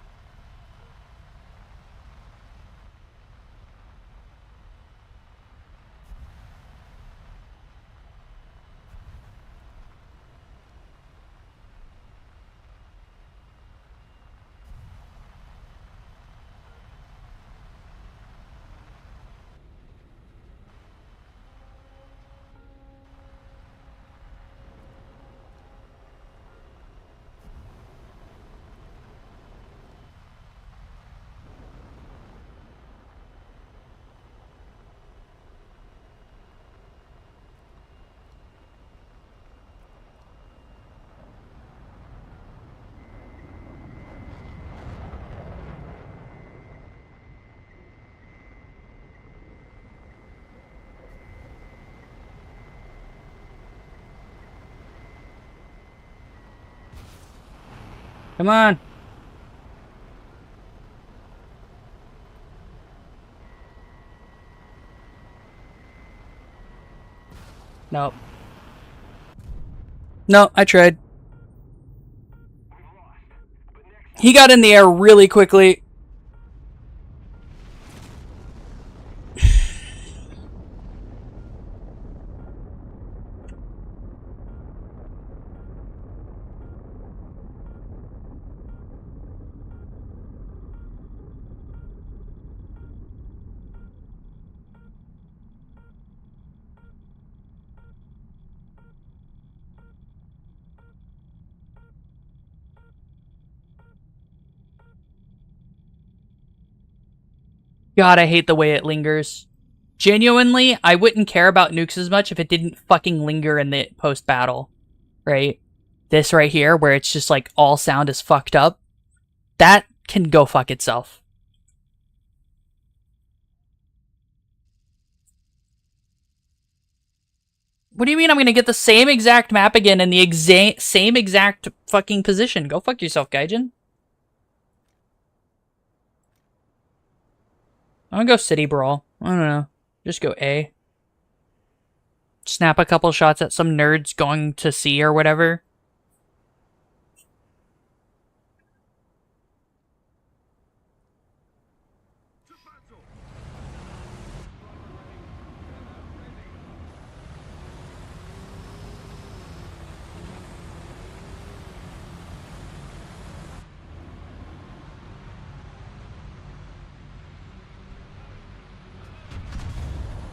Come on. Nope. No, I tried. We've lost. But next He got in the air really quickly. God, I hate the way it lingers. Genuinely, I wouldn't care about nukes as much if it didn't fucking linger in the post-battle. Right? This right here, where it's just like all sound is fucked up. That can go fuck itself. What do you mean I'm gonna get the same exact map again in the same exact fucking position? Go fuck yourself, Gaijin. I'm gonna go City Brawl. I don't know. Just go A. Snap a couple shots at some nerds going to C or whatever.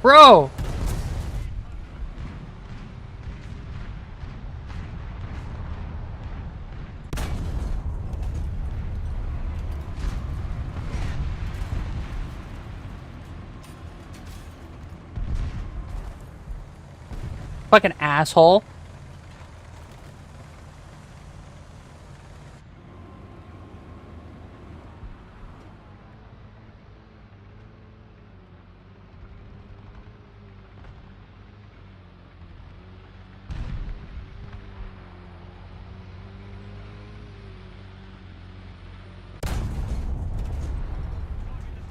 Bro! Fucking asshole.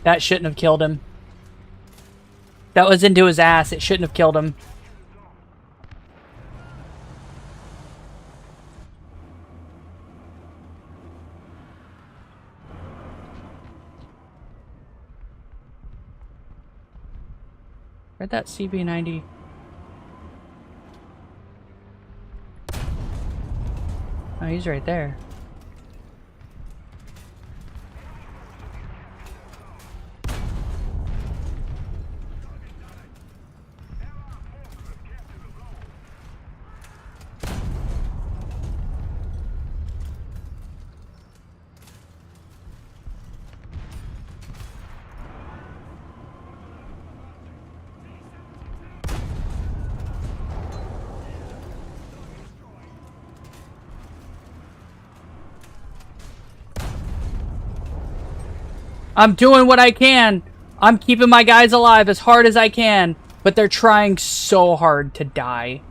That shouldn't have killed him. That was into his ass. It shouldn't have killed him. Where'd that CB-90? Oh, he's right there. I'm doing what I can. I'm keeping my guys alive as hard as I can. But they're trying so hard to die.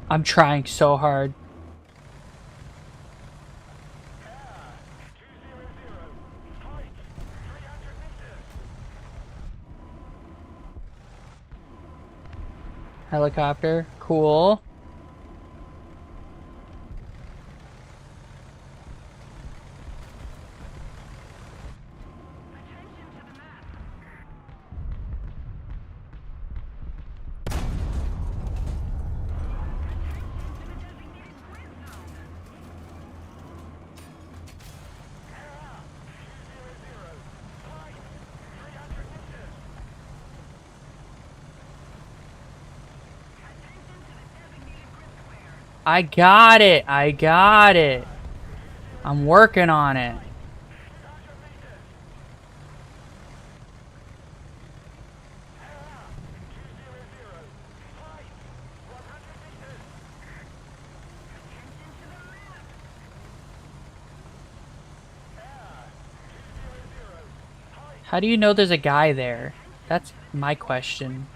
I'm trying so hard. Helicopter. Cool. I got it. I got it. I'm working on it. How do you know there's a guy there? That's my question.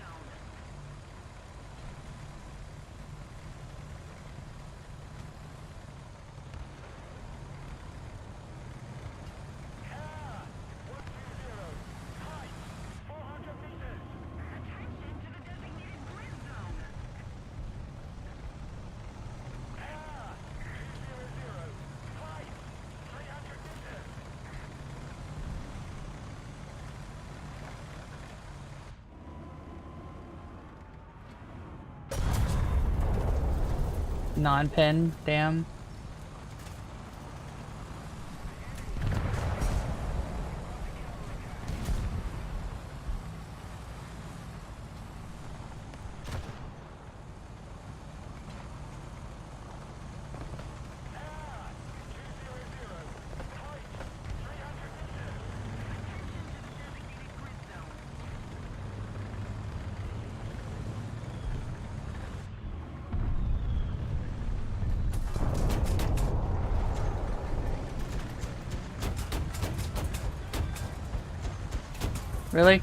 Non-pen, damn. Really?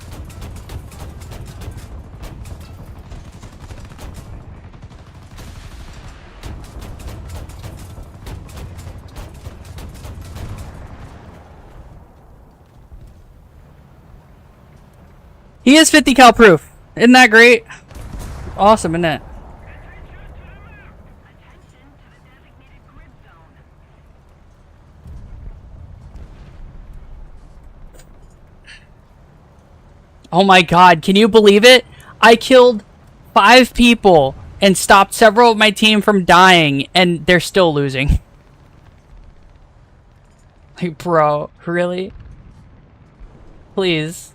He is 50 cal proof. Isn't that great? Awesome, isn't it? Oh my god, can you believe it? I killed 5 people and stopped several of my team from dying, and they're still losing. Like, bro, really? Please.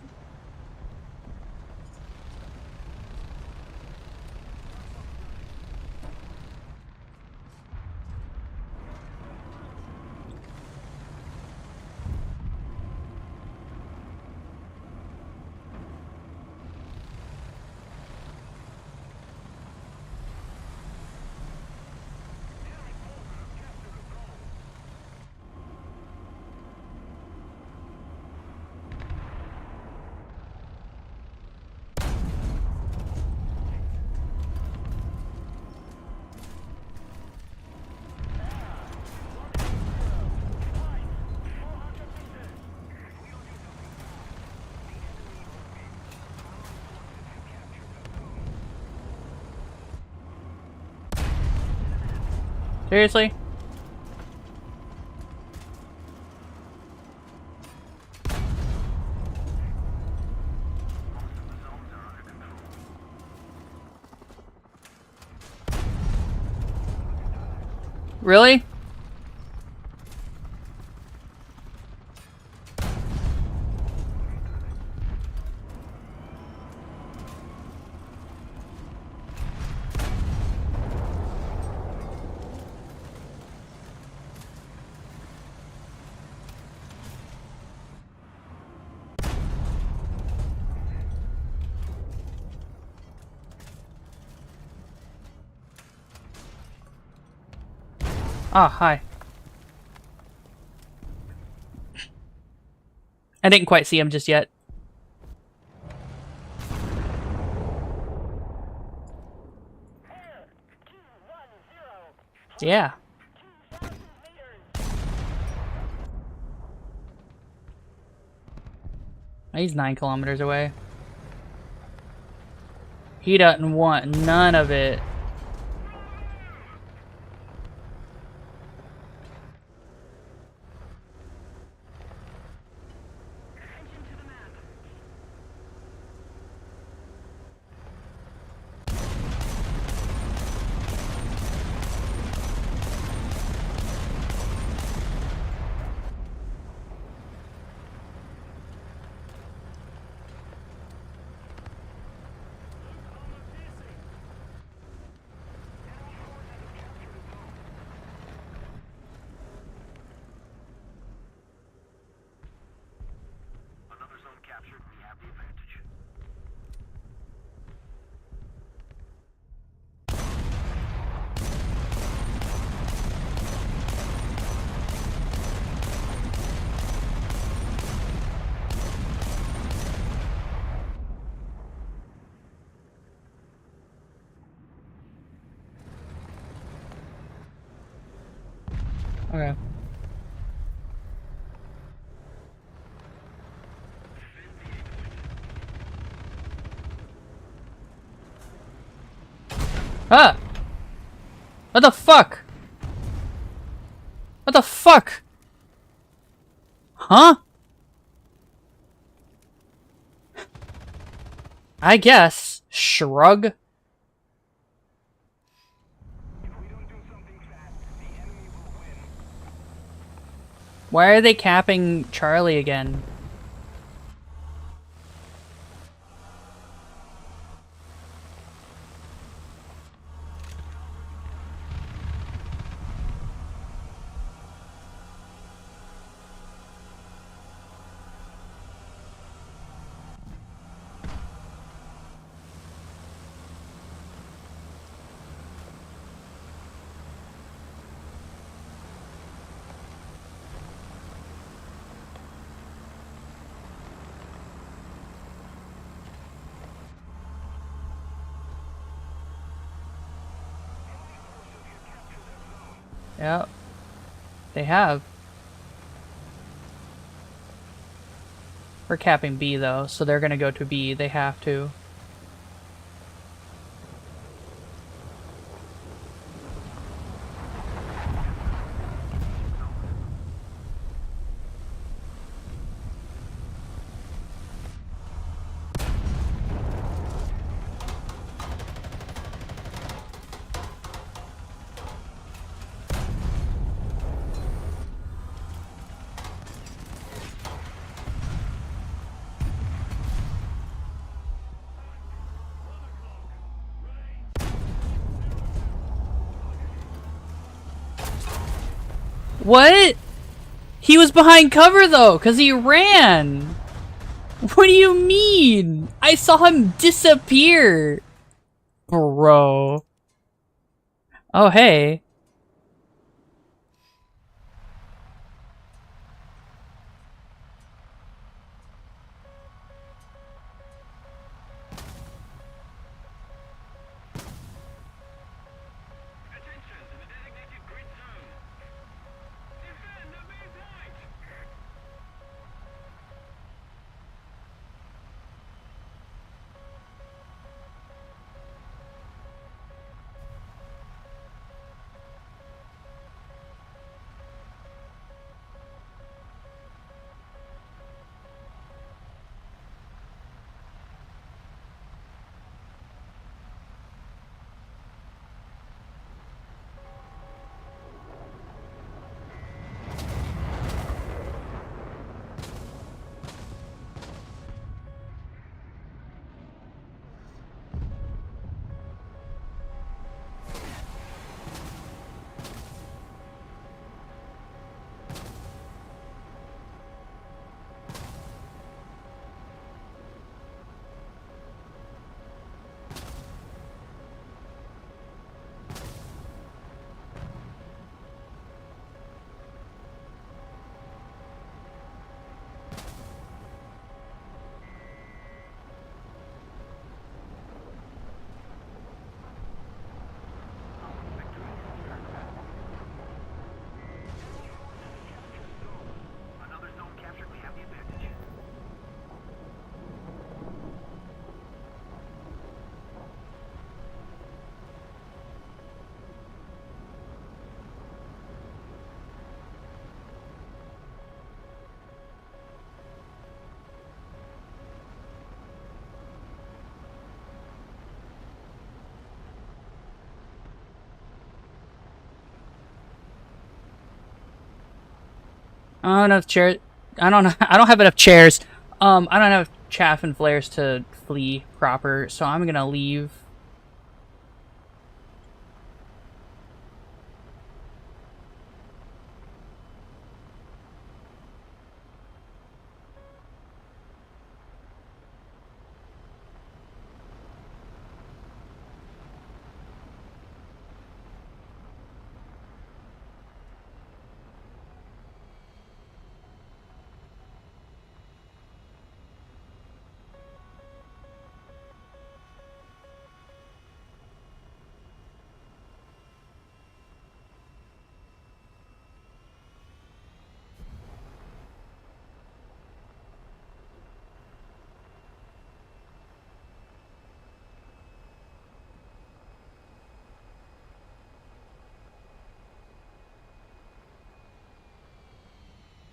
Seriously? Really? Ah, hi. I didn't quite see him just yet. Yeah. He's 9 kilometers away. He doesn't want none of it. Another zone captured. We have the advantage. Okay. Ah! What the fuck? What the fuck? Huh? I guess. Shrug. If we don't do something fast, the enemy will win. Why are they capping Charlie again? Yep. They have. We're capping B though, so they're gonna go to B. They have to. What? He was behind cover though, because he ran. What do you mean? I saw him disappear. Bro. Oh, hey. Attention to the designated grid zone. Defend the main point. I don't have enough chairs. I don't know. I don't have enough chairs. I don't have chaff and flares to flee proper, so I'm gonna leave.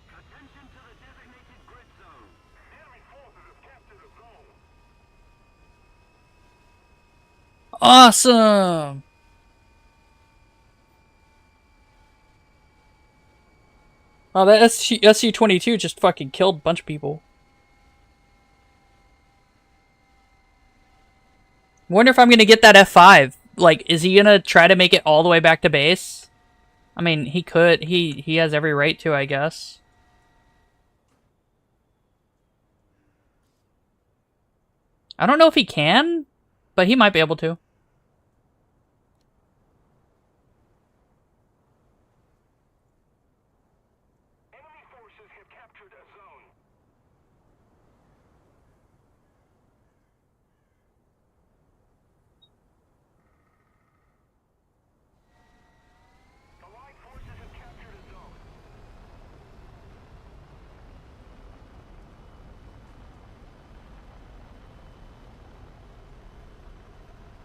Attention to the designated grid zone. Enemy forces have captured a zone. Awesome! Oh, that SU-22 just fucking killed a bunch of people. Wonder if I'm gonna get that F5. Like, is he gonna try to make it all the way back to base? I mean, he could. He has every right to, I guess. I don't know if he can, but he might be able to. Enemy forces have captured a zone. Allied forces have captured a zone.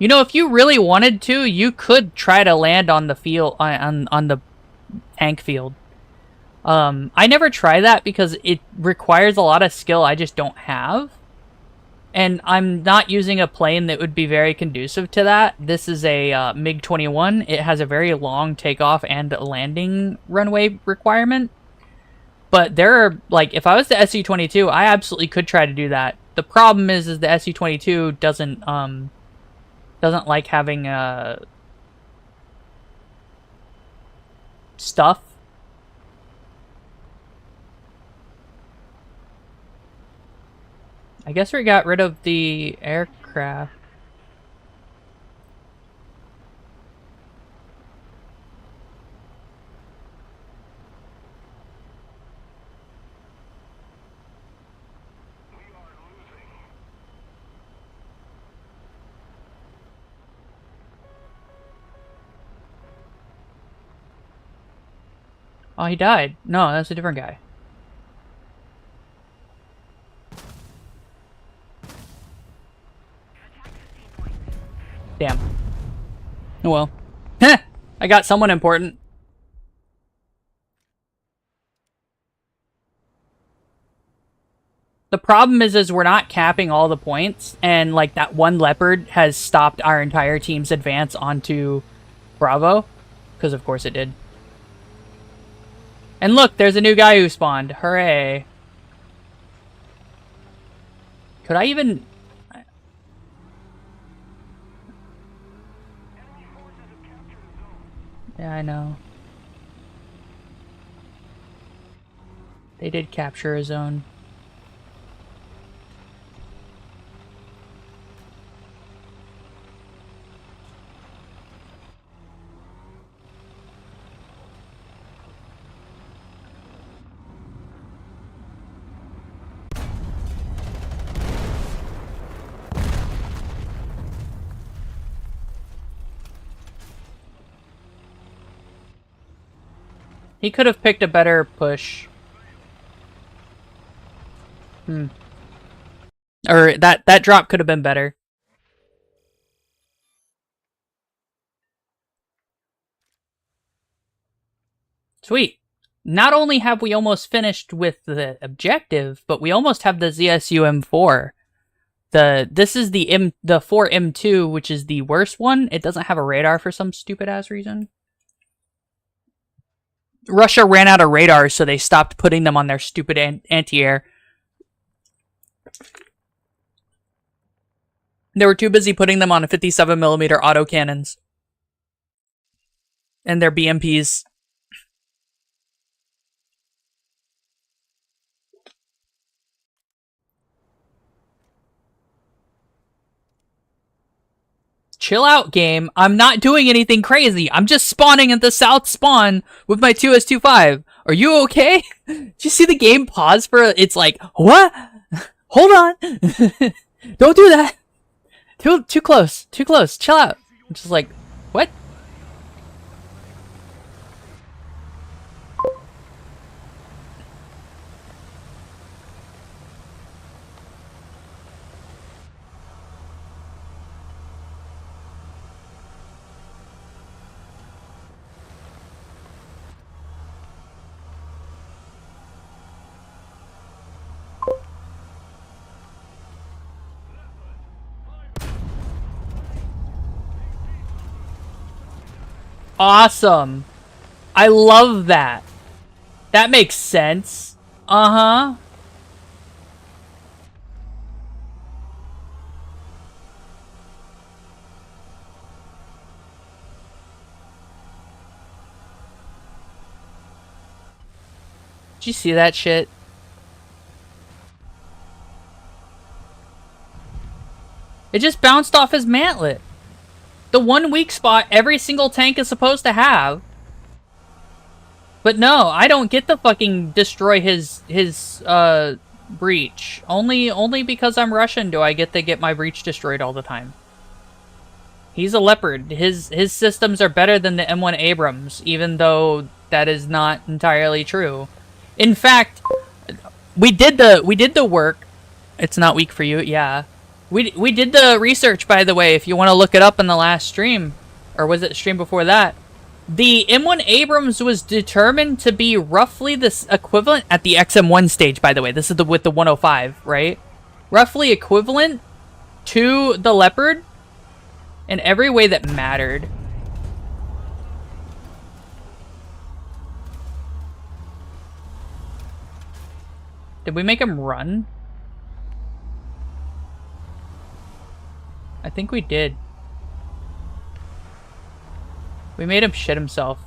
You know, if you really wanted to, you could try to land on the field on the tank field. I never try that because it requires a lot of skill I just don't have. And I'm not using a plane that would be very conducive to that. This is a MiG-21. It has a very long takeoff and landing runway requirement. But there are, like, if I was the SU-22, I absolutely could try to do that. The problem is the SU-22 doesn't like having stuff. I guess we got rid of the aircraft. We are losing. Oh, he died. No, that's a different guy. Damn. Oh well. Heh! I got someone important. The problem is we're not capping all the points, and like that one leopard has stopped our entire team's advance onto Bravo, because of course it did. And look, there's a new guy who spawned. Hooray. Could I even... Yeah, I know. They did capture a zone. He could have picked a better push. Or that drop could have been better. Sweet. Not only have we almost finished with the objective, but we almost have the ZSU M4. This is the 4M2, which is the worst one. It doesn't have a radar for some stupid ass reason. Russia ran out of radars, so they stopped putting them on their stupid anti-air. They were too busy putting them on 57mm autocannons and their BMPs. Chill out, game. I'm not doing anything crazy. I'm just spawning at the south spawn with my 2S25. Are you okay? Did you see the game pause for it's like, what? Hold on. Don't do that. Too close. Too close. Chill out. I'm just like, what? Awesome. I love that. That makes sense. Uh-huh. Did you see that shit? It just bounced off his mantlet. The one weak spot every single tank is supposed to have. But no, I don't get to fucking destroy his breach. Only because I'm Russian do I get to get my breach destroyed all the time. He's a leopard. His systems are better than the M1 Abrams, even though that is not entirely true. In fact, we did the work. It's not weak for you, yeah. We did the research, by the way, if you want to look it up in the last stream. Or was it stream before that? The M1 Abrams was determined to be roughly this equivalent at the XM1 stage, by the way. This is with the 105, right? Roughly equivalent to the Leopard in every way that mattered. Did we make him run? I think we did. We made him shit himself.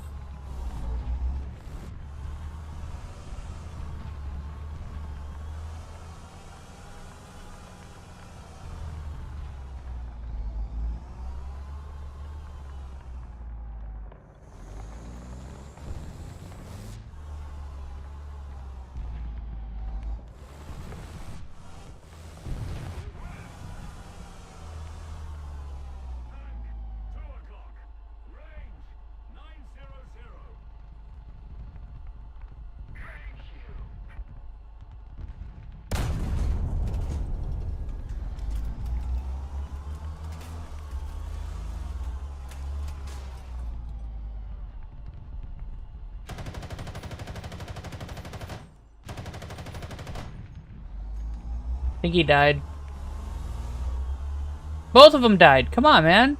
I think he died. Both of them died. Come on, man.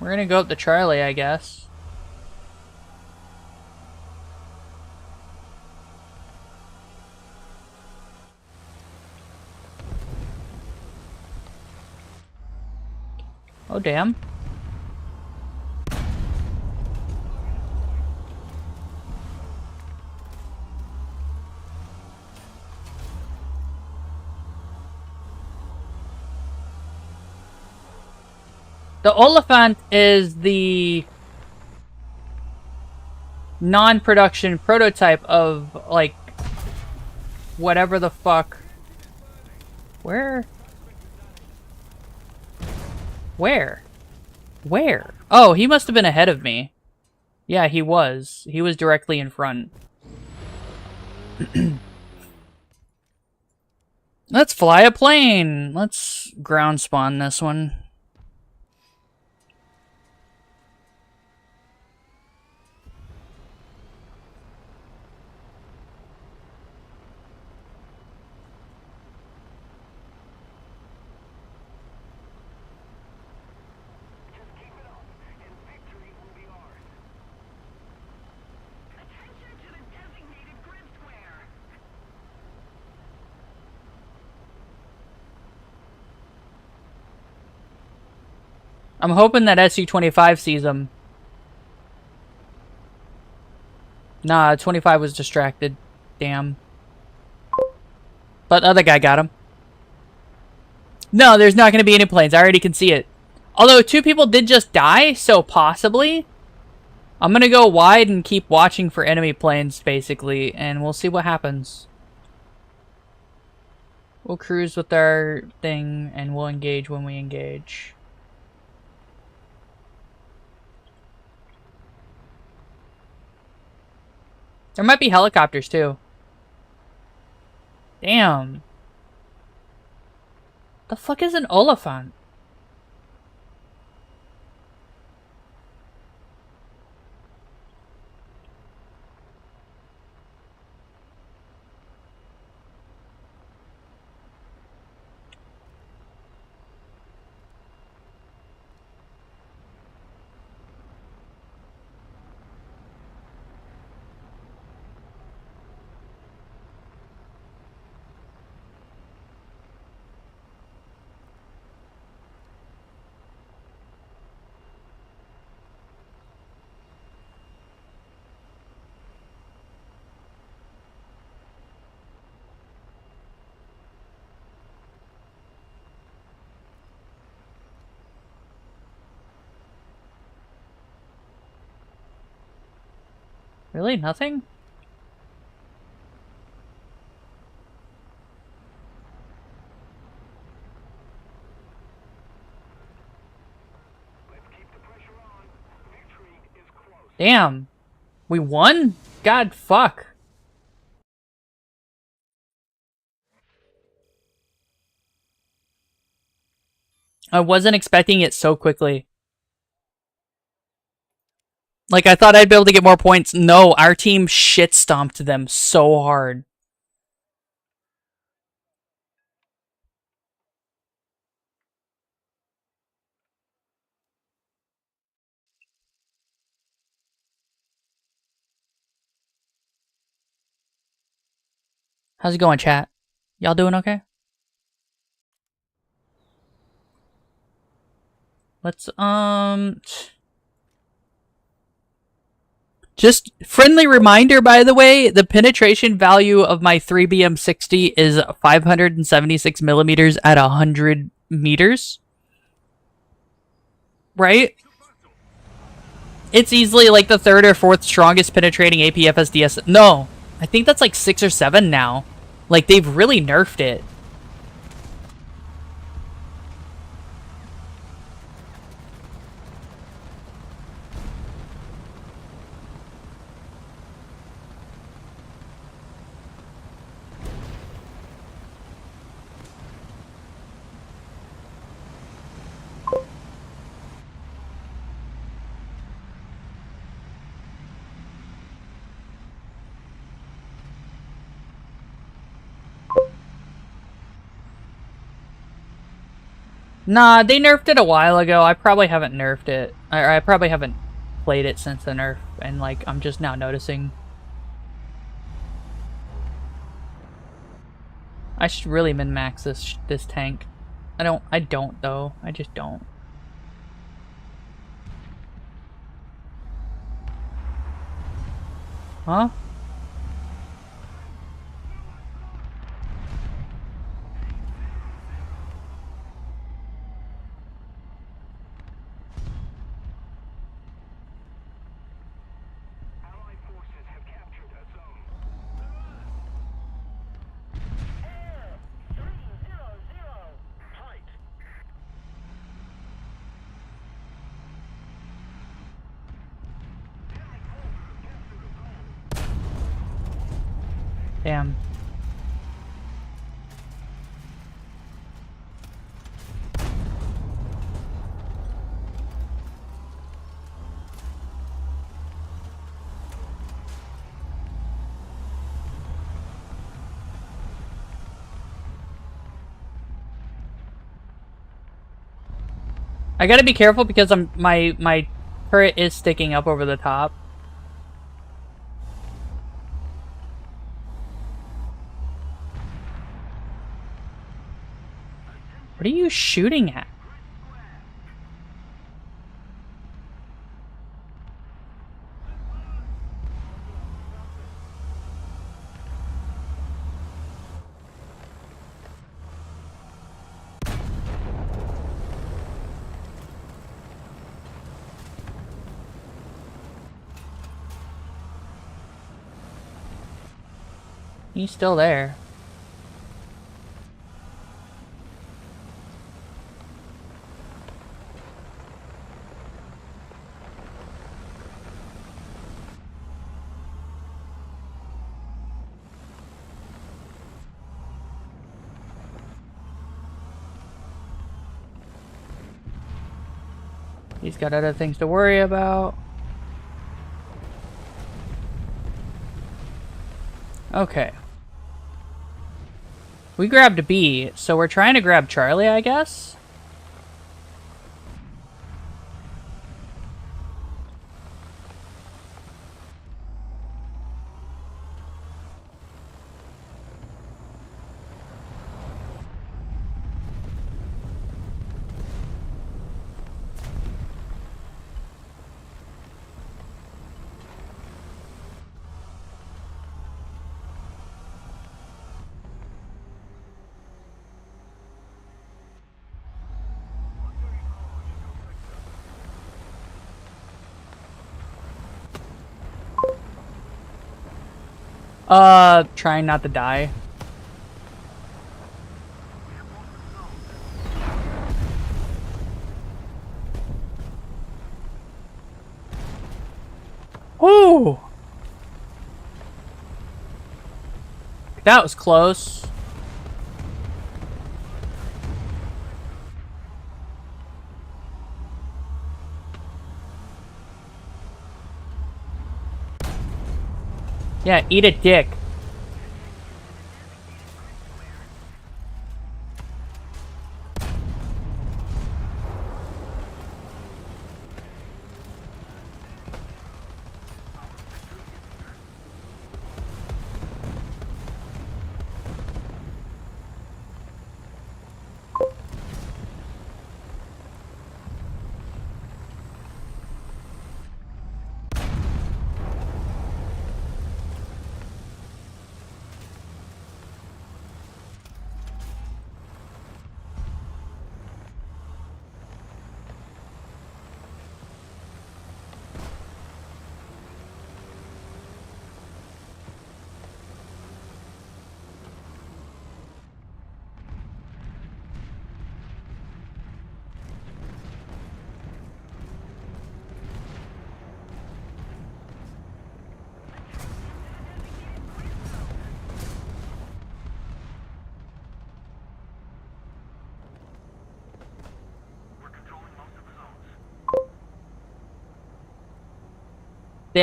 We're gonna go up to Charlie, I guess. Oh, damn. The Oliphant is the non-production prototype of, like, whatever the fuck. Where? Where? Where? Oh, he must have been ahead of me. Yeah, he was. He was directly in front. Let's fly a plane. Let's ground spawn this one. I'm hoping that SU-25 sees him. Nah, 25 was distracted. Damn. But the other guy got him. No, there's not going to be any planes. I already can see it. Although 2 people did just die, so possibly. I'm going to go wide and keep watching for enemy planes, basically, and we'll see what happens. We'll cruise with our thing, and we'll engage when we engage. There might be helicopters, too. Damn. The fuck is an Oliphant? Really? Nothing? Let's keep the pressure on. Victory is close. Damn. We won? God, fuck. I wasn't expecting it so quickly. Like, I thought I'd be able to get more points. No, our team shit-stomped them so hard. How's it going, chat? Y'all doing okay? Let's, just friendly reminder, by the way, the penetration value of my 3BM60 is 576 millimeters at 100 meters. Right? It's easily like the 3rd or 4th strongest penetrating APFSDS. No, I think that's like 6 or 7 now. Like, they've really nerfed it. Nah, they nerfed it a while ago. I probably haven't nerfed it. Or I probably haven't played it since the nerf, and like, I'm just now noticing. I should really min-max this tank. I don't though. I just don't. Huh? Allied forces have captured a zone. Air 300. Tight. Damn. I gotta be careful because my turret is sticking up over the top. What are you shooting at? He's still there. He's got other things to worry about. Okay. We grabbed B, so we're trying to grab Charlie, I guess? Trying not to die. Ooh! That was close. Yeah, eat a dick.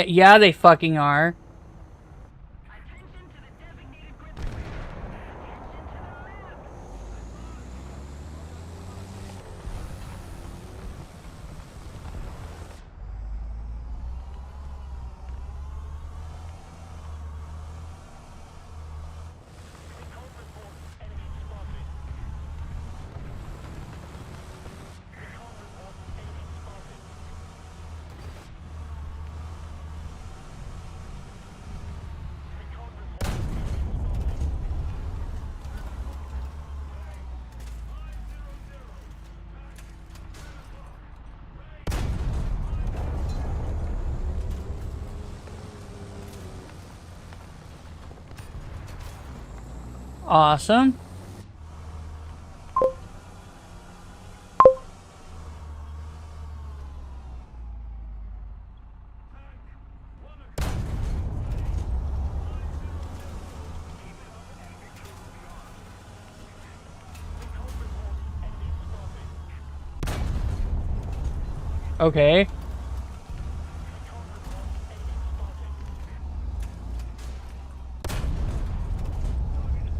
Yeah, they fucking are. Awesome. Okay.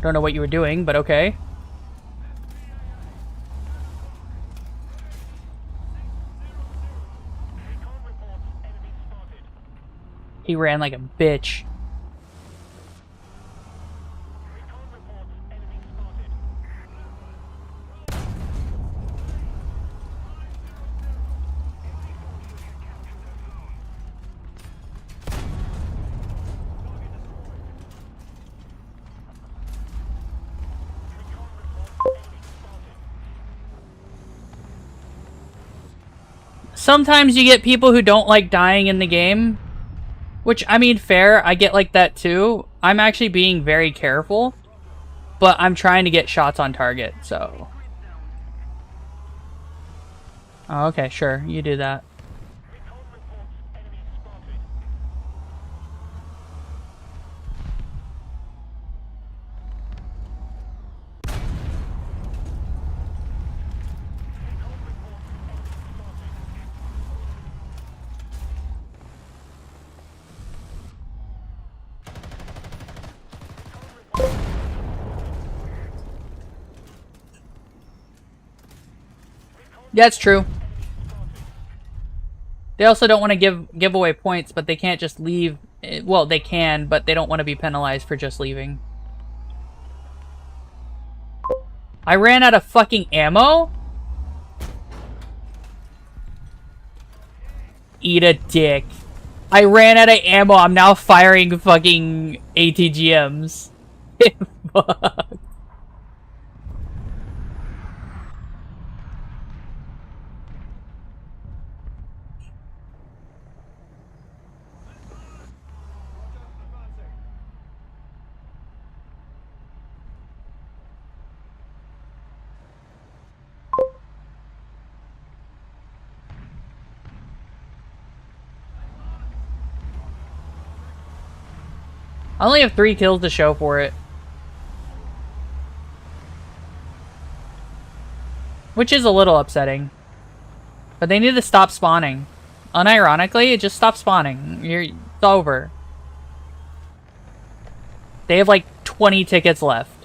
Don't know what you were doing, but okay. He ran like a bitch. Sometimes you get people who don't like dying in the game. Which, I mean, fair. I get like that too. I'm actually being very careful. But I'm trying to get shots on target, so... Oh, okay, sure. You do that. Yeah, it's true. They also don't want to give away points, but they can't just leave. Well, they can, but they don't want to be penalized for just leaving. I ran out of fucking ammo? Eat a dick. I ran out of ammo. I'm now firing fucking ATGMs. Fuck. I only have 3 kills to show for it. Which is a little upsetting. But they need to stop spawning. Unironically, it just stopped spawning. It's over. They have like 20 tickets left.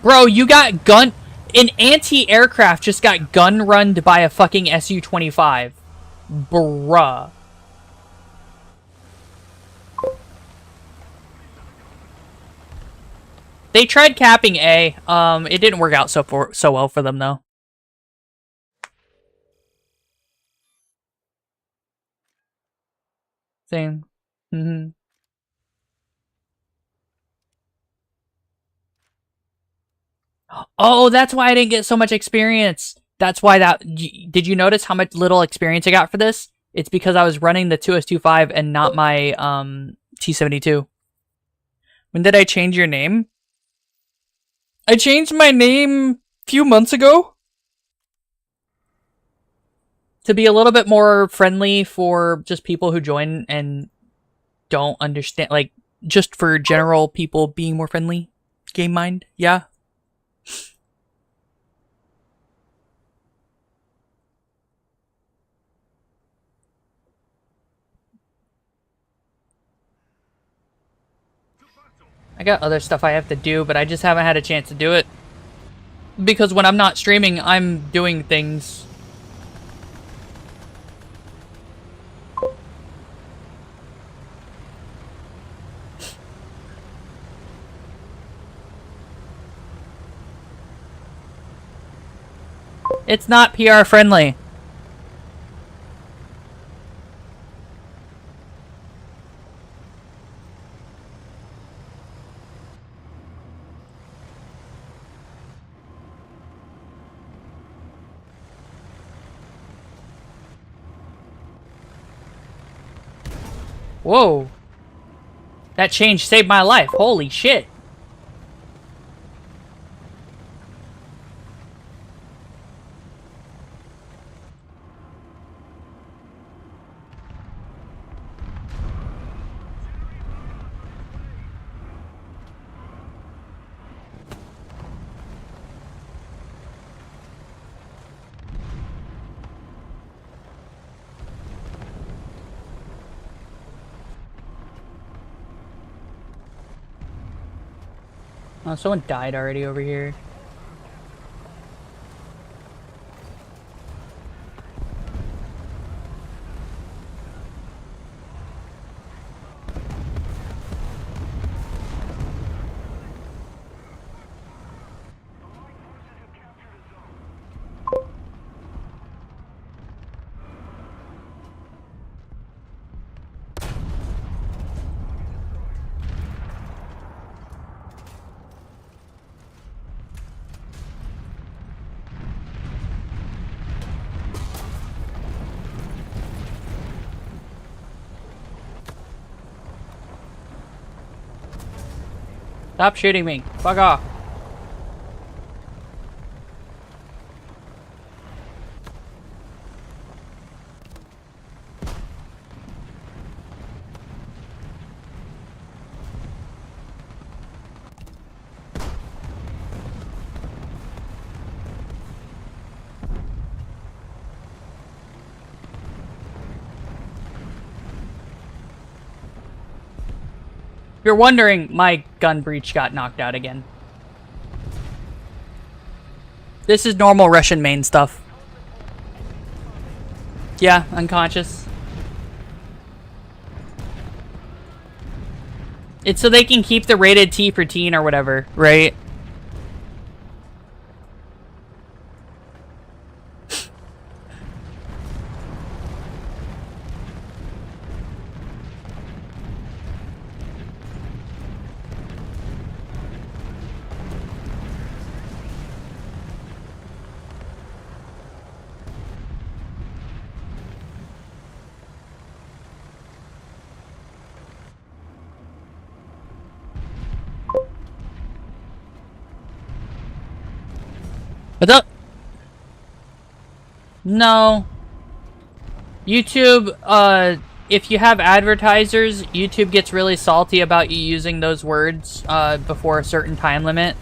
Bro, you got gun... An anti-aircraft just got gun-runned by a fucking Su-25. Bruh. They tried capping A. It didn't work out so well for them, though. Same. Mm-hmm. Oh, that's why I didn't get so much experience. That's why that... Did you notice how much little experience I got for this? It's because I was running the 2S25 and not my T-72. When did I change your name? I changed my name a few months ago. To be a little bit more friendly for just people who join and don't understand. Like, just for general people being more friendly. Game mind, yeah. I got other stuff I have to do, but I just haven't had a chance to do it. Because when I'm not streaming, I'm doing things. It's not PR friendly. Whoa. That change saved my life. Holy shit. Oh, someone died already over here. Stop shooting me. Fuck off. If you're wondering, my gun breech got knocked out again. This is normal Russian main stuff. Yeah, unconscious. It's so they can keep the rated T for teen or whatever, right? What's up? No. YouTube, if you have advertisers, YouTube gets really salty about you using those words, before a certain time limit.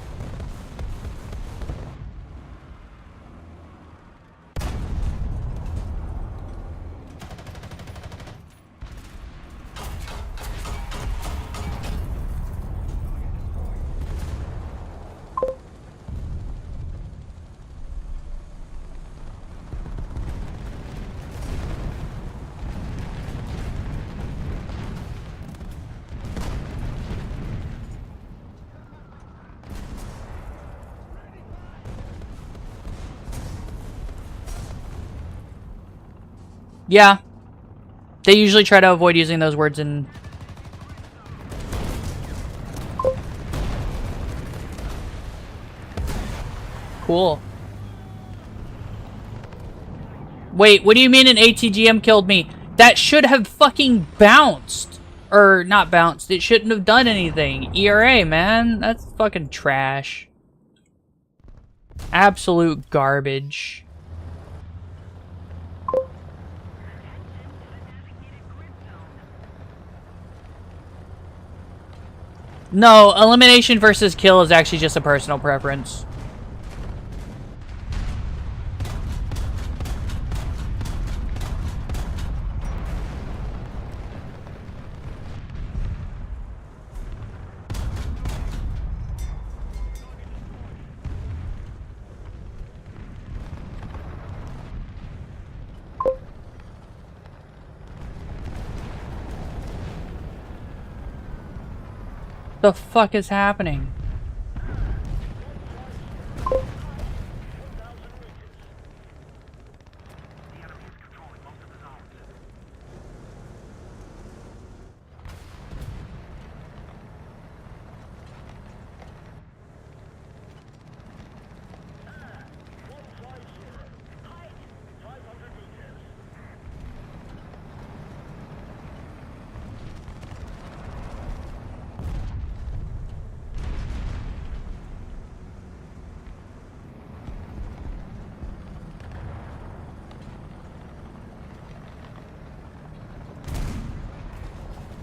Yeah. They usually try to avoid using those words in... Cool. Wait, what do you mean an ATGM killed me? That should have fucking bounced. Or, not bounced. It shouldn't have done anything. ERA, man. That's fucking trash. Absolute garbage. No, elimination versus kill is actually just a personal preference. The fuck is happening?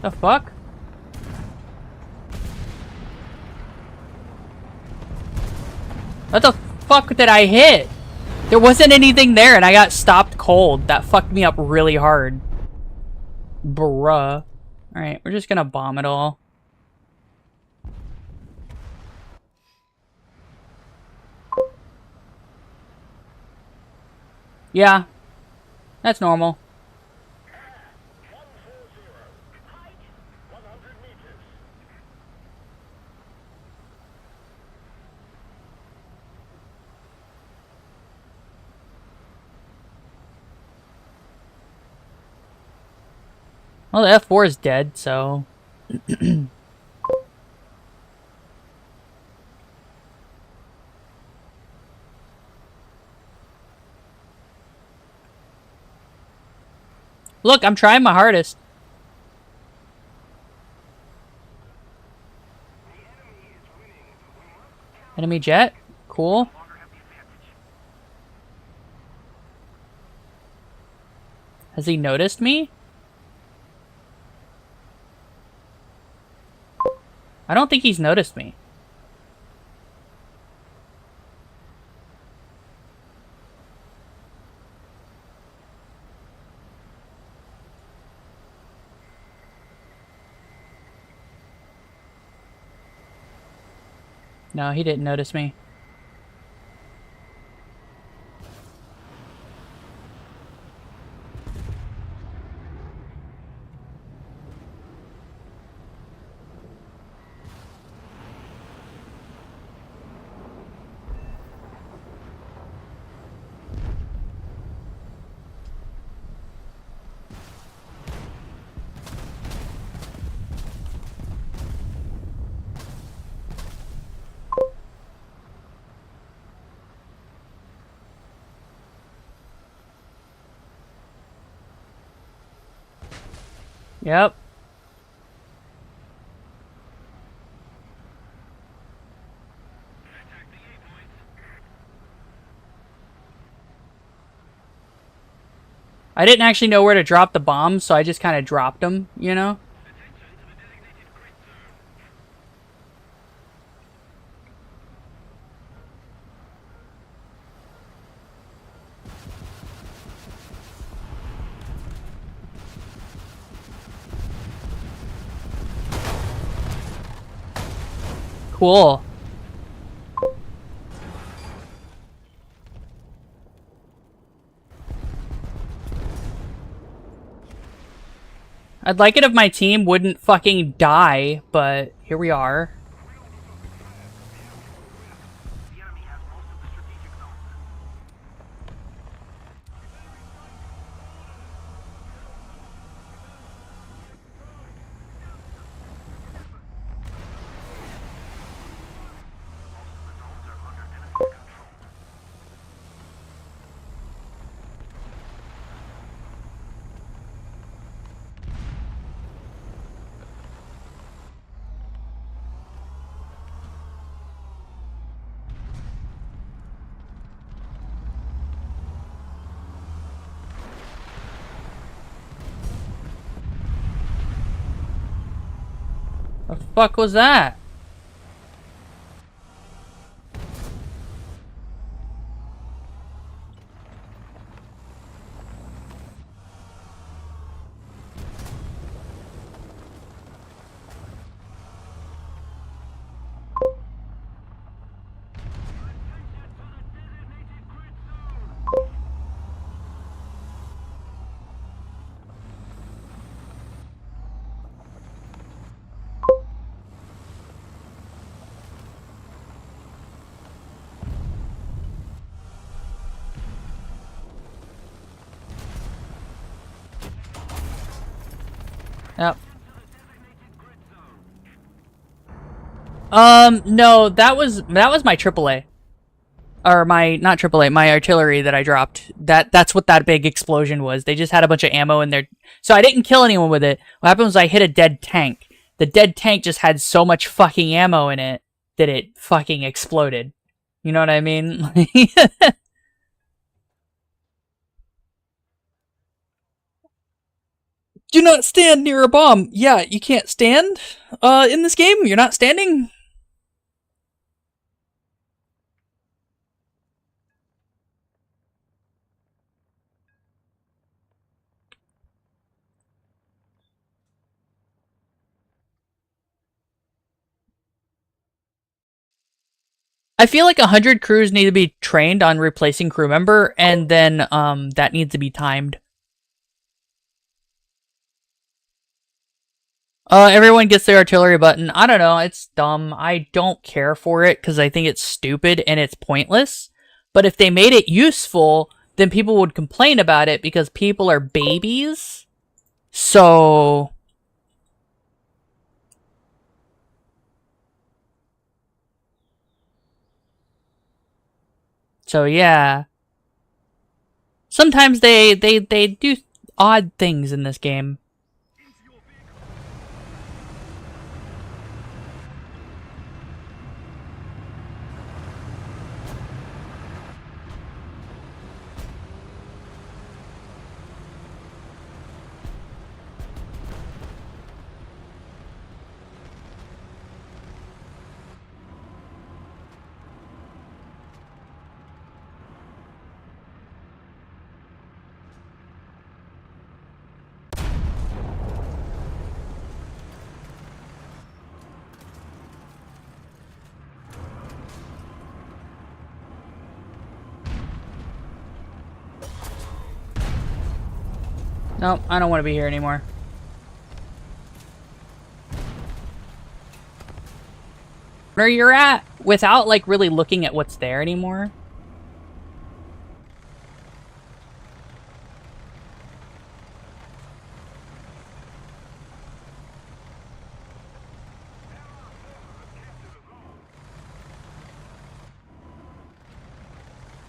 The fuck? What the fuck did I hit? There wasn't anything there and I got stopped cold. That fucked me up really hard. Bruh. Alright, we're just gonna bomb it all. Yeah. That's normal. Well, the F4 is dead, so... Look, I'm trying my hardest. The enemy is Enemy jet? Cool. Has he noticed me? I don't think he's noticed me. No, he didn't notice me. Yep. I didn't actually know where to drop the bombs, so I just kind of dropped them, you know? Cool. I'd like it if my team wouldn't fucking die, but here we are. The enemy has most of the strategic zones. Most of the zones are under enemy control. The fuck was that? Yep. No, that was my AAA. Or my, not AAA, my artillery that I dropped. That's what that big explosion was. They just had a bunch of ammo in there. So I didn't kill anyone with it. What happened was I hit a dead tank. The dead tank just had so much fucking ammo in it that it fucking exploded. You know what I mean? Do not stand near a bomb. Yeah, you can't stand in this game. You're not standing. I feel like 100 crews need to be trained on replacing crew member, and then that needs to be timed. Everyone gets their artillery button. I don't know, it's dumb. I don't care for it because I think it's stupid and it's pointless. But if they made it useful, then people would complain about it because people are babies. So yeah. Sometimes they do odd things in this game. Nope, I don't want to be here anymore. Where you're at, without, like, really looking at what's there anymore.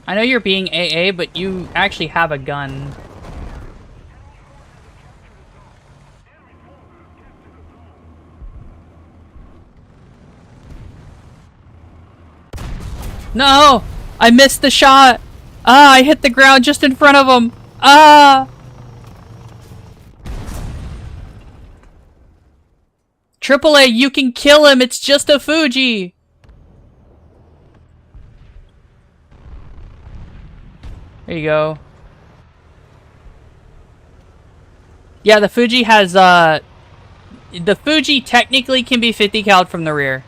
I know you're being AA, but you actually have a gun. No! I missed the shot! Ah, I hit the ground just in front of him! Ah! AAA, you can kill him! It's just a Fuji! There you go. Yeah, the Fuji has, the Fuji technically can be 50 cal'd from the rear.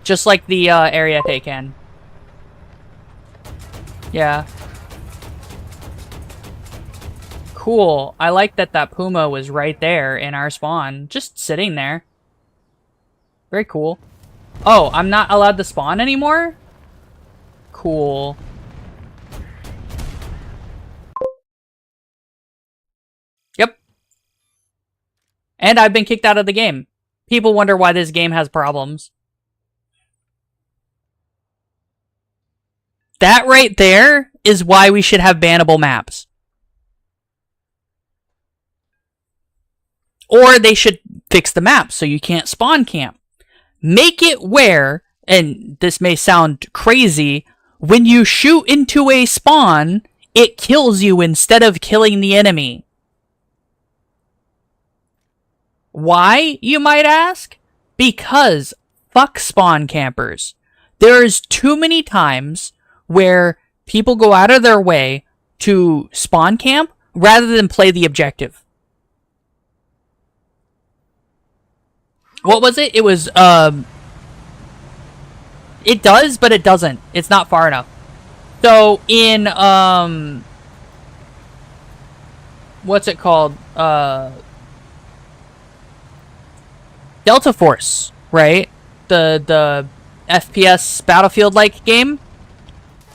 Just like the, Ariete can. Yeah. Cool. I like that that Puma was right there in our spawn. Just sitting there. Very cool. Oh, I'm not allowed to spawn anymore? Cool. Yep. And I've been kicked out of the game. People wonder why this game has problems. That right there is why we should have bannable maps. Or they should fix the map so you can't spawn camp. Make it where, and this may sound crazy, when you shoot into a spawn, it kills you instead of killing the enemy. Why, you might ask? Because fuck spawn campers. There's too many times where people go out of their way to spawn camp rather than play the objective. What was it? It was, it does, but it doesn't. It's not far enough. So, in, what's it called? Delta Force, right? The FPS Battlefield-like game.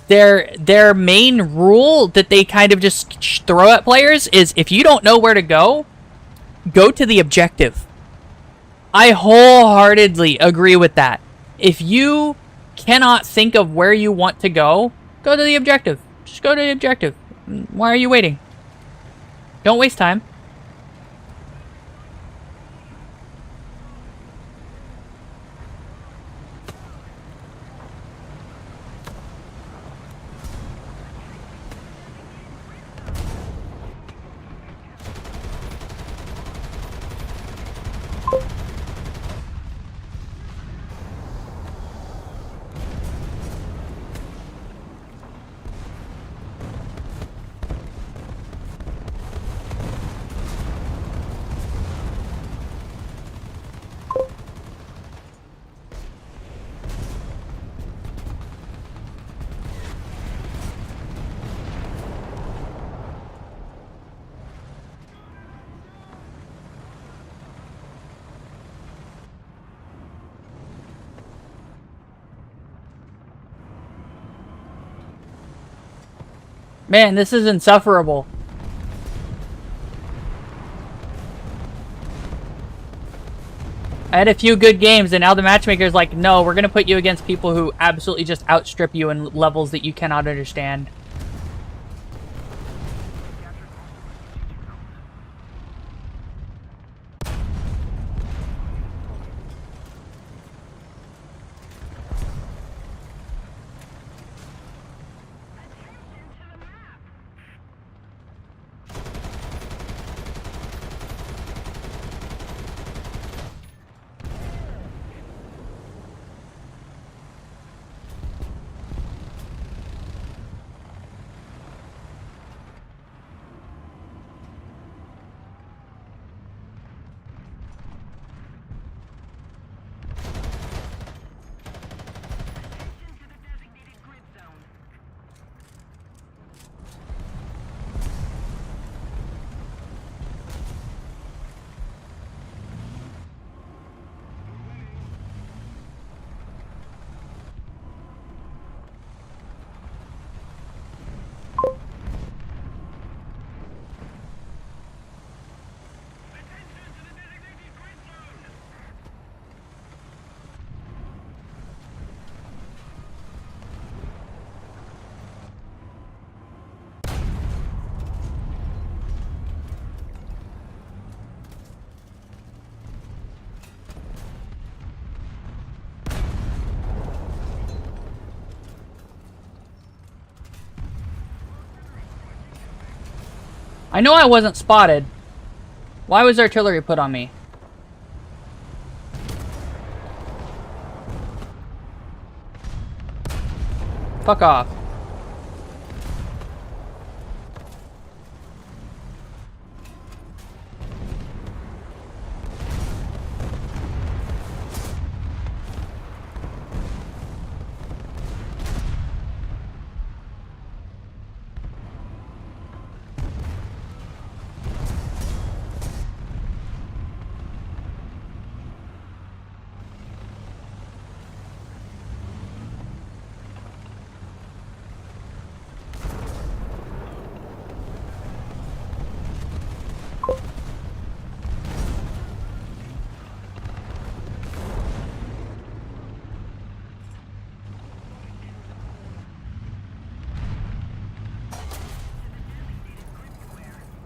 Their main rule that they kind of just throw at players is if you don't know where to go to the objective. I wholeheartedly agree with that. If you cannot think of where you want to go to the objective. Just go to the objective. Why are you waiting? Don't waste time. Man, this is insufferable. I had a few good games, and now the matchmaker's like, no, we're going to put you against people who absolutely just outstrip you in levels that you cannot understand. I know I wasn't spotted. Why was artillery put on me? Fuck off.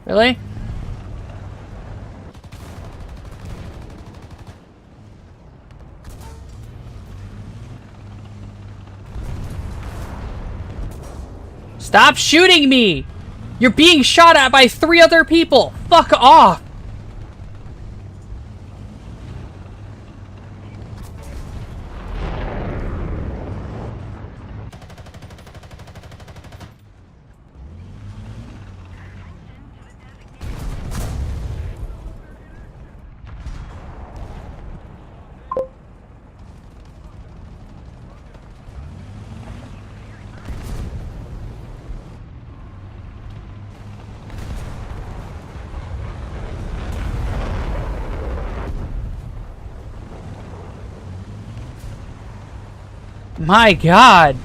Really? Stop shooting me! You're being shot at by 3 other people! Fuck off! My god!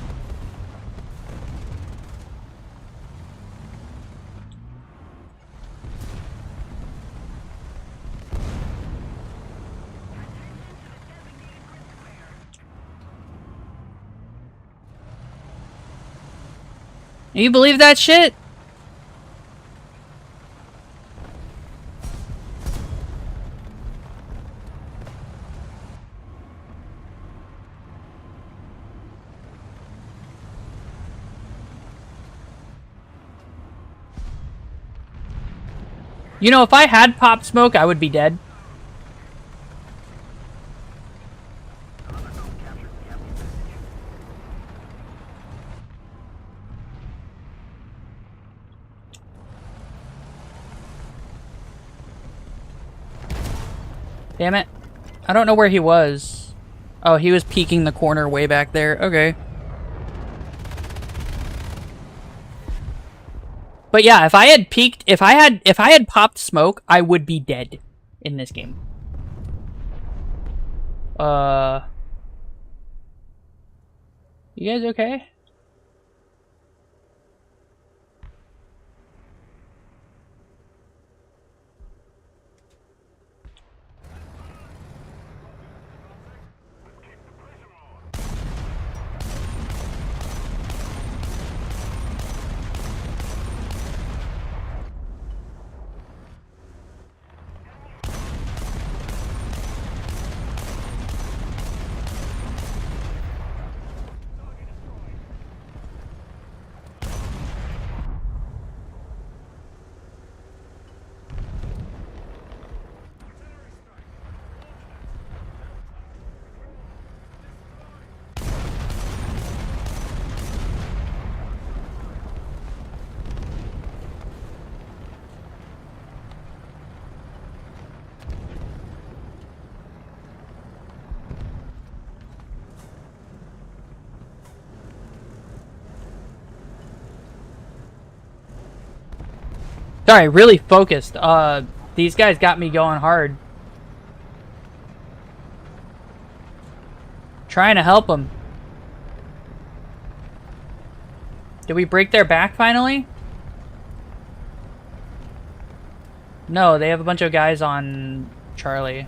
You believe that shit? You know, if I had pop smoke, I would be dead. Damn it. I don't know where he was. Oh, he was peeking the corner way back there. Okay. But yeah, if I had peeked, if I had popped smoke, I would be dead in this game. You guys okay? Sorry, really focused. These guys got me going hard. Trying to help them. Did we break their back finally? No, they have a bunch of guys on Charlie.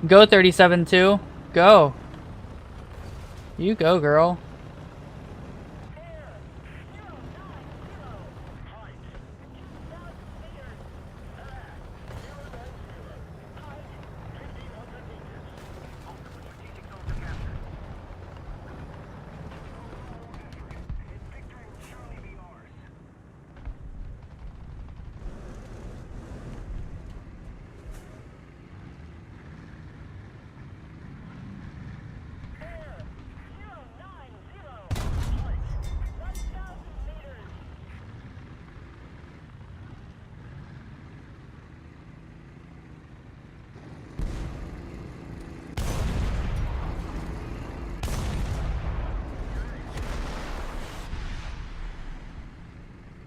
Go 37-2. Go. You go, girl.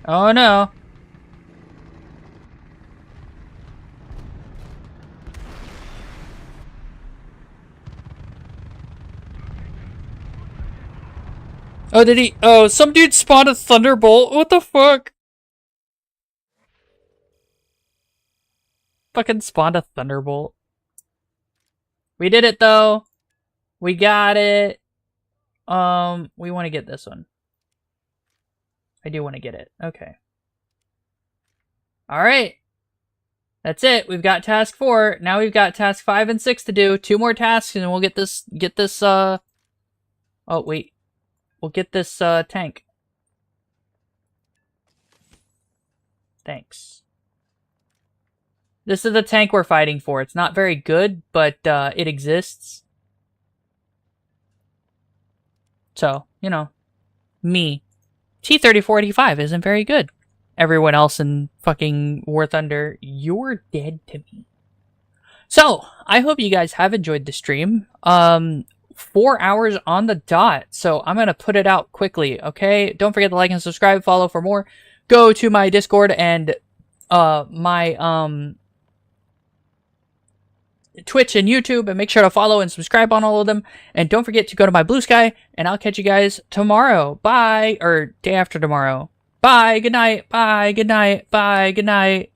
Oh no. Oh, did he? Oh, some dude spawned a thunderbolt. What the fuck? Fucking spawned a thunderbolt. We did it though. We got it. We want to get this one. I do want to get it. Okay. All right. That's it. We've got task 4. Now we've got task 5 and 6 to do. 2 more tasks and we'll get this oh wait. We'll get this tank. Thanks. This is the tank we're fighting for. It's not very good, but it exists. So, you know, me. T-34 isn't very good. Everyone else in fucking War Thunder, you're dead to me. So, I hope you guys have enjoyed the stream. 4 hours on the dot, so I'm gonna put it out quickly, okay? Don't forget to like and subscribe, follow for more. Go to my Discord and my Twitch and YouTube, and make sure to follow and subscribe on all of them. And don't forget to go to my Blue Sky, and I'll catch you guys tomorrow. Bye, or day after tomorrow. Bye, good night, bye, good night, bye, good night.